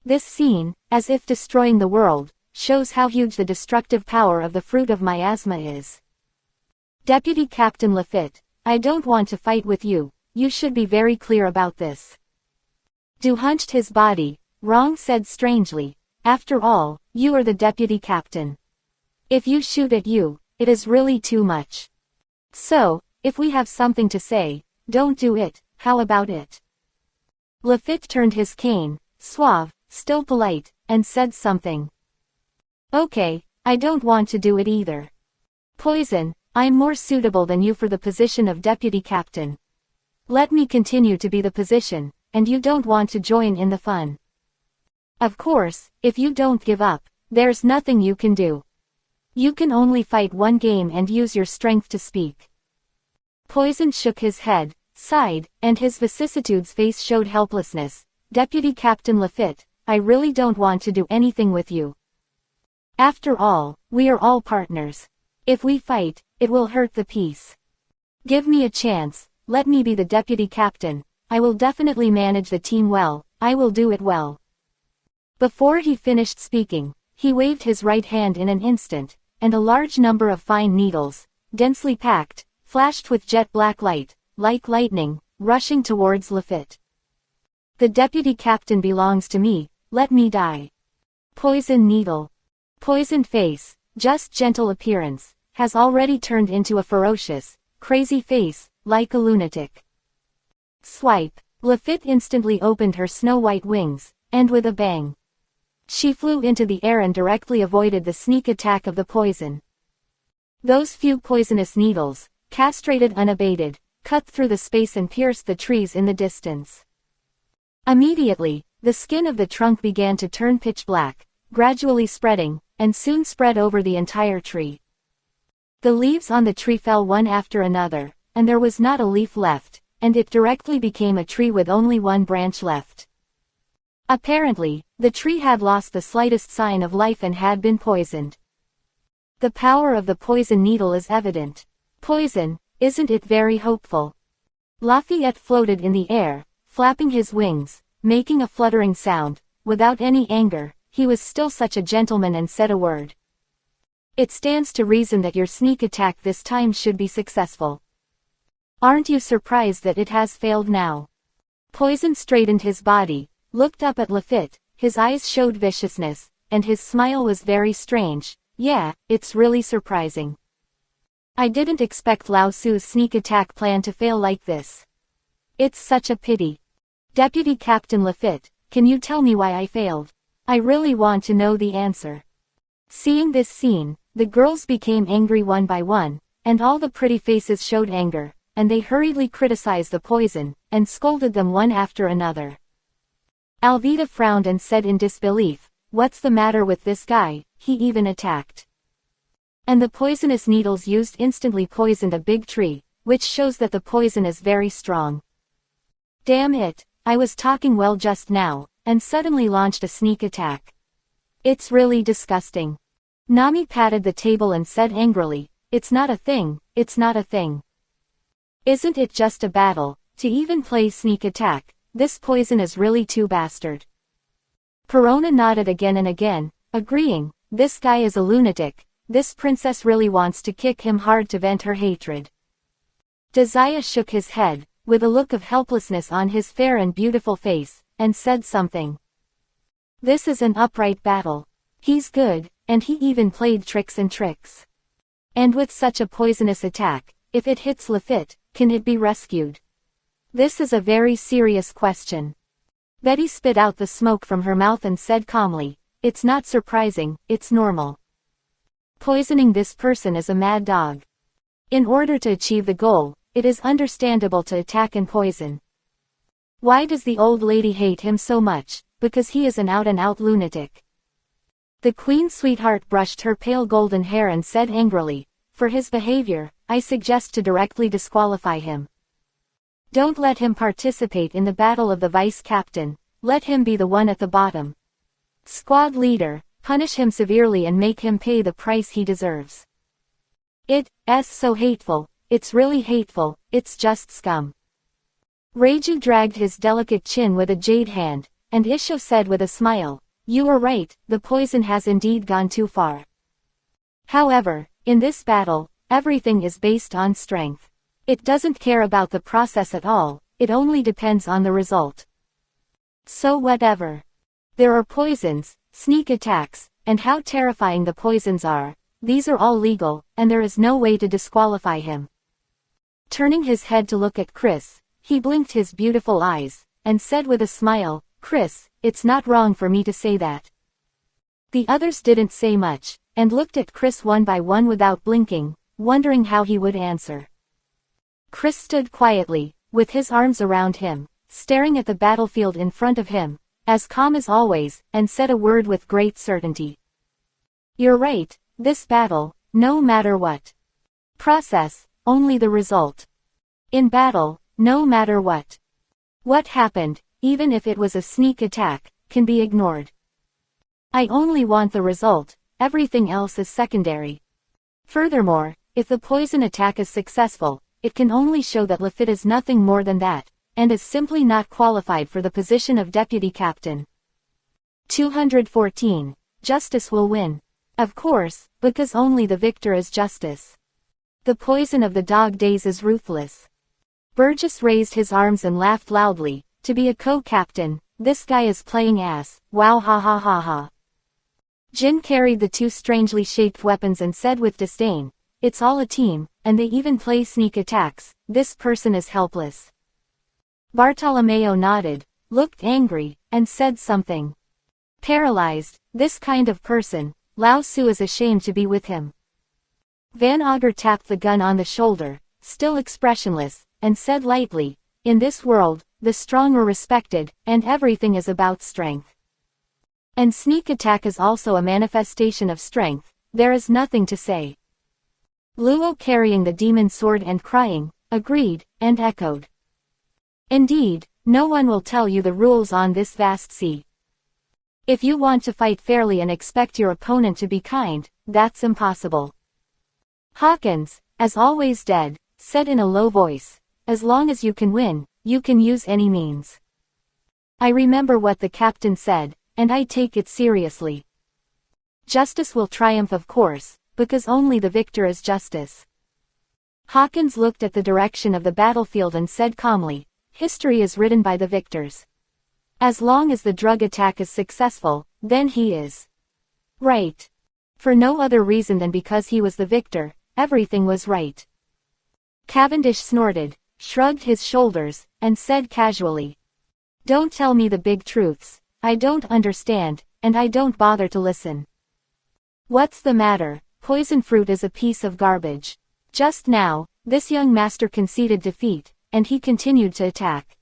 This scene, as if destroying the world, shows how huge the destructive power of the fruit of miasma is. Deputy Captain Lafitte, I don't want to fight with you, you should be very clear about this. Du hunched his body, Wrong said strangely, after all, you are the deputy captain. If you shoot at you, it is really too much. So, if we have something to say, don't do it, how about it? Lafitte turned his cane, suave, still polite, and said something. Okay, I don't want to do it either. Poison, I'm more suitable than you for the position of deputy captain. Let me continue to be the position, and you don't want to join in the fun. Of course, if you don't give up, there's nothing you can do. You can only fight one game and use your strength to speak. Poison shook his head, sighed, and his vicissitudes face showed helplessness. Deputy Captain Lafitte, I really don't want to do anything with you. After all, we are all partners. If we fight, it will hurt the peace. Give me a chance, let me be the deputy captain, I will definitely manage the team well, I will do it well. Before he finished speaking, he waved his right hand in an instant, and a large number of fine needles, densely packed, flashed with jet black light, like lightning, rushing towards Lafitte. The deputy captain belongs to me, let me die. Poison needle. Poisoned face, just gentle appearance, has already turned into a ferocious, crazy face, like a lunatic. Swipe. Lafitte instantly opened her snow-white wings, and with a bang, she flew into the air and directly avoided the sneak attack of the poison. Those few poisonous needles, castrated unabated, cut through the space and pierced the trees in the distance. Immediately, the skin of the trunk began to turn pitch black, gradually spreading, and soon spread over the entire tree. The leaves on the tree fell one after another, and there was not a leaf left, and it directly became a tree with only one branch left. Apparently, the tree had lost the slightest sign of life and had been poisoned. The power of the poison needle is evident. Poison, isn't it very hopeful? Lafayette floated in the air, flapping his wings, making a fluttering sound. Without any anger, he was still such a gentleman and said a word. It stands to reason that your sneak attack this time should be successful. Aren't you surprised that it has failed now? Poison straightened his body, looked up at Lafitte, his eyes showed viciousness, and his smile was very strange. Yeah, it's really surprising. I didn't expect Lao Su's sneak attack plan to fail like this. It's such a pity. Deputy Captain Lafitte, can you tell me why I failed? I really want to know the answer. Seeing this scene, the girls became angry one by one, and all the pretty faces showed anger, and they hurriedly criticized the poison, and scolded them one after another. Alvida frowned and said in disbelief, what's the matter with this guy, he even attacked. And the poisonous needles used instantly poisoned a big tree, which shows that the poison is very strong. Damn it, I was talking well just now, and suddenly launched a sneak attack. It's really disgusting. Nami patted the table and said angrily, it's not a thing, it's not a thing. Isn't it just a battle, to even play sneak attack? This poison is really too bastard. Perona nodded again and again, agreeing, this guy is a lunatic, this princess really wants to kick him hard to vent her hatred. Desire shook his head, with a look of helplessness on his fair and beautiful face, and said something. This is an upright battle. He's good, and he even played tricks and tricks. And with such a poisonous attack, if it hits Lafitte, can it be rescued? This is a very serious question. Betty spit out the smoke from her mouth and said calmly, it's not surprising, it's normal. Poisoning this person is a mad dog. In order to achieve the goal, it is understandable to attack and poison. Why does the old lady hate him so much? Because he is an out-and-out lunatic. The Queen's sweetheart brushed her pale golden hair and said angrily, for his behavior, I suggest to directly disqualify him. Don't let him participate in the battle of the vice captain, let him be the one at the bottom. Squad leader, punish him severely and make him pay the price he deserves. It's so hateful, it's really hateful, it's just scum. Reiju dragged his delicate chin with a jade hand, and Isho said with a smile, You are right, the poison has indeed gone too far. However, in this battle, everything is based on strength. It doesn't care about the process at all, it only depends on the result. So whatever. There are poisons, sneak attacks, and how terrifying the poisons are, these are all legal, and there is no way to disqualify him. Turning his head to look at Chris, he blinked his beautiful eyes, and said with a smile, "Chris, it's not wrong for me to say that." The others didn't say much, and looked at Chris one by one without blinking, wondering how he would answer. Chris stood quietly, with his arms around him, staring at the battlefield in front of him, as calm as always, and said a word with great certainty. "You're right, this battle, no matter what. Process, only the result. In battle, no matter what happened, even if it was a sneak attack, can be ignored. I only want the result, everything else is secondary. Furthermore, if the poison attack is successful, it can only show that Lafitte is nothing more than that, and is simply not qualified for the position of deputy captain." 214. Justice will win. Of course, because only the victor is justice. The poison of the dog days is ruthless. Burgess raised his arms and laughed loudly. To be a co-captain, this guy is playing ass, wow ha ha ha ha. Jin carried the two strangely shaped weapons and said with disdain, "It's all a team, and they even play sneak attacks, this person is helpless." Bartolomeo nodded, looked angry, and said something. "Paralyzed, this kind of person, Lao Su is ashamed to be with him." Van Auger tapped the gun on the shoulder, still expressionless, and said lightly, "In this world, the strong are respected, and everything is about strength. And sneak attack is also a manifestation of strength, there is nothing to say." Luo, carrying the demon sword and crying, agreed, and echoed. "Indeed, no one will tell you the rules on this vast sea. If you want to fight fairly and expect your opponent to be kind, that's impossible." Hawkins, as always dead, said in a low voice, "As long as you can win, you can use any means. I remember what the captain said, and I take it seriously. Justice will triumph, of course, because only the victor is justice." Hawkins looked at the direction of the battlefield and said calmly, "History is written by the victors. As long as the drug attack is successful, then he is right. For no other reason than because he was the victor, everything was right." Cavendish snorted, shrugged his shoulders, and said casually, "Don't tell me the big truths, I don't understand, and I don't bother to listen. What's the matter? Poison fruit is a piece of garbage. Just now, this young master conceded defeat, and he continued to attack.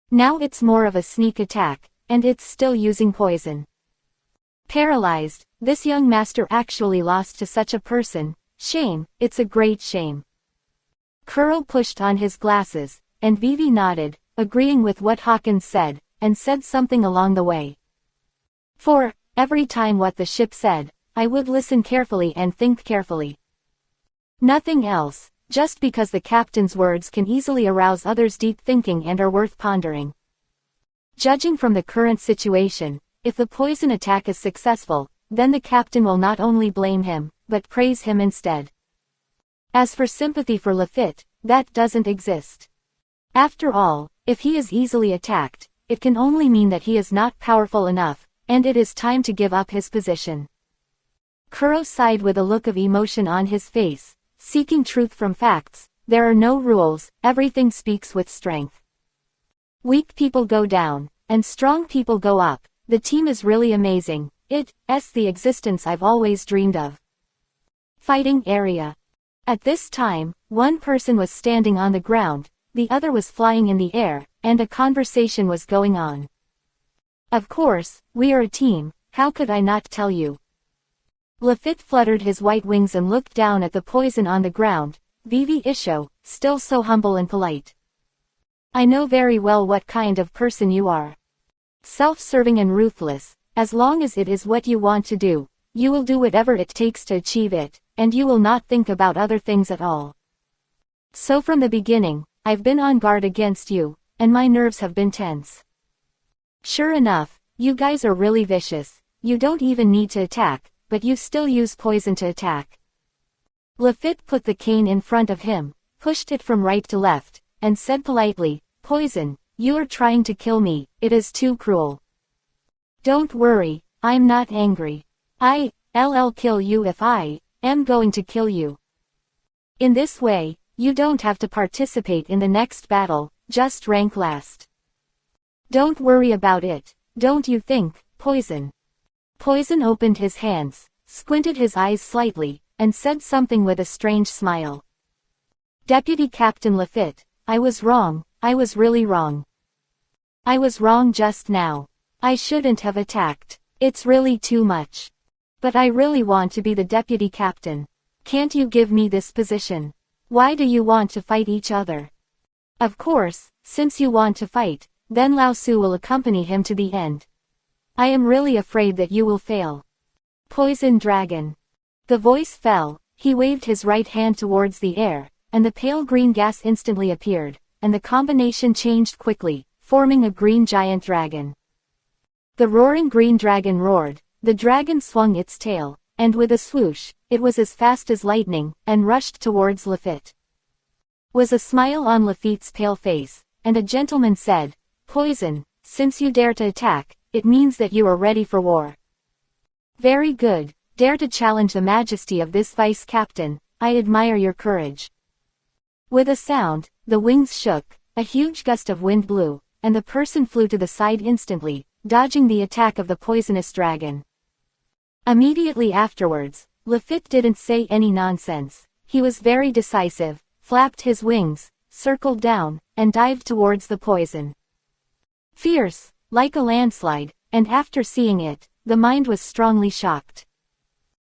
Now it's more of a sneak attack, and it's still using poison. Paralyzed, this young master actually lost to such a person. Shame, it's a great shame." Kuro pushed on his glasses, and Vivi nodded, agreeing with what Hawkins said, and said something along the way. "For, every time what the ship said, I would listen carefully and think carefully. Nothing else, just because the captain's words can easily arouse others' deep thinking and are worth pondering. Judging from the current situation, if the poison attack is successful, then the captain will not only blame him, but praise him instead. As for sympathy for Lafitte, that doesn't exist. After all, if he is easily attacked, it can only mean that he is not powerful enough, and it is time to give up his position." Kuro sighed with a look of emotion on his face, seeking truth from facts. "There are no rules, everything speaks with strength. Weak people go down, and strong people go up. The team is really amazing, it's the existence I've always dreamed of." Fighting area. At this time, one person was standing on the ground, the other was flying in the air, and a conversation was going on. "Of course, we are a team, how could I not tell you?" Lafitte fluttered his white wings and looked down at the poison on the ground. "Vivi Isho, still so humble and polite. I know very well what kind of person you are. Self-serving and ruthless, as long as it is what you want to do, you will do whatever it takes to achieve it, and you will not think about other things at all. So from the beginning, I've been on guard against you, and my nerves have been tense. Sure enough, You guys are really vicious. You don't even need to attack, but you still use poison to attack. Lafitte put the cane in front of him, pushed it from right to left, and said politely, "Poison, you are trying to kill me, it is too cruel." "Don't worry, I'm not angry. I'll kill you if I am going to kill you. In this way, you don't have to participate in the next battle, just rank last. Don't worry about it, don't you think, Poison?" Poison opened his hands, squinted his eyes slightly, and said something with a strange smile. "Deputy Captain Lafitte, I was wrong, I was really wrong. I was wrong just now. I shouldn't have attacked. It's really too much. But I really want to be the deputy captain. Can't you give me this position? Why do you want to fight each other?" "Of course, since you want to fight, then Lao Su will accompany him to the end. I am really afraid that you will fail. Poison Dragon." The voice fell, he waved his right hand towards the air, and the pale green gas instantly appeared, and the combination changed quickly, forming a green giant dragon. The roaring green dragon roared, the dragon swung its tail, and with a swoosh, it was as fast as lightning, and rushed towards Lafitte. Was a smile on Lafitte's pale face, and a gentleman said, "Poison, since you dare to attack, it means that you are ready for war. Very good, dare to challenge the majesty of this vice captain, I admire your courage." With a sound, the wings shook, a huge gust of wind blew, and the person flew to the side instantly, dodging the attack of the poisonous dragon. Immediately afterwards, Lafitte didn't say any nonsense. He was very decisive, flapped his wings, circled down, and dived towards the poison. Fierce, like a landslide, and after seeing it, the mind was strongly shocked.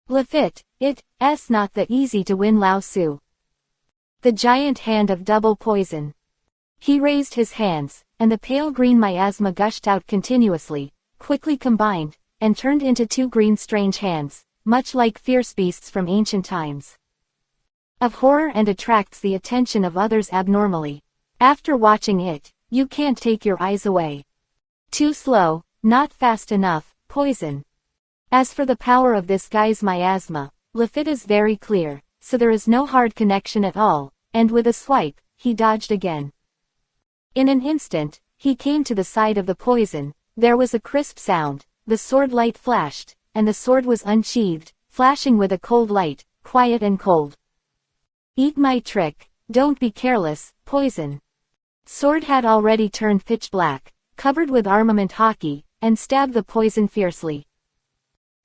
Lafitte, it's not that easy to win Lao Su. The giant hand of double poison. He raised his hands, and the pale green miasma gushed out continuously, quickly combined, and turned into two green strange hands, much like fierce beasts from ancient times. Of horror and attracts the attention of others abnormally. After watching it, you can't take your eyes away. Too slow, not fast enough, Poison. As for the power of this guy's miasma, Lafitte is very clear, so there is no hard connection at all, and with a swipe, he dodged again. In an instant, he came to the side of the poison, there was a crisp sound, the sword light flashed, and the sword was unsheathed, flashing with a cold light, quiet and cold. "Eat my trick, don't be careless, Poison." Sword had already turned pitch black, covered with armament hockey, and stabbed the poison fiercely.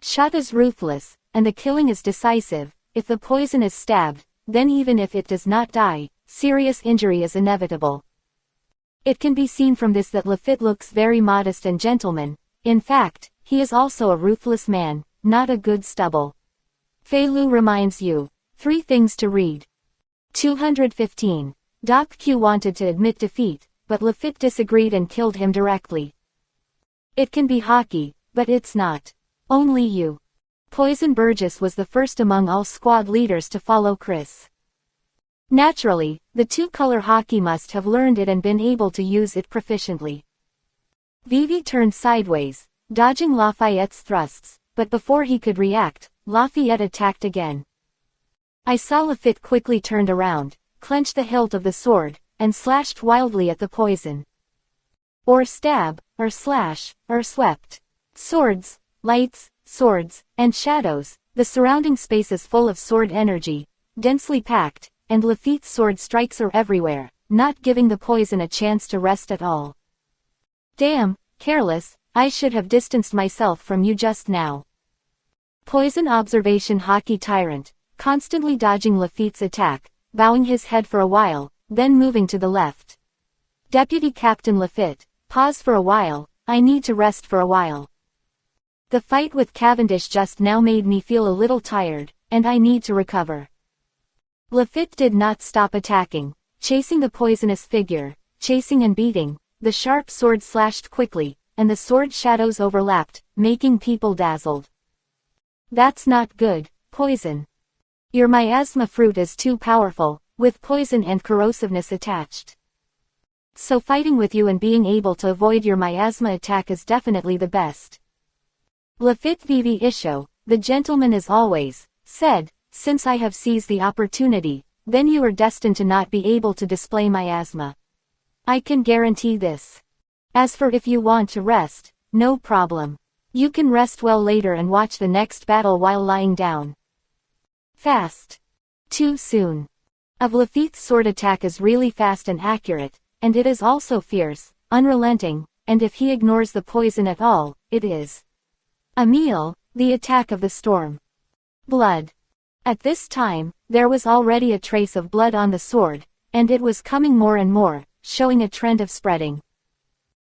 Shot is ruthless, and the killing is decisive. If the poison is stabbed, then even if it does not die, serious injury is inevitable. It can be seen from this that Lafitte looks very modest and gentleman. In fact, he is also a ruthless man, not a good stubble. Fei Lu reminds you. 3 things to read. 215. Doc Q wanted to admit defeat, but Lafitte disagreed and killed him directly. It can be hockey, but it's not. Only you. Poison Burgess was the first among all squad leaders to follow Chris. Naturally, the two-color hockey must have learned it and been able to use it proficiently. Vivi turned sideways, dodging Lafayette's thrusts, but before he could react, Lafayette attacked again. I saw Lafitte quickly turned around, clenched the hilt of the sword, and slashed wildly at the poison. Or stab, or slash, or swept. Swords, lights, swords, and shadows, the surrounding space is full of sword energy, densely packed, and Lafitte's sword strikes are everywhere, not giving the poison a chance to rest at all. Damn, careless, I should have distanced myself from you just now. Poison observation hockey tyrant, constantly dodging Lafitte's attack, bowing his head for a while, then moving to the left. Deputy Captain Lafitte, pause for a while, I need to rest for a while. The fight with Cavendish just now made me feel a little tired, and I need to recover. Lafitte did not stop attacking, chasing the poisonous figure, chasing and beating, the sharp sword slashed quickly, and the sword shadows overlapped, making people dazzled. That's not good, Poison. Your miasma fruit is too powerful, with poison and corrosiveness attached. So fighting with you and being able to avoid your miasma attack is definitely the best. Lafitte Vivi Isho, the gentleman as always, said, since I have seized the opportunity, then you are destined to not be able to display miasma. I can guarantee this. As for if you want to rest, no problem. You can rest well later and watch the next battle while lying down. Fast. Too soon. Of Lafitte's sword attack is really fast and accurate, and it is also fierce, unrelenting, and if he ignores the poison at all, it is Emil, the attack of the storm. Blood. At this time, there was already a trace of blood on the sword, and it was coming more and more, showing a trend of spreading.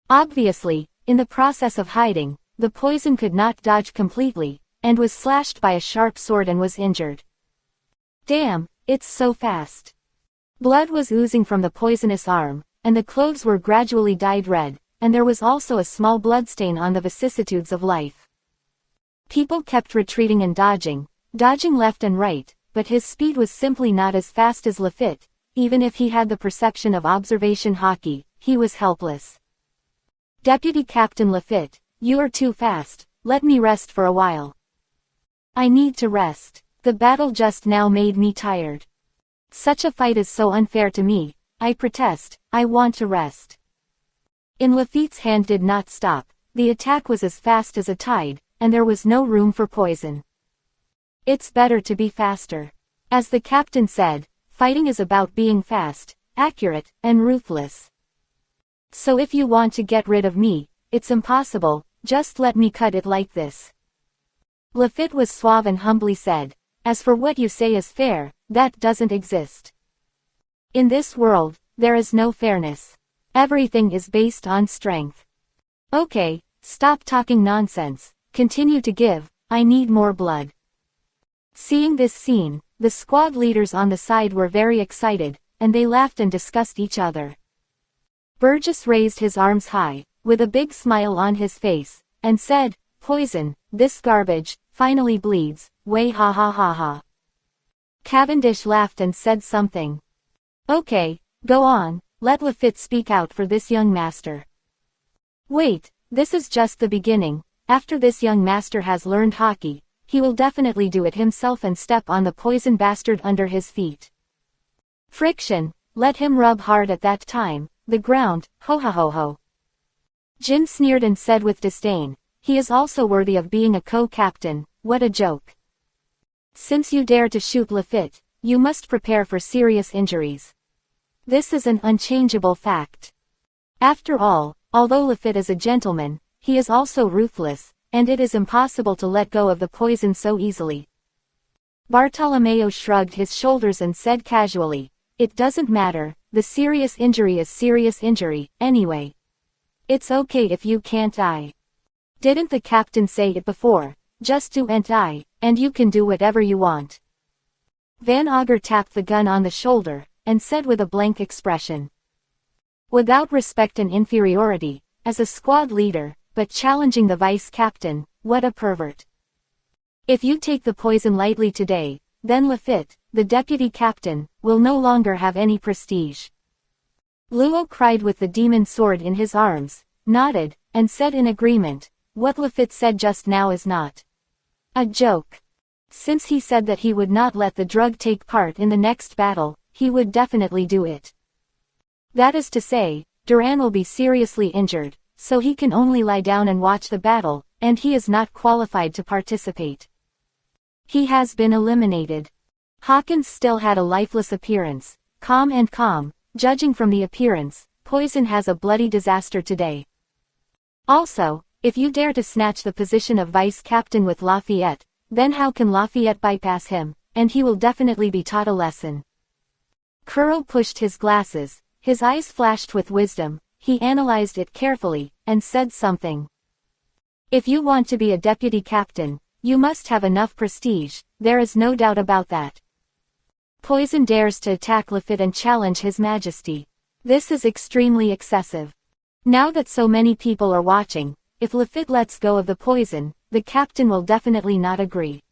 Obviously, in the process of hiding, the poison could not dodge completely, and was slashed by a sharp sword and was injured. Damn, it's so fast. Blood was oozing from the poisonous arm, and the clothes were gradually dyed red, and there was also a small bloodstain on the vicissitudes of life. People kept retreating and dodging left and right, but his speed was simply not as fast as Lafitte. Even if he had the perception of observation hockey, he was helpless. Deputy Captain Lafitte, you are too fast, let me rest for a while. I need to rest. The battle just now made me tired. Such a fight is so unfair to me, I protest, I want to rest. In Lafitte's hand did not stop, the attack was as fast as a tide, and there was no room for poison. It's better to be faster. As the captain said, fighting is about being fast, accurate, and ruthless. So if you want to get rid of me, it's impossible, just let me cut it like this. Lafitte was suave and humbly said, as for what you say is fair, that doesn't exist. In this world, there is no fairness. Everything is based on strength. Okay, stop talking nonsense, continue to give, I need more blood. Seeing this scene, the squad leaders on the side were very excited, and they laughed and discussed each other. Burgess raised his arms high, with a big smile on his face, and said, poison, this garbage, finally bleeds, way ha ha ha ha. Cavendish laughed and said something. Okay, go on, let Lafitte speak out for this young master. Wait, this is just the beginning. After this young master has learned hockey, he will definitely do it himself and step on the poison bastard under his feet. Friction, let him rub hard at that time, the ground, ho ha ho ho. Jin sneered and said with disdain, he is also worthy of being a co-captain, what a joke. Since you dare to shoot Lafitte, you must prepare for serious injuries. This is an unchangeable fact. After all, although Lafitte is a gentleman, he is also ruthless, and it is impossible to let go of the poison so easily. Bartolomeo shrugged his shoulders and said casually, it doesn't matter, the serious injury is serious injury, anyway. It's okay if you can't die. Didn't the captain say it before, just do and die, and you can do whatever you want. Van Auger tapped the gun on the shoulder, and said with a blank expression. Without respect and inferiority, as a squad leader, but challenging the vice captain, what a pervert. If you take the poison lightly today, then Lafitte, the deputy captain, will no longer have any prestige. Luo cried with the demon sword in his arms, nodded, and said in agreement, what Lafitte said just now is not a joke. Since he said that he would not let the drug take part in the next battle, he would definitely do it. That is to say, Duran will be seriously injured, so he can only lie down and watch the battle, and he is not qualified to participate. He has been eliminated. Hawkins still had a lifeless appearance, calm, judging from the appearance, poison has a bloody disaster today. Also, if you dare to snatch the position of vice captain with Lafayette, then how can Lafayette bypass him, and he will definitely be taught a lesson. Kuro pushed his glasses, his eyes flashed with wisdom, he analyzed it carefully, and said something. If you want to be a deputy captain, you must have enough prestige, there is no doubt about that. Poison dares to attack Lafitte and challenge His Majesty. This is extremely excessive. Now that so many people are watching, if Lafitte lets go of the poison, the captain will definitely not agree.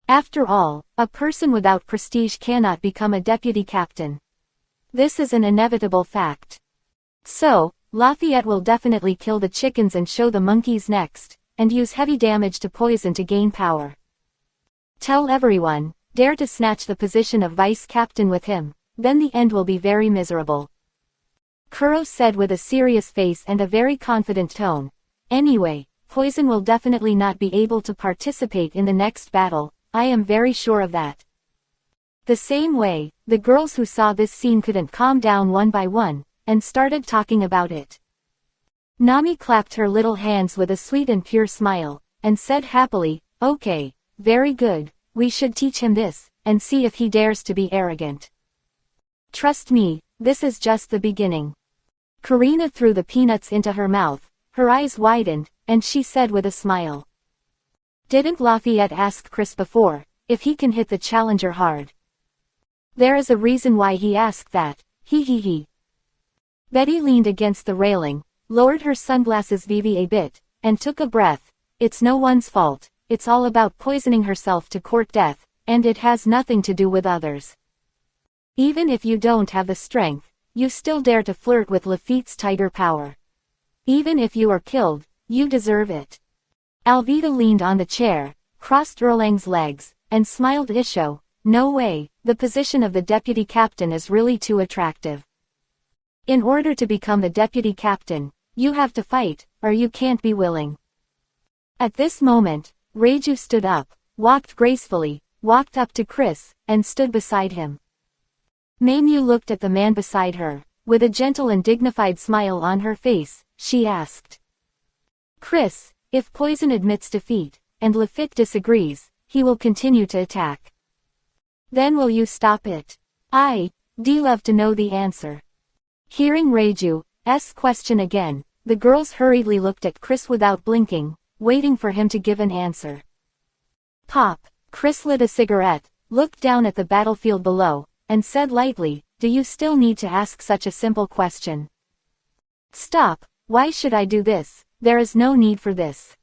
After all, a person without prestige cannot become a deputy captain. This is an inevitable fact. So, Lafayette will definitely kill the chickens and show the monkeys next, and use heavy damage to poison to gain power. Tell everyone, dare to snatch the position of vice captain with him, then the end will be very miserable. Kuro said with a serious face and a very confident tone. Anyway, Poison will definitely not be able to participate in the next battle, I am very sure of that. The same way, the girls who saw this scene couldn't calm down one by one, and started talking about it. Nami clapped her little hands with a sweet and pure smile, and said happily, okay, very good, we should teach him this, and see if he dares to be arrogant. Trust me, this is just the beginning. Karina threw the peanuts into her mouth, her eyes widened, and she said with a smile. Didn't Lafayette ask Chris before, if he can hit the challenger hard? There is a reason why he asked that, he. Betty leaned against the railing, lowered her sunglasses a bit, and took a breath. It's no one's fault, it's all about poisoning herself to court death, and it has nothing to do with others. Even if you don't have the strength, you still dare to flirt with Lafitte's tiger power. Even if you are killed, you deserve it. Alvita leaned on the chair, crossed Erlang's legs, and smiled. Isho, no way, the position of the deputy captain is really too attractive. In order to become the deputy captain, you have to fight, or you can't be willing. At this moment, Reiju stood up, walked gracefully, walked up to Chris, and stood beside him. Maimyu looked at the man beside her, with a gentle and dignified smile on her face, she asked. Chris, if Poison admits defeat, and Lafitte disagrees, he will continue to attack. Then will you stop it? I'd love to know the answer. Hearing Reiju's question again, the girls hurriedly looked at Chris without blinking, waiting for him to give an answer. Pop, Chris lit a cigarette, looked down at the battlefield below, and said lightly, do you still need to ask such a simple question? Stop, why should I do this? There is no need for this.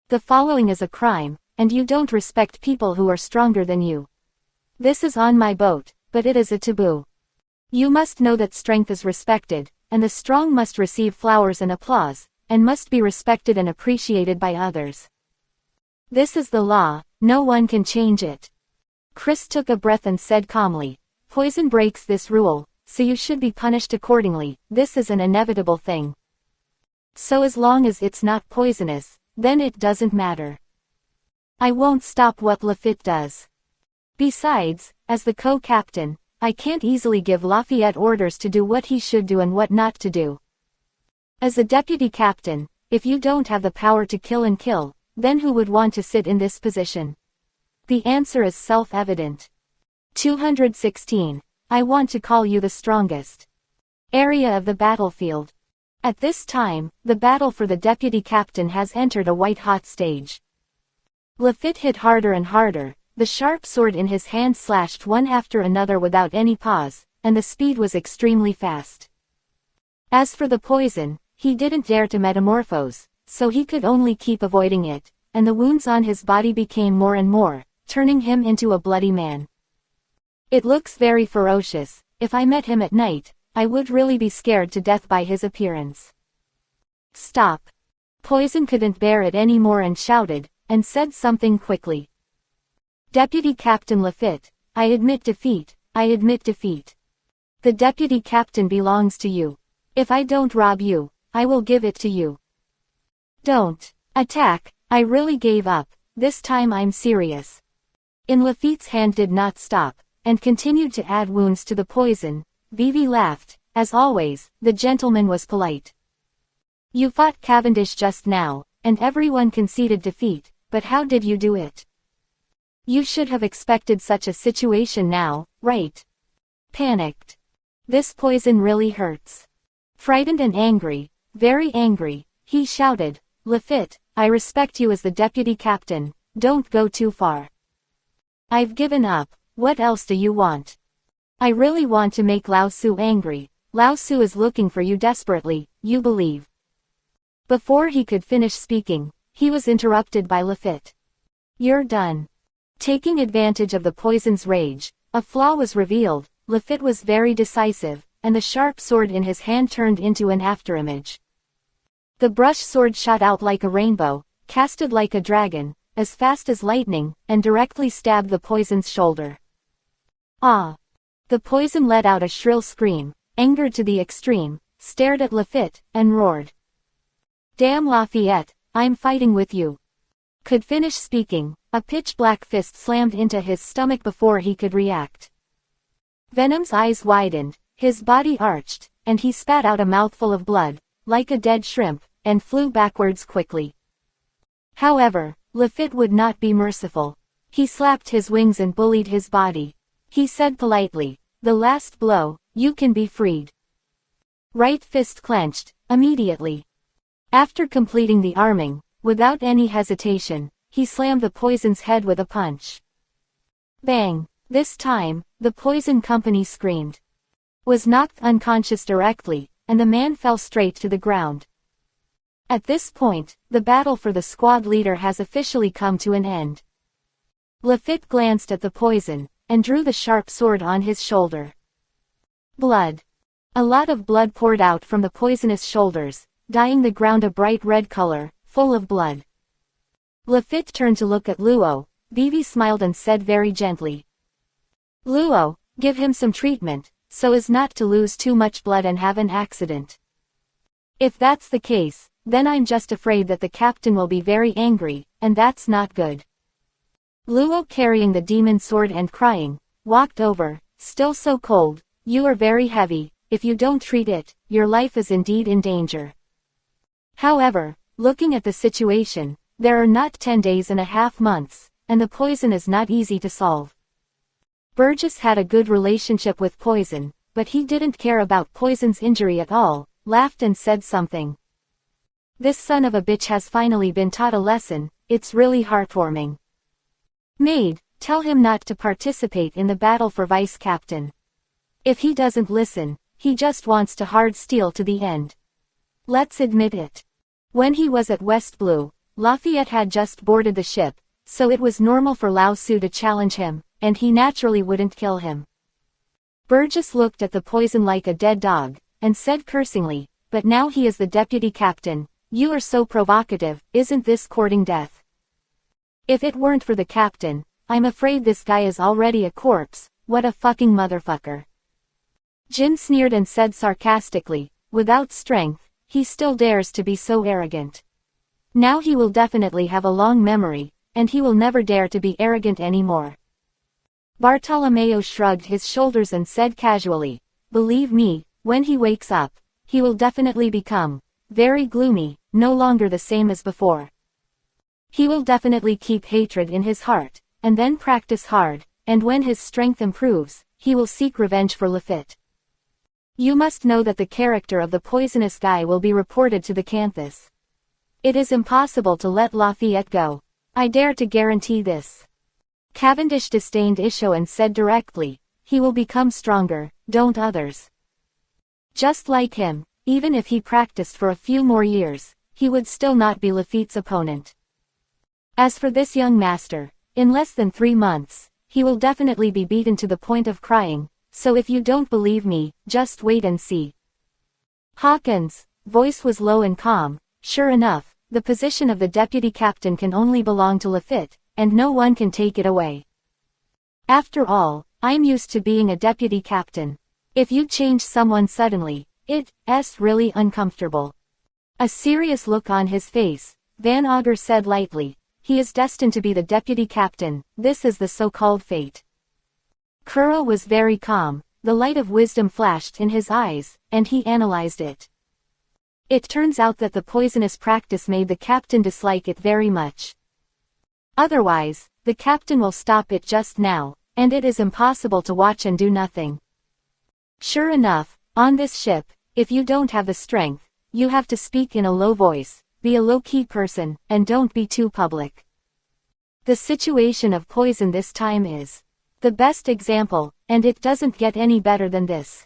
The following is a crime, and you don't respect people who are stronger than you. This is on my boat, but it is a taboo. You must know that strength is respected, and the strong must receive flowers and applause, and must be respected and appreciated by others. This is the law, no one can change it. Chris took a breath and said calmly, Poison breaks this rule, so you should be punished accordingly, this is an inevitable thing. So as long as it's not poisonous, then it doesn't matter. I won't stop what Lafitte does. Besides, as the co-captain, I can't easily give Lafayette orders to do what he should do and what not to do. As a deputy captain, if you don't have the power to kill, then who would want to sit in this position? The answer is self-evident. 216. I want to call you the strongest. Area of the battlefield. At this time, the battle for the deputy captain has entered a white-hot stage. Lafitte hit harder and harder, the sharp sword in his hand slashed one after another without any pause, and the speed was extremely fast. As for the poison, he didn't dare to metamorphose, so he could only keep avoiding it, and the wounds on his body became more and more, turning him into a bloody man. It looks very ferocious. If I met him at night, I would really be scared to death by his appearance. Stop. Poison couldn't bear it anymore and shouted, and said something quickly. Deputy Captain Lafitte, I admit defeat, I admit defeat. The deputy captain belongs to you. If I don't rob you, I will give it to you. Don't attack, I really gave up, this time I'm serious. In Lafitte's hand did not stop, and continued to add wounds to the poison. Vivi laughed. As always, the gentleman was polite. You fought Cavendish just now, and everyone conceded defeat, but how did you do it? You should have expected such a situation now, right? Panicked. This poison really hurts. Frightened and angry, very angry, he shouted, Lafitte, I respect you as the deputy captain, don't go too far. I've given up, what else do you want? I really want to make Lao Su angry. Lao Su is looking for you desperately, you believe. Before he could finish speaking, he was interrupted by Lafitte. You're done. Taking advantage of the poison's rage, a flaw was revealed. Lafitte was very decisive, and the sharp sword in his hand turned into an afterimage. The brush sword shot out like a rainbow, casted like a dragon, as fast as lightning, and directly stabbed the poison's shoulder. Ah! The poison let out a shrill scream, angered to the extreme, stared at Lafitte, and roared. "Damn Lafayette, I'm fighting with you." Could finish speaking, a pitch-black fist slammed into his stomach before he could react. Venom's eyes widened, his body arched, and he spat out a mouthful of blood, like a dead shrimp, and flew backwards quickly. However, Lafitte would not be merciful. He slapped his wings and bullied his body. He said politely, "The last blow, you can be freed." Right fist clenched, immediately. After completing the arming, without any hesitation, he slammed the poison's head with a punch. Bang! This time, the poison company screamed. Was knocked unconscious directly, and the man fell straight to the ground. At this point, the battle for the squad leader has officially come to an end. Lafitte glanced at the poison, and drew the sharp sword on his shoulder. Blood. A lot of blood poured out from the poisonous shoulders, dyeing the ground a bright red color, full of blood. Lafitte turned to look at Luo. Vivi smiled and said very gently, "Luo, give him some treatment, so as not to lose too much blood and have an accident." "If that's the case, then I'm just afraid that the captain will be very angry, and that's not good." Luo, carrying the demon sword and crying, walked over. "Still so cold, you are very heavy, if you don't treat it, your life is indeed in danger." However, looking at the situation, there are not 10 days and a half months, and the poison is not easy to solve. Burgess had a good relationship with Poison, but he didn't care about Poison's injury at all, laughed and said something. "This son of a bitch has finally been taught a lesson, it's really heartwarming. Maid, tell him not to participate in the battle for vice captain. If he doesn't listen, he just wants to hard steal to the end. Let's admit it." When he was at West Blue, Lafayette had just boarded the ship, so it was normal for Lao Su to challenge him, and he naturally wouldn't kill him. Burgess looked at the poison like a dead dog, and said cursingly, "But now he is the deputy captain, you are so provocative, isn't this courting death? If it weren't for the captain, I'm afraid this guy is already a corpse, what a fucking motherfucker." Jin sneered and said sarcastically, "Without strength, he still dares to be so arrogant. Now he will definitely have a long memory, and he will never dare to be arrogant anymore." Bartolomeo shrugged his shoulders and said casually, "Believe me, when he wakes up, he will definitely become very gloomy, no longer the same as before. He will definitely keep hatred in his heart, and then practice hard, and when his strength improves, he will seek revenge for Lafitte. You must know that the character of the poisonous guy will be reported to the Canthus. It is impossible to let Lafayette go. I dare to guarantee this." Cavendish disdained Isho and said directly, "He will become stronger, don't others? Just like him, even if he practiced for a few more years, he would still not be Lafitte's opponent. As for this young master, in less than 3 months, he will definitely be beaten to the point of crying, so if you don't believe me, just wait and see." Hawkins' voice was low and calm. "Sure enough, the position of the deputy captain can only belong to Lafitte, and no one can take it away. After all, I'm used to being a deputy captain. If you change someone suddenly, it's really uncomfortable." A serious look on his face, Van Auger said lightly, "He is destined to be the deputy captain, this is the so-called fate." Kuro was very calm, the light of wisdom flashed in his eyes, and he analyzed it. It turns out that the poisonous practice made the captain dislike it very much. Otherwise, the captain will stop it just now, and it is impossible to watch and do nothing. Sure enough, on this ship, if you don't have the strength, you have to speak in a low voice, be a low-key person, and don't be too public. The situation of poison this time is the best example, and it doesn't get any better than this.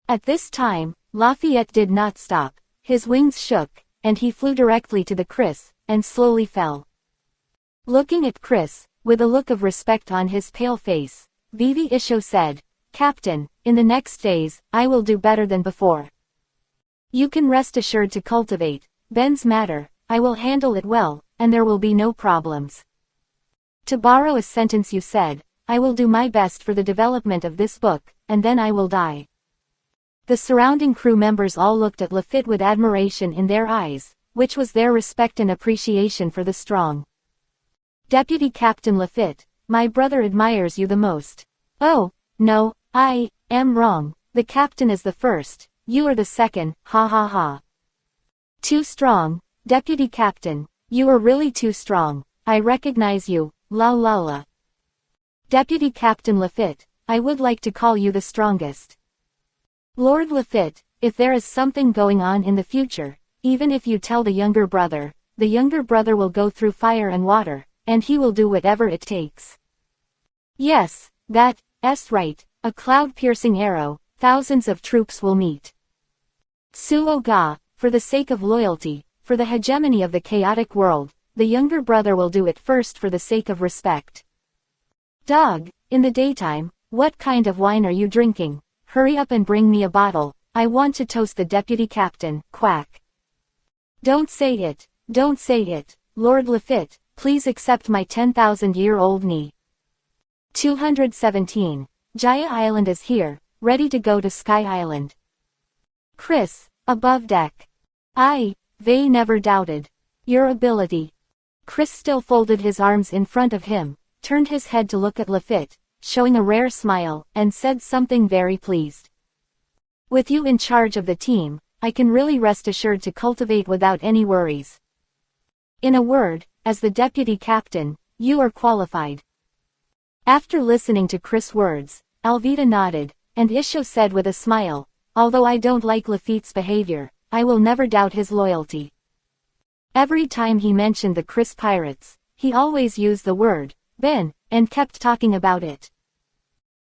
At this time, Lafayette did not stop, his wings shook, and he flew directly to the Chris, and slowly fell. Looking at Chris, with a look of respect on his pale face, Vivi Isho said, Captain, in the next days, I will do better than before. You can rest assured to cultivate Ben's matter. I will handle it well, and there will be no problems. To borrow a sentence you said, I will do my best for the development of this book, and then I will die. The surrounding crew members all looked at Lafitte with admiration in their eyes, which was their respect and appreciation for the strong Deputy Captain Lafitte. My brother admires you the most. Oh, no, I am wrong. The captain is the first, you are the second, ha ha ha. Too strong, Deputy Captain, you are really too strong. I recognize you, la la la. Deputy Captain Lafitte, I would like to call you the strongest. Lord Lafitte, if there is something going on in the future, even if you tell the younger brother will go through fire and water, and he will do whatever it takes. Yes, that's right, a cloud-piercing arrow, thousands of troops will meet. Suoga, for the sake of loyalty, for the hegemony of the chaotic world, the younger brother will do it first for the sake of respect. Dog, in the daytime, what kind of wine are you drinking? Hurry up and bring me a bottle, I want to toast the deputy captain, quack. Don't say it, Lord Lafitte, please accept my 10,000-year-old knee. 217. Jaya Island is here, ready to go to Sky Island. Chris, above deck. They never doubted your ability. Chris still folded his arms in front of him, turned his head to look at Lafitte, showing a rare smile, and said something very pleased. With you in charge of the team, I can really rest assured to cultivate without any worries. In a word, as the deputy captain, you are qualified. After listening to Chris' words, Alvita nodded, and Isho said with a smile, although I don't like Lafitte's behavior, I will never doubt his loyalty. Every time he mentioned the Chris pirates, he always used the word, Ben, and kept talking about it.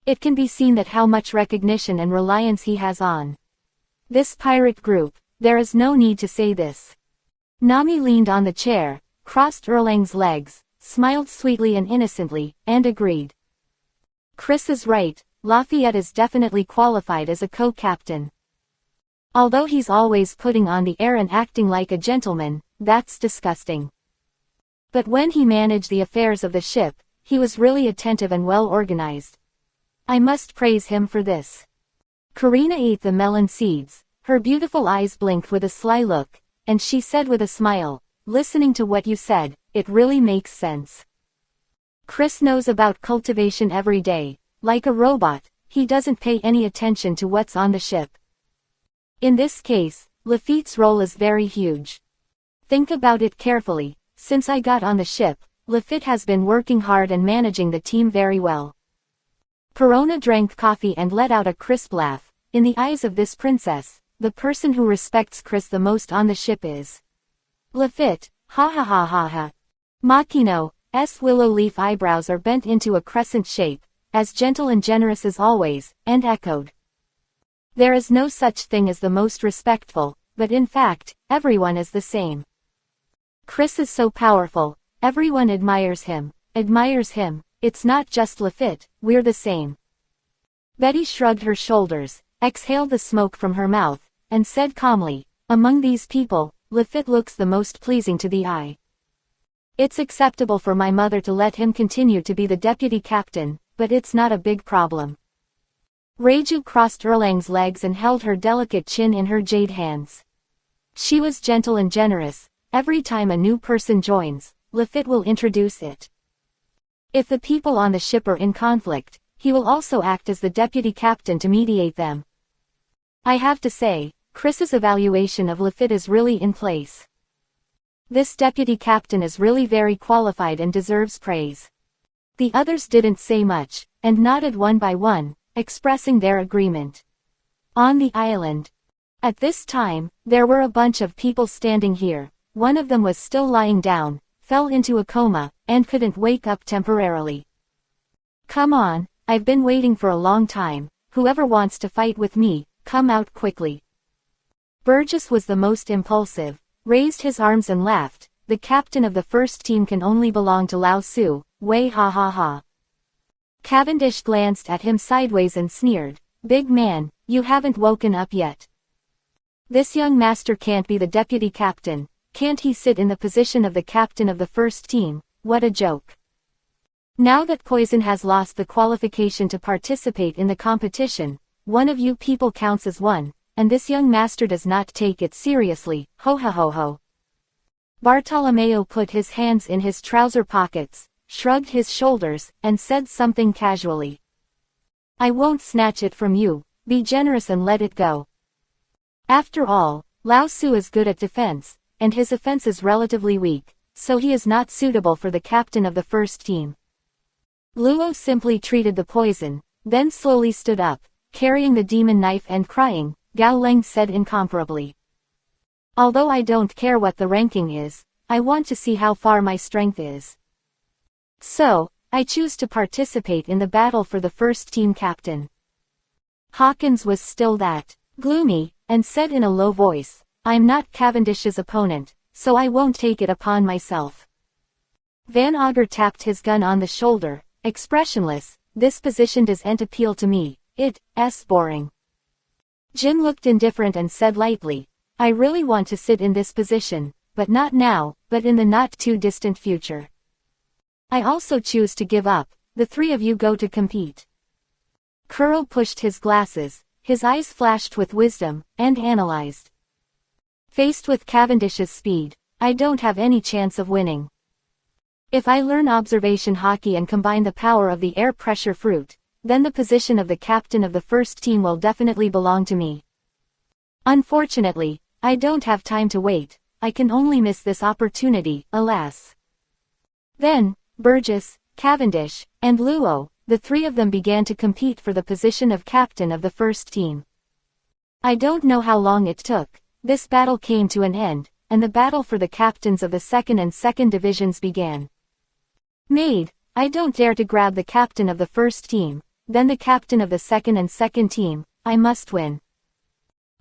It can be seen that how much recognition and reliance he has on this pirate group. There is no need to say this. Nami leaned on the chair, crossed Erlang's legs, smiled sweetly and innocently, and agreed. Chris is right, Lafayette is definitely qualified as a co-captain. Although he's always putting on the air and acting like a gentleman, that's disgusting. But when he managed the affairs of the ship, he was really attentive and well organized. I must praise him for this. Karina ate the melon seeds, her beautiful eyes blinked with a sly look, and she said with a smile, listening to what you said, it really makes sense. Chris knows about cultivation every day, like a robot, he doesn't pay any attention to what's on the ship. In this case, Lafitte's role is very huge. Think about it carefully, since I got on the ship, Lafitte has been working hard and managing the team very well. Perona drank coffee and let out a crisp laugh. In the eyes of this princess, the person who respects Chris the most on the ship is Lafitte, ha ha ha ha ha. Makino's willow leaf eyebrows are bent into a crescent shape, as gentle and generous as always, and echoed. There is no such thing as the most respectful, but in fact, everyone is the same. Chris is so powerful, everyone admires him, it's not just Lafitte, we're the same. Betty shrugged her shoulders, exhaled the smoke from her mouth, and said calmly, among these people, Lafitte looks the most pleasing to the eye. It's acceptable for my mother to let him continue to be the deputy captain, but it's not a big problem. Reiju crossed Erlang's legs and held her delicate chin in her jade hands. She was gentle and generous. Every time a new person joins, Lafitte will introduce it. If the people on the ship are in conflict, he will also act as the deputy captain to mediate them. I have to say, Chris's evaluation of Lafitte is really in place. This deputy captain is really very qualified and deserves praise. The others didn't say much, and nodded one by one, expressing their agreement. On the island. At this time, there were a bunch of people standing here. One of them was still lying down, fell into a coma, and couldn't wake up temporarily. Come on, I've been waiting for a long time, whoever wants to fight with me, come out quickly. Burgess was the most impulsive, raised his arms and laughed, the captain of the first team can only belong to Lao Su, way ha ha ha. Cavendish glanced at him sideways and sneered, "Big man, you haven't woken up yet. This young master can't be the deputy captain, can't he sit in the position of the captain of the first team? What a joke. Now that Poison has lost the qualification to participate in the competition, one of you people counts as one, and this young master does not take it seriously, ho ho ho ho." Bartolomeo put his hands in his trouser pockets, shrugged his shoulders, and said something casually. "I won't snatch it from you, be generous and let it go. After all, Lao Su is good at defense, and his offense is relatively weak, so he is not suitable for the captain of the first team." Luo simply treated the poison, then slowly stood up, carrying the demon knife and crying, Gao Leng said incomparably. "Although I don't care what the ranking is, I want to see how far my strength is. So, I choose to participate in the battle for the first team captain." Hawkins was still that gloomy, and said in a low voice, "I'm not Cavendish's opponent, so I won't take it upon myself." Van Auger tapped his gun on the shoulder, expressionless. "This position doesn't appeal to me, it's boring." Jin looked indifferent and said lightly, "I really want to sit in this position, but not now, but in the not-too-distant future. I also choose to give up, the three of you go to compete." Kuro pushed his glasses, his eyes flashed with wisdom, and analyzed. "Faced with Cavendish's speed, I don't have any chance of winning. If I learn observation hockey and combine the power of the air pressure fruit, then the position of the captain of the first team will definitely belong to me. Unfortunately, I don't have time to wait, I can only miss this opportunity, alas." Then, Burgess, Cavendish, and Luo, the three of them began to compete for the position of captain of the first team. I don't know how long it took, this battle came to an end, and the battle for the captains of the second and second divisions began. "Maid, I don't dare to grab the captain of the first team, then the captain of the second and second team, I must win."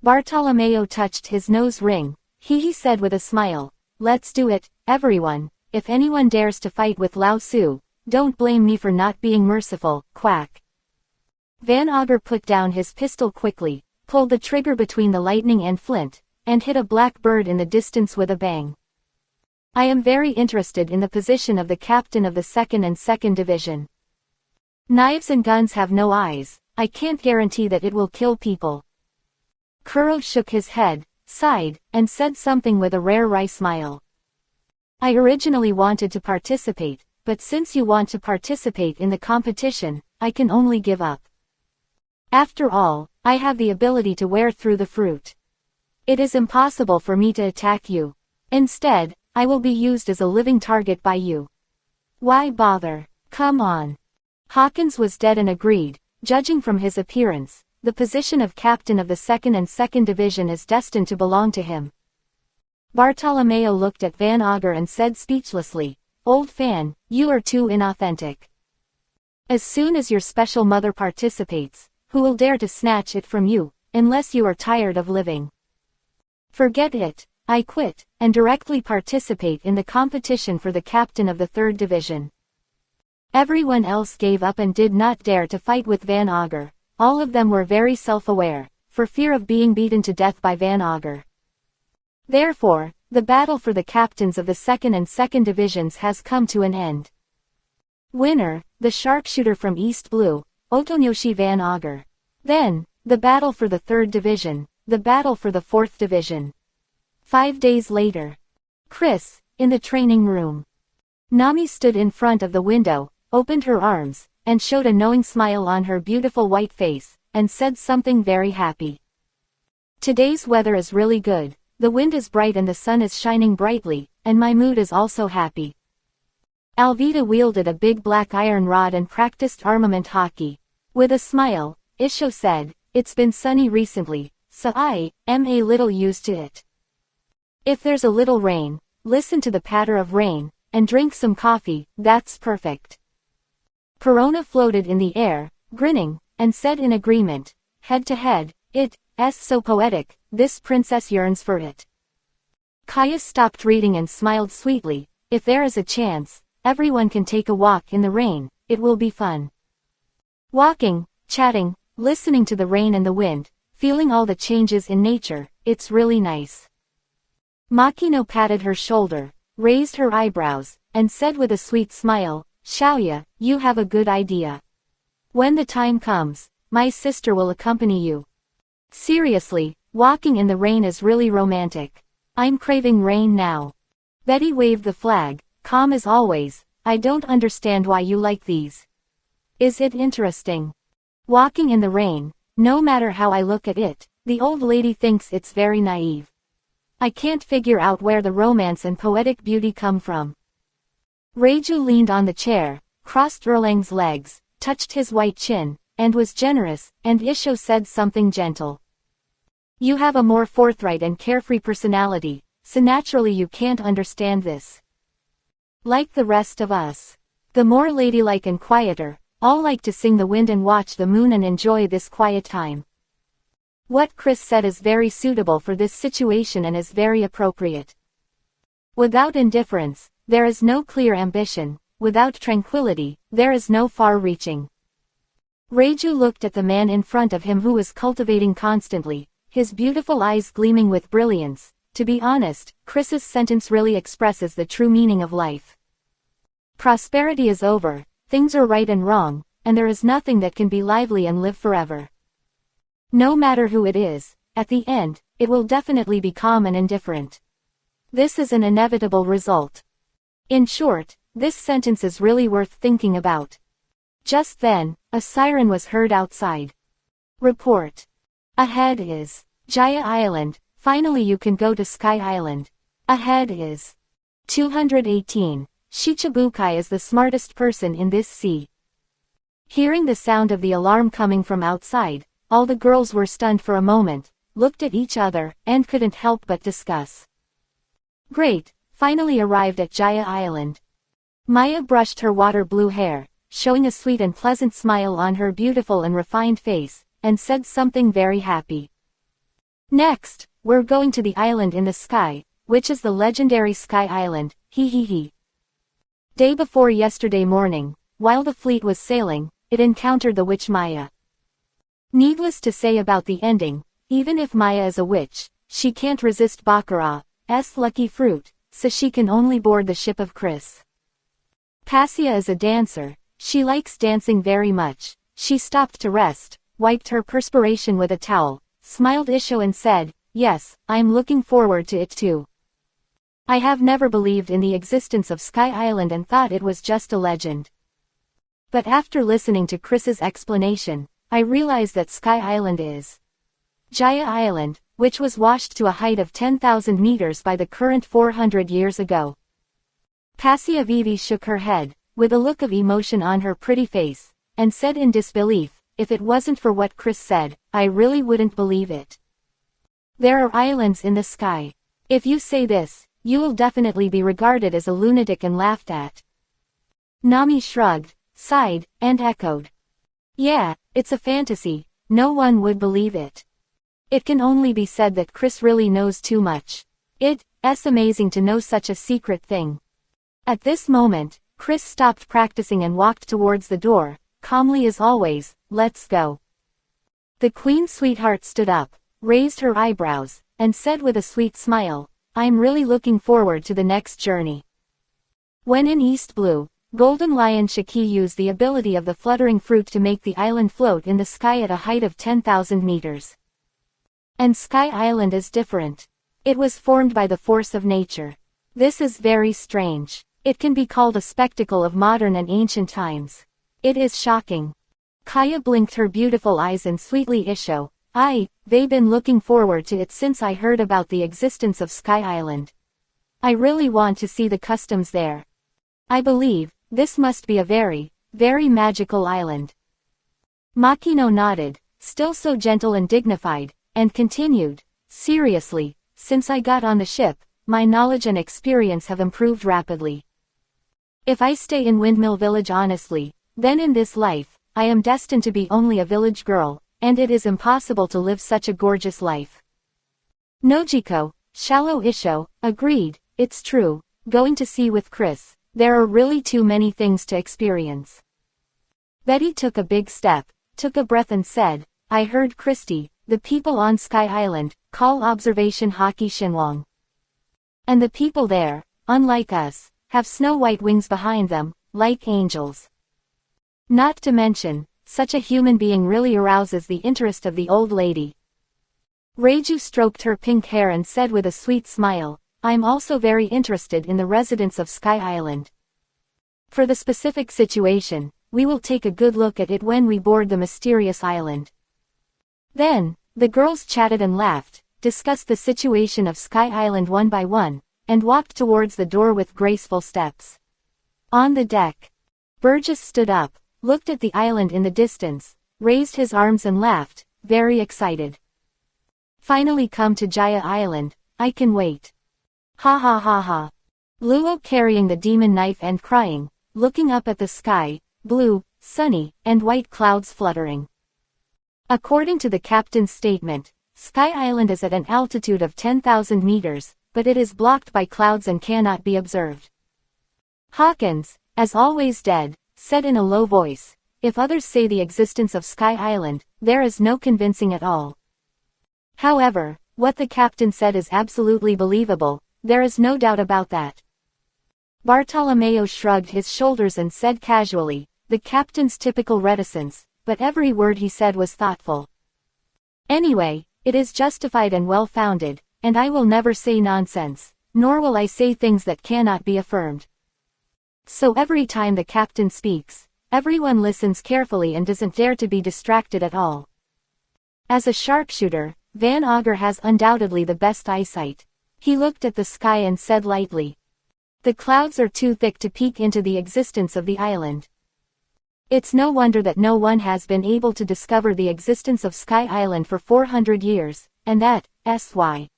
Bartolomeo touched his nose ring, he said with a smile, "Let's do it, everyone, if anyone dares to fight with Lao Su, don't blame me for not being merciful, quack." Van Auger put down his pistol quickly, pulled the trigger between the lightning and flint, and hit a black bird in the distance with a bang. "I am very interested in the position of the captain of the second and second division. Knives and guns have no eyes, I can't guarantee that it will kill people." Kuro shook his head, sighed, and said something with a rare wry smile. "I originally wanted to participate, but since you want to participate in the competition, I can only give up. After all, I have the ability to wear through the fruit. It is impossible for me to attack you. Instead, I will be used as a living target by you. Why bother? Come on." Hawkins was dead and agreed, judging from his appearance, the position of captain of the second and second division is destined to belong to him. Bartolomeo looked at Van Auger and said speechlessly, "Old Fan, you are too inauthentic. As soon as your special mother participates, who will dare to snatch it from you, unless you are tired of living? Forget it, I quit, and directly participate in the competition for the captain of the third division." Everyone else gave up and did not dare to fight with Van Auger. All of them were very self-aware, for fear of being beaten to death by Van Auger. Therefore, the battle for the captains of the second and second divisions has come to an end. Winner, the sharpshooter from East Blue, Otonyoshi Van Auger. Then, the battle for the third division, the battle for the fourth division. 5 days later. Chris, in the training room. Nami stood in front of the window, opened her arms, and showed a knowing smile on her beautiful white face, and said something very happy. "Today's weather is really good, the wind is bright and the sun is shining brightly, and my mood is also happy." Alvita wielded a big black iron rod and practiced armament hockey. With a smile, Isho said, "It's been sunny recently, so I am a little used to it. If there's a little rain, listen to the patter of rain, and drink some coffee, that's perfect." Perona floated in the air, grinning, and said in agreement, "Head to head, it's so poetic, this princess yearns for it." Caius stopped reading and smiled sweetly, "If there is a chance, everyone can take a walk in the rain, it will be fun." Walking, chatting, listening to the rain and the wind, feeling all the changes in nature, it's really nice. Makino patted her shoulder, raised her eyebrows, and said with a sweet smile, Xiaoya, you have a good idea. When the time comes, my sister will accompany you. Seriously, walking in the rain is really romantic. I'm craving rain now. Betty waved the flag, calm as always. I don't understand why you like these. Is it interesting? Walking in the rain, no matter how I look at it, the old lady thinks it's very naive. I can't figure out where the romance and poetic beauty come from. Reiju leaned on the chair, crossed Erlang's legs, touched his white chin, and was generous, and Isho said something gentle. You have a more forthright and carefree personality, so naturally you can't understand this. Like the rest of us. The more ladylike and quieter, all like to sing the wind and watch the moon and enjoy this quiet time. What Chris said is very suitable for this situation and is very appropriate. Without indifference, there is no clear ambition, without tranquility, there is no far-reaching. Reiju looked at the man in front of him who was cultivating constantly, his beautiful eyes gleaming with brilliance. To be honest, Chris's sentence really expresses the true meaning of life. Prosperity is over, things are right and wrong, and there is nothing that can be lively and live forever. No matter who it is, at the end, it will definitely be calm and indifferent. This is an inevitable result. In short, this sentence is really worth thinking about. Just then, a siren was heard outside. Report. Ahead is Jaya Island. Finally you can go to Sky Island. Ahead is 218. Shichibukai is the smartest person in this sea. Hearing the sound of the alarm coming from outside, all the girls were stunned for a moment, looked at each other, and couldn't help but discuss. Great, finally arrived at Jaya Island. Maya brushed her water blue hair, showing a sweet and pleasant smile on her beautiful and refined face, and said something very happy. Next, we're going to the island in the sky, which is the legendary Sky Island, hee. Day before yesterday morning, while the fleet was sailing, it encountered the witch Maya. Needless to say about the ending, even if Maya is a witch, she can't resist Baccarat's lucky fruit, so she can only board the ship of Chris. Passia is a dancer, she likes dancing very much. She stopped to rest, wiped her perspiration with a towel, smiled Isho and said, yes, I'm looking forward to it too. I have never believed in the existence of Sky Island and thought it was just a legend. But after listening to Chris's explanation, I realized that Sky Island is Jaya Island, which was washed to a height of 10,000 meters by the current 400 years ago. Passia Vivi shook her head, with a look of emotion on her pretty face, and said in disbelief, if it wasn't for what Chris said, I really wouldn't believe it. There are islands in the sky. If you say this, you will definitely be regarded as a lunatic and laughed at. Nami shrugged, sighed, and echoed. Yeah, it's a fantasy, no one would believe it. It can only be said that Chris really knows too much. It's amazing to know such a secret thing. At this moment, Chris stopped practicing and walked towards the door, calmly as always, let's go. The Queen Sweetheart stood up, raised her eyebrows, and said with a sweet smile, I'm really looking forward to the next journey. When in East Blue, Golden Lion Shiki used the ability of the fluttering fruit to make the island float in the sky at a height of 10,000 meters. And Sky Island is different. It was formed by the force of nature. This is very strange. It can be called a spectacle of modern and ancient times. It is shocking. Kaya blinked her beautiful eyes and sweetly Isho, they've been looking forward to it since I heard about the existence of Sky Island. I really want to see the customs there. I believe, this must be a very, very magical island. Makino nodded, still so gentle and dignified, and continued, seriously, since I got on the ship, my knowledge and experience have improved rapidly. If I stay in Windmill Village honestly, then in this life, I am destined to be only a village girl, and it is impossible to live such a gorgeous life. Nojiko, Shallow Isho, agreed, it's true, going to sea with Chris, there are really too many things to experience. Betty took a big step, took a breath and said, I heard Christy, the people on Sky Island, call observation hockey Shinwang. And the people there, unlike us, have snow-white wings behind them, like angels. Not to mention, such a human being really arouses the interest of the old lady. Reiju stroked her pink hair and said with a sweet smile, I'm also very interested in the residents of Sky Island. For the specific situation, we will take a good look at it when we board the mysterious island. Then, the girls chatted and laughed, discussed the situation of Sky Island one by one, and walked towards the door with graceful steps. On the deck, Burgess stood up, looked at the island in the distance, raised his arms and laughed, very excited. Finally come to Jaya Island, I can wait. Ha ha ha ha. Luo carrying the demon knife and crying, looking up at the sky, blue, sunny, and white clouds fluttering. According to the captain's statement, Sky Island is at an altitude of 10,000 meters, but it is blocked by clouds and cannot be observed. Hawkins, as always dead, said in a low voice, if others say the existence of Sky Island, there is no convincing at all. However, what the captain said is absolutely believable, there is no doubt about that. Bartolomeo shrugged his shoulders and said casually, the captain's typical reticence, but every word he said was thoughtful. Anyway, it is justified and well-founded, and I will never say nonsense, nor will I say things that cannot be affirmed. So every time the captain speaks, everyone listens carefully and doesn't dare to be distracted at all. As a sharpshooter, Van Auger has undoubtedly the best eyesight. He looked at the sky and said lightly, the clouds are too thick to peek into the existence of the island. It's no wonder that no one has been able to discover the existence of Sky Island for 400 years, and that, S.Y.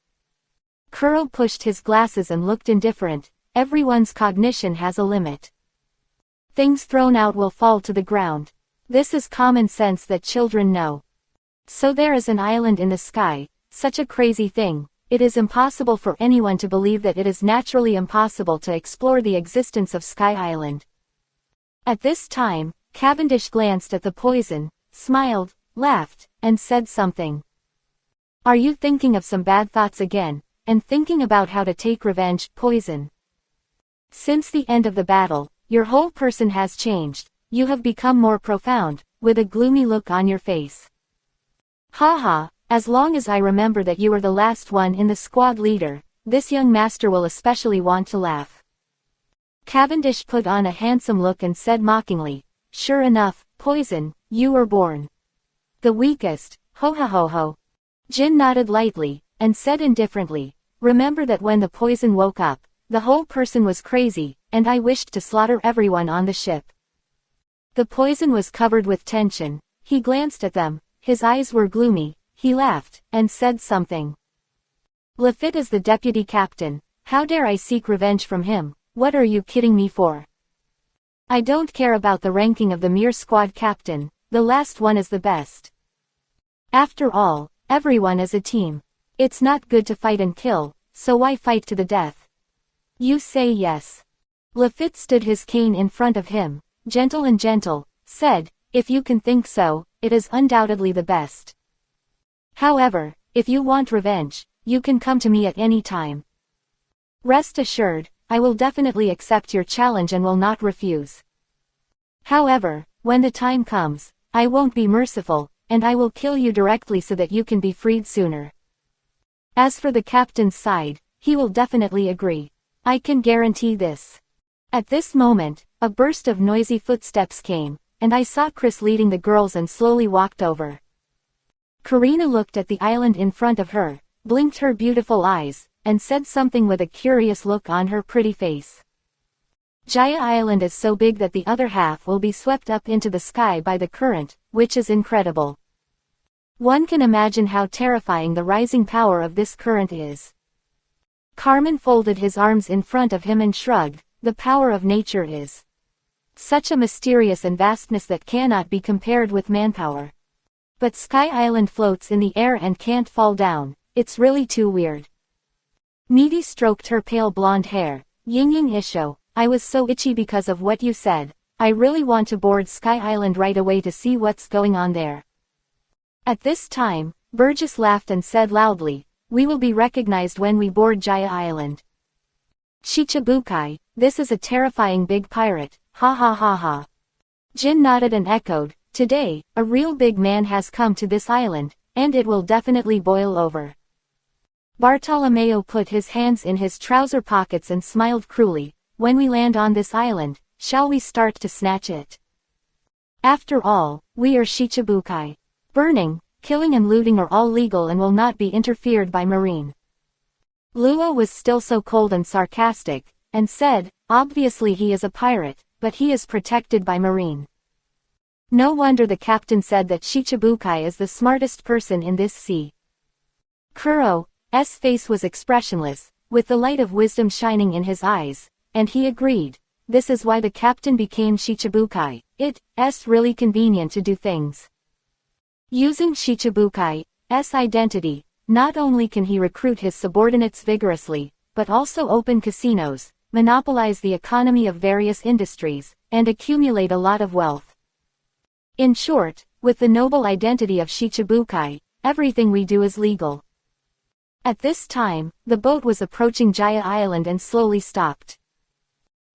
Kuro pushed his glasses and looked indifferent, everyone's cognition has a limit. Things thrown out will fall to the ground. This is common sense that children know. So there is an island in the sky, such a crazy thing, it is impossible for anyone to believe that it is naturally impossible to explore the existence of Sky Island. At this time, Cavendish glanced at the poison, smiled, laughed, and said something. Are you thinking of some bad thoughts again, and thinking about how to take revenge, Poison? Since the end of the battle, your whole person has changed, you have become more profound, with a gloomy look on your face. Ha, as long as I remember that you were the last one in the squad leader, this young master will especially want to laugh. Cavendish put on a handsome look and said mockingly, sure enough, Poison, you were born the weakest, ho ha ho ho. Jin nodded lightly, and said indifferently, remember that when the Poison woke up, the whole person was crazy, and I wished to slaughter everyone on the ship. The Poison was covered with tension, he glanced at them, his eyes were gloomy, he laughed, and said something. Lafitte is the deputy captain, how dare I seek revenge from him, what are you kidding me for? I don't care about the ranking of the mere squad captain, the last one is the best. After all, everyone is a team. It's not good to fight and kill, so why fight to the death? You say yes. Lafitte stood his cane in front of him, gentle, said, if you can think so, it is undoubtedly the best. However, if you want revenge, you can come to me at any time. Rest assured, I will definitely accept your challenge and will not refuse. However, when the time comes, I won't be merciful, and I will kill you directly so that you can be freed sooner. As for the captain's side, he will definitely agree. I can guarantee this. At this moment, a burst of noisy footsteps came, and I saw Chris leading the girls and slowly walked over. Karina looked at the island in front of her, blinked her beautiful eyes, and said something with a curious look on her pretty face. Jaya Island is so big that the other half will be swept up into the sky by the current, which is incredible. One can imagine how terrifying the rising power of this current is. Carmen folded his arms in front of him and shrugged, the power of nature is such a mysterious and vastness that cannot be compared with manpower. But Sky Island floats in the air and can't fall down, it's really too weird. Needy stroked her pale blonde hair, Ying Isho, I was so itchy because of what you said, I really want to board Sky Island right away to see what's going on there. At this time, Burgess laughed and said loudly, we will be recognized when we board Jaya Island. Shichibukai, this is a terrifying big pirate, ha ha ha ha. Jin nodded and echoed, today, a real big man has come to this island, and it will definitely boil over. Bartolomeo put his hands in his trouser pockets and smiled cruelly, when we land on this island, shall we start to snatch it? After all, we are Shichibukai. Burning, killing and looting are all legal and will not be interfered by Marine. Luo was still so cold and sarcastic, and said, obviously he is a pirate, but he is protected by Marine. No wonder the captain said that Shichibukai is the smartest person in this sea. Kuro's face was expressionless, with the light of wisdom shining in his eyes, and he agreed. This is why the captain became Shichibukai. It's really convenient to do things. Using Shichibukai's identity, not only can he recruit his subordinates vigorously, but also open casinos, monopolize the economy of various industries, and accumulate a lot of wealth. In short, with the noble identity of Shichibukai, everything we do is legal. At this time, the boat was approaching Jaya Island and slowly stopped.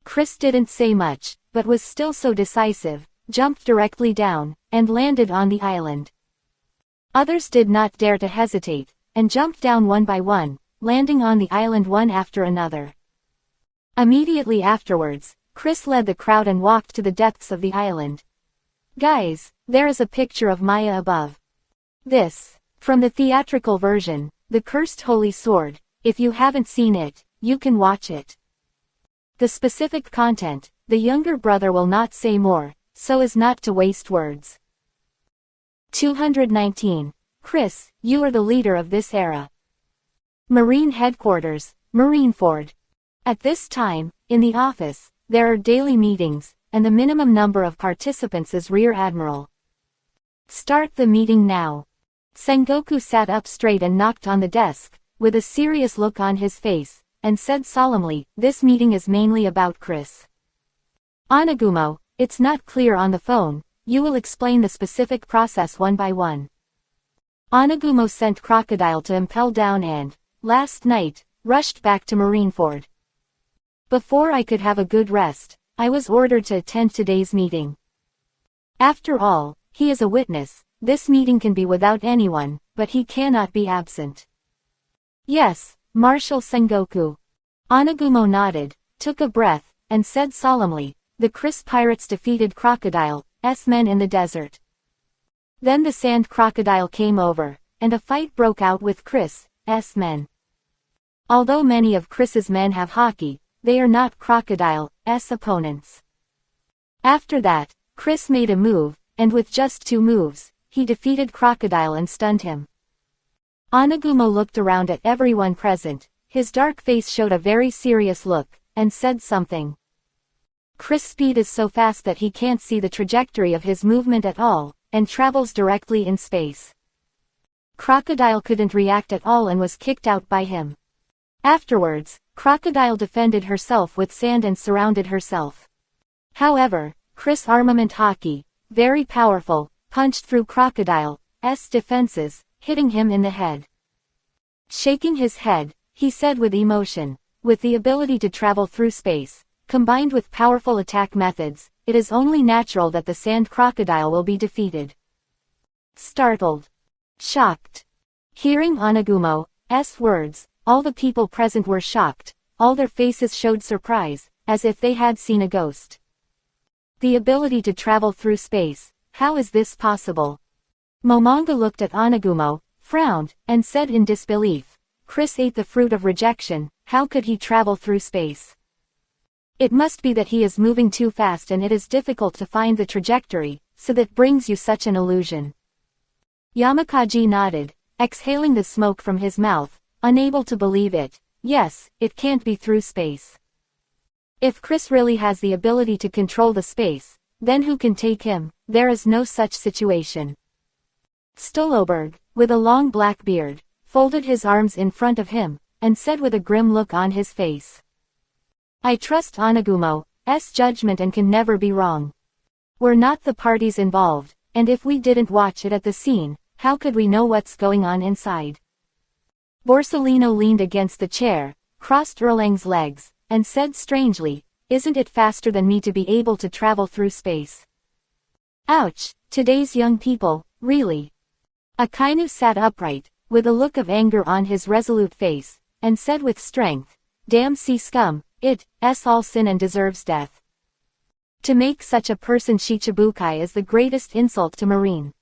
Chris didn't say much, but was still so decisive, jumped directly down, and landed on the island. Others did not dare to hesitate, and jumped down one by one, landing on the island one after another. Immediately afterwards, Chris led the crowd and walked to the depths of the island. Guys, there is a picture of Maya above. This, from the theatrical version, The Cursed Holy Sword. If you haven't seen it, you can watch it. The specific content, the younger brother will not say more, so as not to waste words. 219. Chris, you are the leader of this era. Marine Headquarters, Marineford. At this time, in the office, there are daily meetings, and the minimum number of participants is Rear Admiral. Start the meeting now. Sengoku sat up straight and knocked on the desk, with a serious look on his face, and said solemnly, this meeting is mainly about Chris. Onagumo, it's not clear on the phone, you will explain the specific process one by one. Onagumo sent Crocodile to impel down and, last night, rushed back to Marineford. Before I could have a good rest, I was ordered to attend today's meeting. After all, he is a witness, this meeting can be without anyone, but he cannot be absent. Yes, Marshal Sengoku. Onagumo nodded, took a breath, and said solemnly, the Chris pirates defeated Crocodile's men in the desert. Then the sand crocodile came over, and a fight broke out with Chris's men. Although many of Chris's men have haki, they are not Crocodile's opponents. After that, Chris made a move, and with just 2 moves, he defeated Crocodile and stunned him. Onagumo looked around at everyone present, his dark face showed a very serious look, and said something. Chris' speed is so fast that he can't see the trajectory of his movement at all, and travels directly in space. Crocodile couldn't react at all and was kicked out by him. Afterwards, Crocodile defended herself with sand and surrounded herself. However, Chris' armament haki, very powerful, punched through Crocodile's defenses, hitting him in the head. Shaking his head, he said with emotion, with the ability to travel through space, combined with powerful attack methods, it is only natural that the sand crocodile will be defeated. Startled. Shocked. Hearing Onagumo's words, all the people present were shocked, all their faces showed surprise, as if they had seen a ghost. The ability to travel through space, how is this possible? Momonga looked at Onagumo, frowned, and said in disbelief, Chris ate the fruit of rejection, how could he travel through space? It must be that he is moving too fast and it is difficult to find the trajectory, so that brings you such an illusion. Yamakaji nodded, exhaling the smoke from his mouth, unable to believe it. Yes, it can't be through space. If Chris really has the ability to control the space, then who can take him? There is no such situation. Stoloberg, with a long black beard, folded his arms in front of him, and said with a grim look on his face. I trust Onagumo's judgment and can never be wrong. We're not the parties involved, and if we didn't watch it at the scene, how could we know what's going on inside? Borsellino leaned against the chair, crossed Erlang's legs, and said strangely, "Isn't it faster than me to be able to travel through space?" Ouch, today's young people, really. Akainu sat upright, with a look of anger on his resolute face, and said with strength, "Damn sea scum, it's all sin and deserves death. To make such a person Shichibukai is the greatest insult to Marine."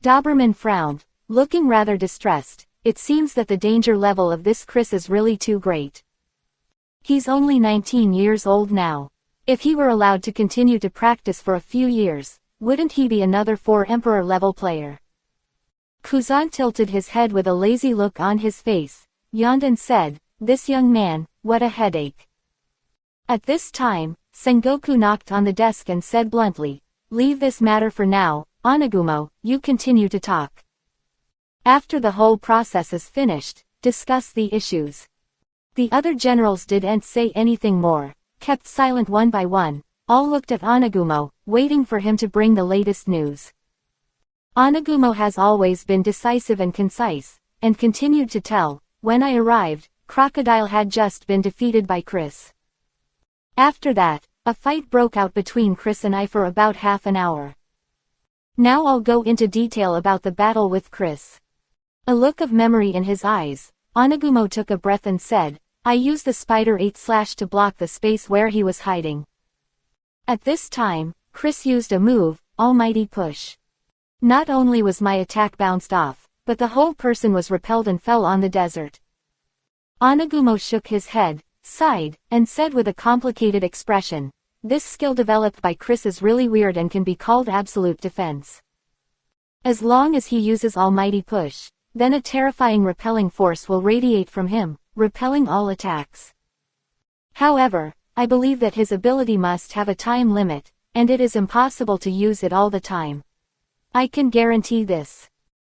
Doberman frowned, looking rather distressed. It seems that the danger level of this Chris is really too great. He's only 19 years old now. If he were allowed to continue to practice for a few years, wouldn't he be another 4 Emperor level player? Kuzan tilted his head with a lazy look on his face, yawned and said, "This young man, what a headache." At this time, Sengoku knocked on the desk and said bluntly, "Leave this matter for now, Onagumo, you continue to talk. After the whole process is finished, discuss the issues." The other generals didn't say anything more, kept silent one by one, all looked at Onagumo, waiting for him to bring the latest news. Onagumo has always been decisive and concise, and continued to tell, "When I arrived, Crocodile had just been defeated by Chris. After that, a fight broke out between Chris and I for about half an hour. Now I'll go into detail about the battle with Chris." A look of memory in his eyes, Onagumo took a breath and said, "I used the Spider 8/ to block the space where he was hiding. At this time, Chris used a move, Almighty Push. Not only was my attack bounced off, but the whole person was repelled and fell on the desert." Onagumo shook his head, sighed, and said with a complicated expression, "This skill developed by Chris is really weird and can be called absolute defense. As long as he uses Almighty Push, then a terrifying repelling force will radiate from him, repelling all attacks. However, I believe that his ability must have a time limit, and it is impossible to use it all the time. I can guarantee this."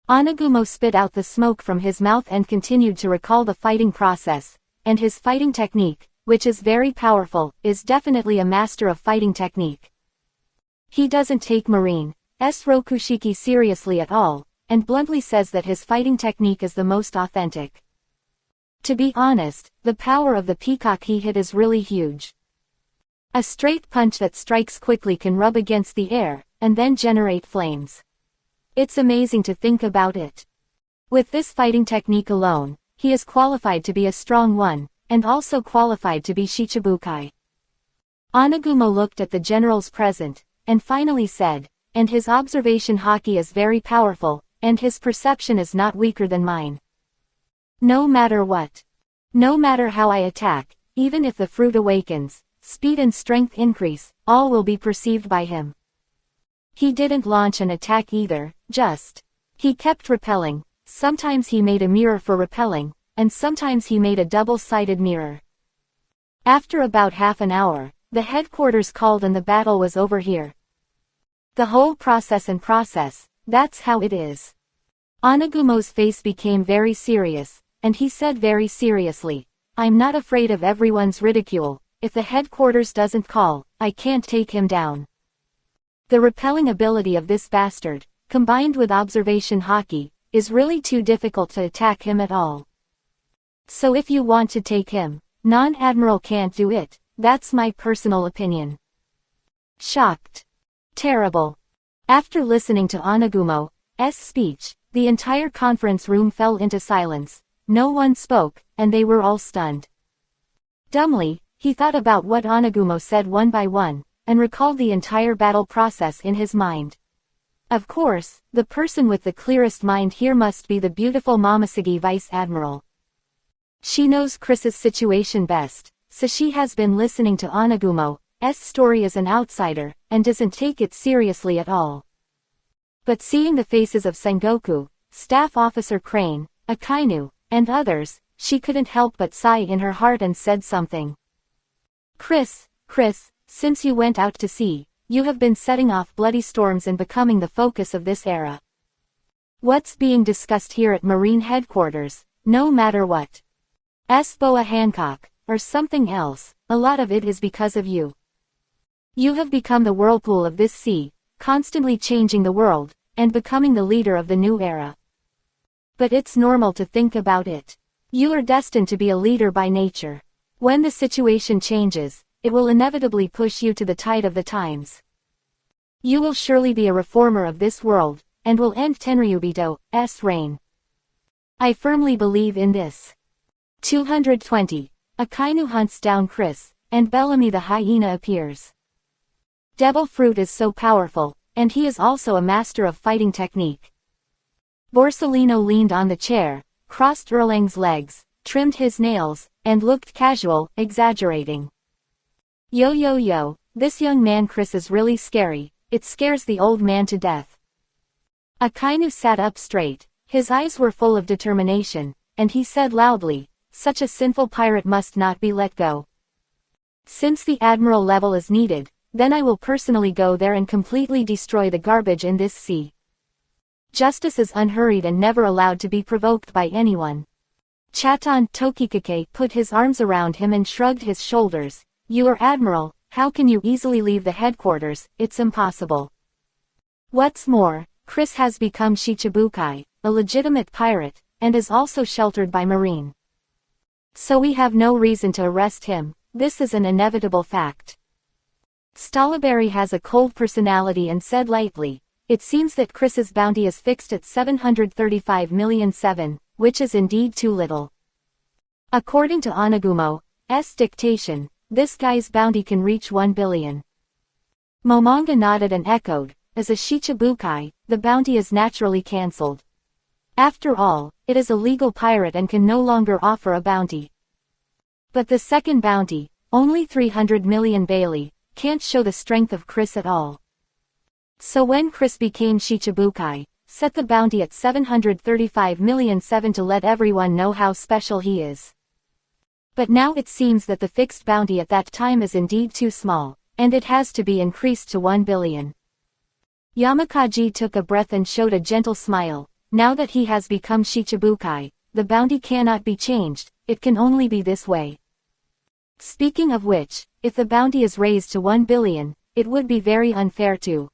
Onagumo spit out the smoke from his mouth and continued to recall the fighting process, and his fighting technique, which is very powerful, is definitely a master of fighting technique. He doesn't take Marine's Rokushiki seriously at all, and bluntly says that his fighting technique is the most authentic. To be honest, the power of the peacock he hit is really huge. A straight punch that strikes quickly can rub against the air, and then generate flames. It's amazing to think about it. With this fighting technique alone, he is qualified to be a strong one, and also qualified to be Shichibukai. Onagumo looked at the generals present, and finally said, "And his observation haki is very powerful, and his perception is not weaker than mine. No matter what. No matter how I attack, even if the fruit awakens, speed and strength increase, all will be perceived by him." He didn't launch an attack either, he kept repelling. Sometimes he made a mirror for repelling, and sometimes he made a double-sided mirror. After about half an hour, the headquarters called and the battle was over here. The whole process, that's how it is. Onagumo's face became very serious, and he said very seriously, "I'm not afraid of everyone's ridicule. If the headquarters doesn't call, I can't take him down. The repelling ability of this bastard, combined with observation haki, is really too difficult to attack him at all. So if you want to take him, Non-Admiral can't do it, that's my personal opinion." Shocked. Terrible. After listening to Onagumo's speech, the entire conference room fell into silence, no one spoke, and they were all stunned. Dumbly, he thought about what Onagumo said one by one, and recalled the entire battle process in his mind. Of course, the person with the clearest mind here must be the beautiful Momoshige Vice Admiral. She knows Chris's situation best, so she has been listening to Onagumo's story as an outsider, and doesn't take it seriously at all. But seeing the faces of Sengoku, Staff Officer Crane, Akainu, and others, she couldn't help but sigh in her heart and said something. Chris, since you went out to sea, you have been setting off bloody storms and becoming the focus of this era. What's being discussed here at Marine Headquarters, no matter what. Boa Hancock, or something else, a lot of it is because of you. You have become the whirlpool of this sea, constantly changing the world, and becoming the leader of the new era. But it's normal to think about it. You are destined to be a leader by nature. When the situation changes, it will inevitably push you to the tide of the times. You will surely be a reformer of this world, and will end Tenryubito's reign. I firmly believe in this. 220. Akainu hunts down Chris, and Bellamy the hyena appears. Devil Fruit is so powerful, and he is also a master of fighting technique. Borsellino leaned on the chair, crossed Erlang's legs, trimmed his nails, and looked casual, exaggerating. Yo, this young man Chris is really scary, it scares the old man to death. Akainu sat up straight, his eyes were full of determination, and he said loudly, such a sinful pirate must not be let go. Since the admiral level is needed, then I will personally go there and completely destroy the garbage in this sea. Justice is unhurried and never allowed to be provoked by anyone. Chaton Tokikake put his arms around him and shrugged his shoulders. You are admiral, how can you easily leave the headquarters? It's impossible. What's more, Chris has become Shichibukai, a legitimate pirate, and is also sheltered by Marine. So we have no reason to arrest him, this is an inevitable fact. Stolleberry has a cold personality and said lightly, it seems that Chris's bounty is fixed at 735,000,007, which is indeed too little. According to Onagumo's dictation, this guy's bounty can reach 1 billion. Momonga nodded and echoed, as a Shichibukai, the bounty is naturally cancelled. After all, it is a legal pirate and can no longer offer a bounty. But the second bounty, only 300 million Bailey, can't show the strength of Chris at all. So when Chris became Shichibukai, set the bounty at 735,000,007 to let everyone know how special he is. But now it seems that the fixed bounty at that time is indeed too small, and it has to be increased to 1 billion. Yamakaji took a breath and showed a gentle smile. Now that he has become Shichibukai, the bounty cannot be changed, it can only be this way. Speaking of which, if the bounty is raised to 1 billion, it would be very unfair to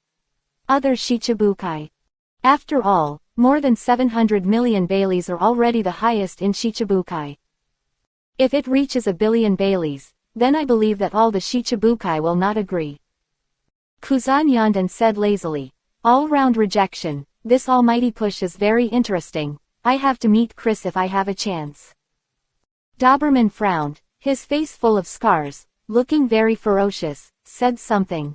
other Shichibukai. After all, more than 700 million Baileys are already the highest in Shichibukai. If it reaches 1 billion Baileys, then I believe that all the Shichibukai will not agree. Kuzan yawned and said lazily, all-round rejection, this almighty push is very interesting, I have to meet Chris if I have a chance. Doberman frowned, his face full of scars, looking very ferocious, said something.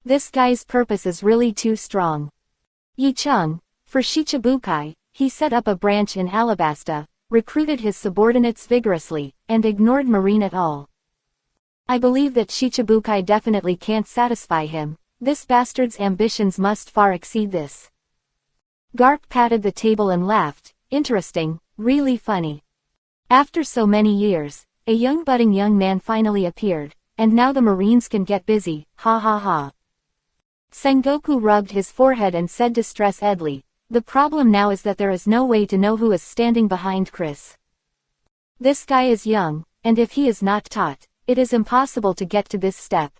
This guy's purpose is really too strong. Yicheng, for Shichibukai, he set up a branch in Alabasta, recruited his subordinates vigorously, and ignored Marine at all. I believe that Shichibukai definitely can't satisfy him, this bastard's ambitions must far exceed this. Garp patted the table and laughed, interesting, really funny. After so many years, a budding young man finally appeared, and now the Marines can get busy, ha ha ha. Sengoku rubbed his forehead and said distress-edly, the problem now is that there is no way to know who is standing behind Chris. This guy is young, and if he is not taught, it is impossible to get to this step.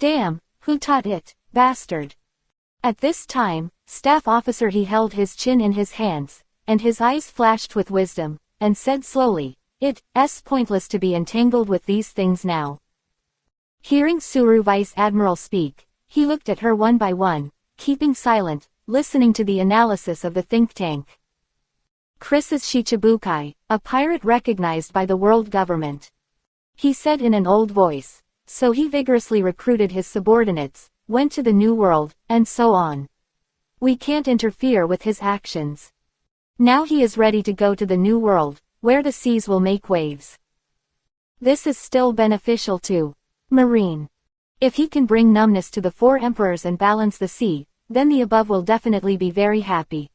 Damn, who taught it, bastard? At this time, staff officer he held his chin in his hands, and his eyes flashed with wisdom, and said slowly, it's pointless to be entangled with these things now. Hearing Suru Vice Admiral speak, he looked at her one by one, keeping silent, listening to the analysis of the think tank. Chris is Shichibukai, a pirate recognized by the world government. He said in an old voice, so he vigorously recruited his subordinates, went to the New World, and so on. We can't interfere with his actions. Now he is ready to go to the New World, where the seas will make waves. This is still beneficial to Marine. If he can bring numbness to the 4 emperors and balance the sea, then the above will definitely be very happy.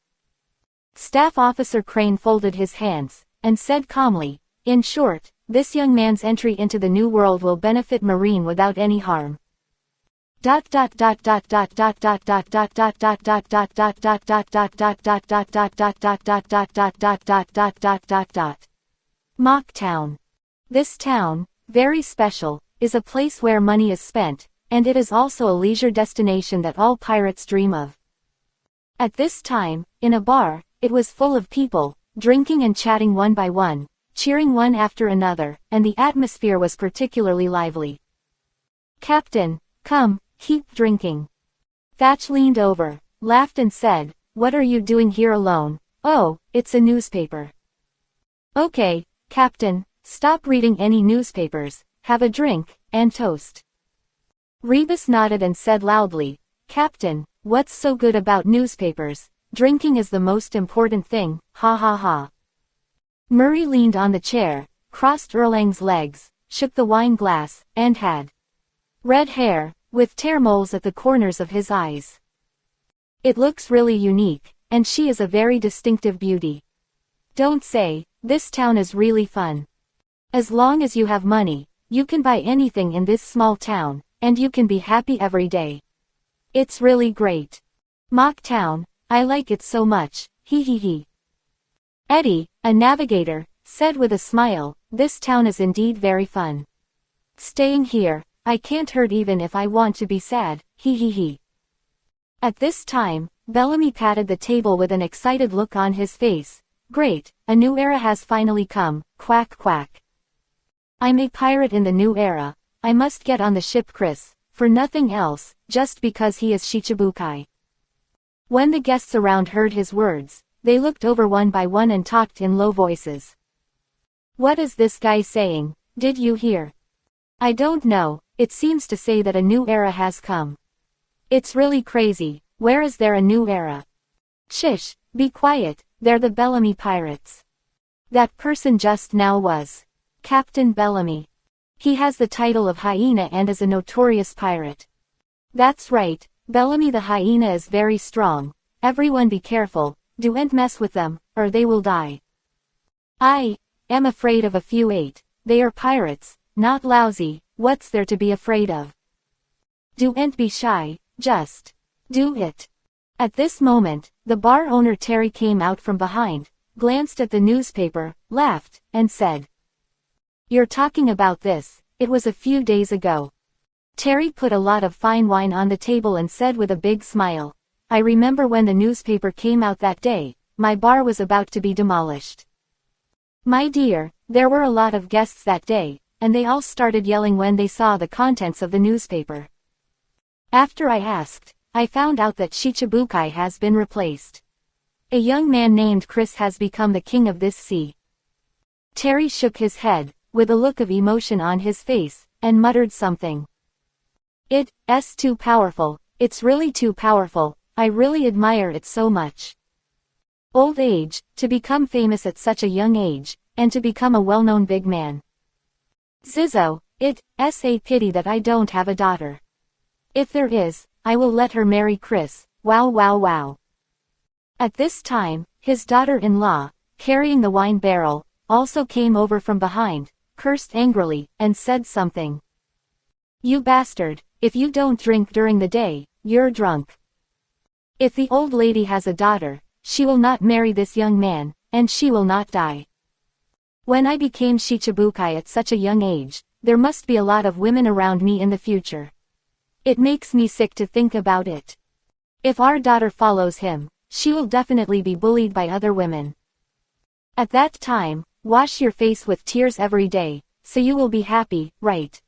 Staff Officer Crane folded his hands, and said calmly, in short, this young man's entry into the New World will benefit Marine without any harm. Mock Town. This town, very special, is a place where money is spent, and it is also a leisure destination that all pirates dream of. At this time, in a bar, it was full of people, drinking and chatting one by one, cheering one after another, and the atmosphere was particularly lively. "Captain, come, keep drinking." Thatch leaned over, laughed and said, "What are you doing here alone?" "Oh, it's a newspaper." "Okay, Captain, stop reading any newspapers, have a drink, and toast." Rebus nodded and said loudly, "Captain, what's so good about newspapers? Drinking is the most important thing, ha ha ha." Murray leaned on the chair, crossed Erlang's legs, shook the wine glass, and had red hair, with tear moles at the corners of his eyes. "It looks really unique, and she is a very distinctive beauty. Don't say, this town is really fun. As long as you have money, you can buy anything in this small town, and you can be happy every day. It's really great. Mock Town, I like it so much, hee hee hee." Eddie, a navigator, said with a smile, "This town is indeed very fun. Staying here, I can't hurt even if I want to be sad, hee hee hee." At this time, Bellamy patted the table with an excited look on his face. "Great, a new era has finally come, quack quack. I'm a pirate in the new era. I must get on the ship Chris, for nothing else, just because he is Shichibukai." When the guests around heard his words, they looked over one by one and talked in low voices. "What is this guy saying? Did you hear?" "I don't know, it seems to say that a new era has come. It's really crazy. Where is there a new era?" "Shish, be quiet, they're the Bellamy pirates. That person just now was Captain Bellamy. He has the title of Hyena and is a notorious pirate." "That's right, Bellamy the Hyena is very strong. Everyone be careful, don't mess with them, or they will die." "I am afraid of a few eight. They are pirates, not lousy, what's there to be afraid of? Don't be shy, just do it." At this moment, the bar owner Terry came out from behind, glanced at the newspaper, laughed, and said, "You're talking about this, it was a few days ago." Terry put a lot of fine wine on the table and said with a big smile, "I remember when the newspaper came out that day, my bar was about to be demolished. My dear, there were a lot of guests that day, and they all started yelling when they saw the contents of the newspaper. After I asked, I found out that Shichibukai has been replaced. A young man named Chris has become the king of this sea." Terry shook his head, with a look of emotion on his face, and muttered something. "It's too powerful, it's really too powerful, I really admire it so much. Old age, to become famous at such a young age, and to become a well-known big man. Zizzo, it's a pity that I don't have a daughter. If there is, I will let her marry Chris, wow wow wow." At this time, his daughter-in-law, carrying the wine barrel, also came over from behind, cursed angrily, and said something. "You bastard, if you don't drink during the day, you're drunk. If the old lady has a daughter, she will not marry this young man, and she will not die. When I became Shichibukai at such a young age, there must be a lot of women around me in the future. It makes me sick to think about it. If our daughter follows him, she will definitely be bullied by other women. At that time, wash your face with tears every day, so you will be happy, right?"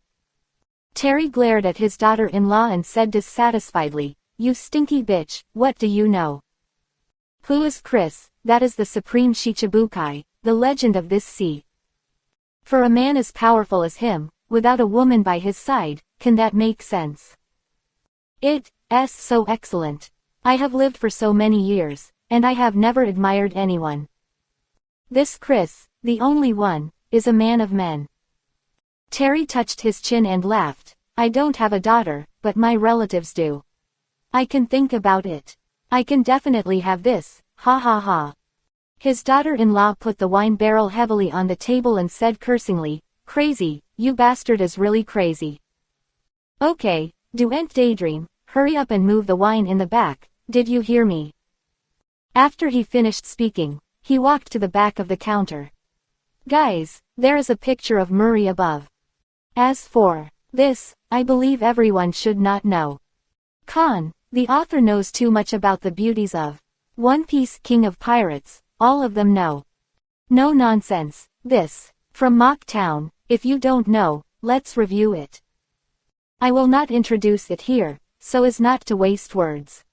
Terry glared at his daughter-in-law and said dissatisfiedly, "You stinky bitch, what do you know? Who is Chris? That is the supreme Shichibukai, the legend of this sea. For a man as powerful as him, without a woman by his side, can that make sense? It's so excellent. I have lived for so many years, and I have never admired anyone. This Chris, the only one, is a man of men." Terry touched his chin and laughed. "I don't have a daughter, but my relatives do. I can think about it. I can definitely have this, ha ha ha." His daughter-in-law put the wine barrel heavily on the table and said cursingly, "Crazy, you bastard is really crazy. Okay, don't daydream, hurry up and move the wine in the back, did you hear me?" After he finished speaking, he walked to the back of the counter. "Guys, there is a picture of Murray above. As for This, I believe everyone should not know. Con. The author knows too much about the beauties of One Piece King of Pirates, all of them know. No nonsense, this. From Mock Town, if you don't know, let's review it. I will not introduce it here, so as not to waste words.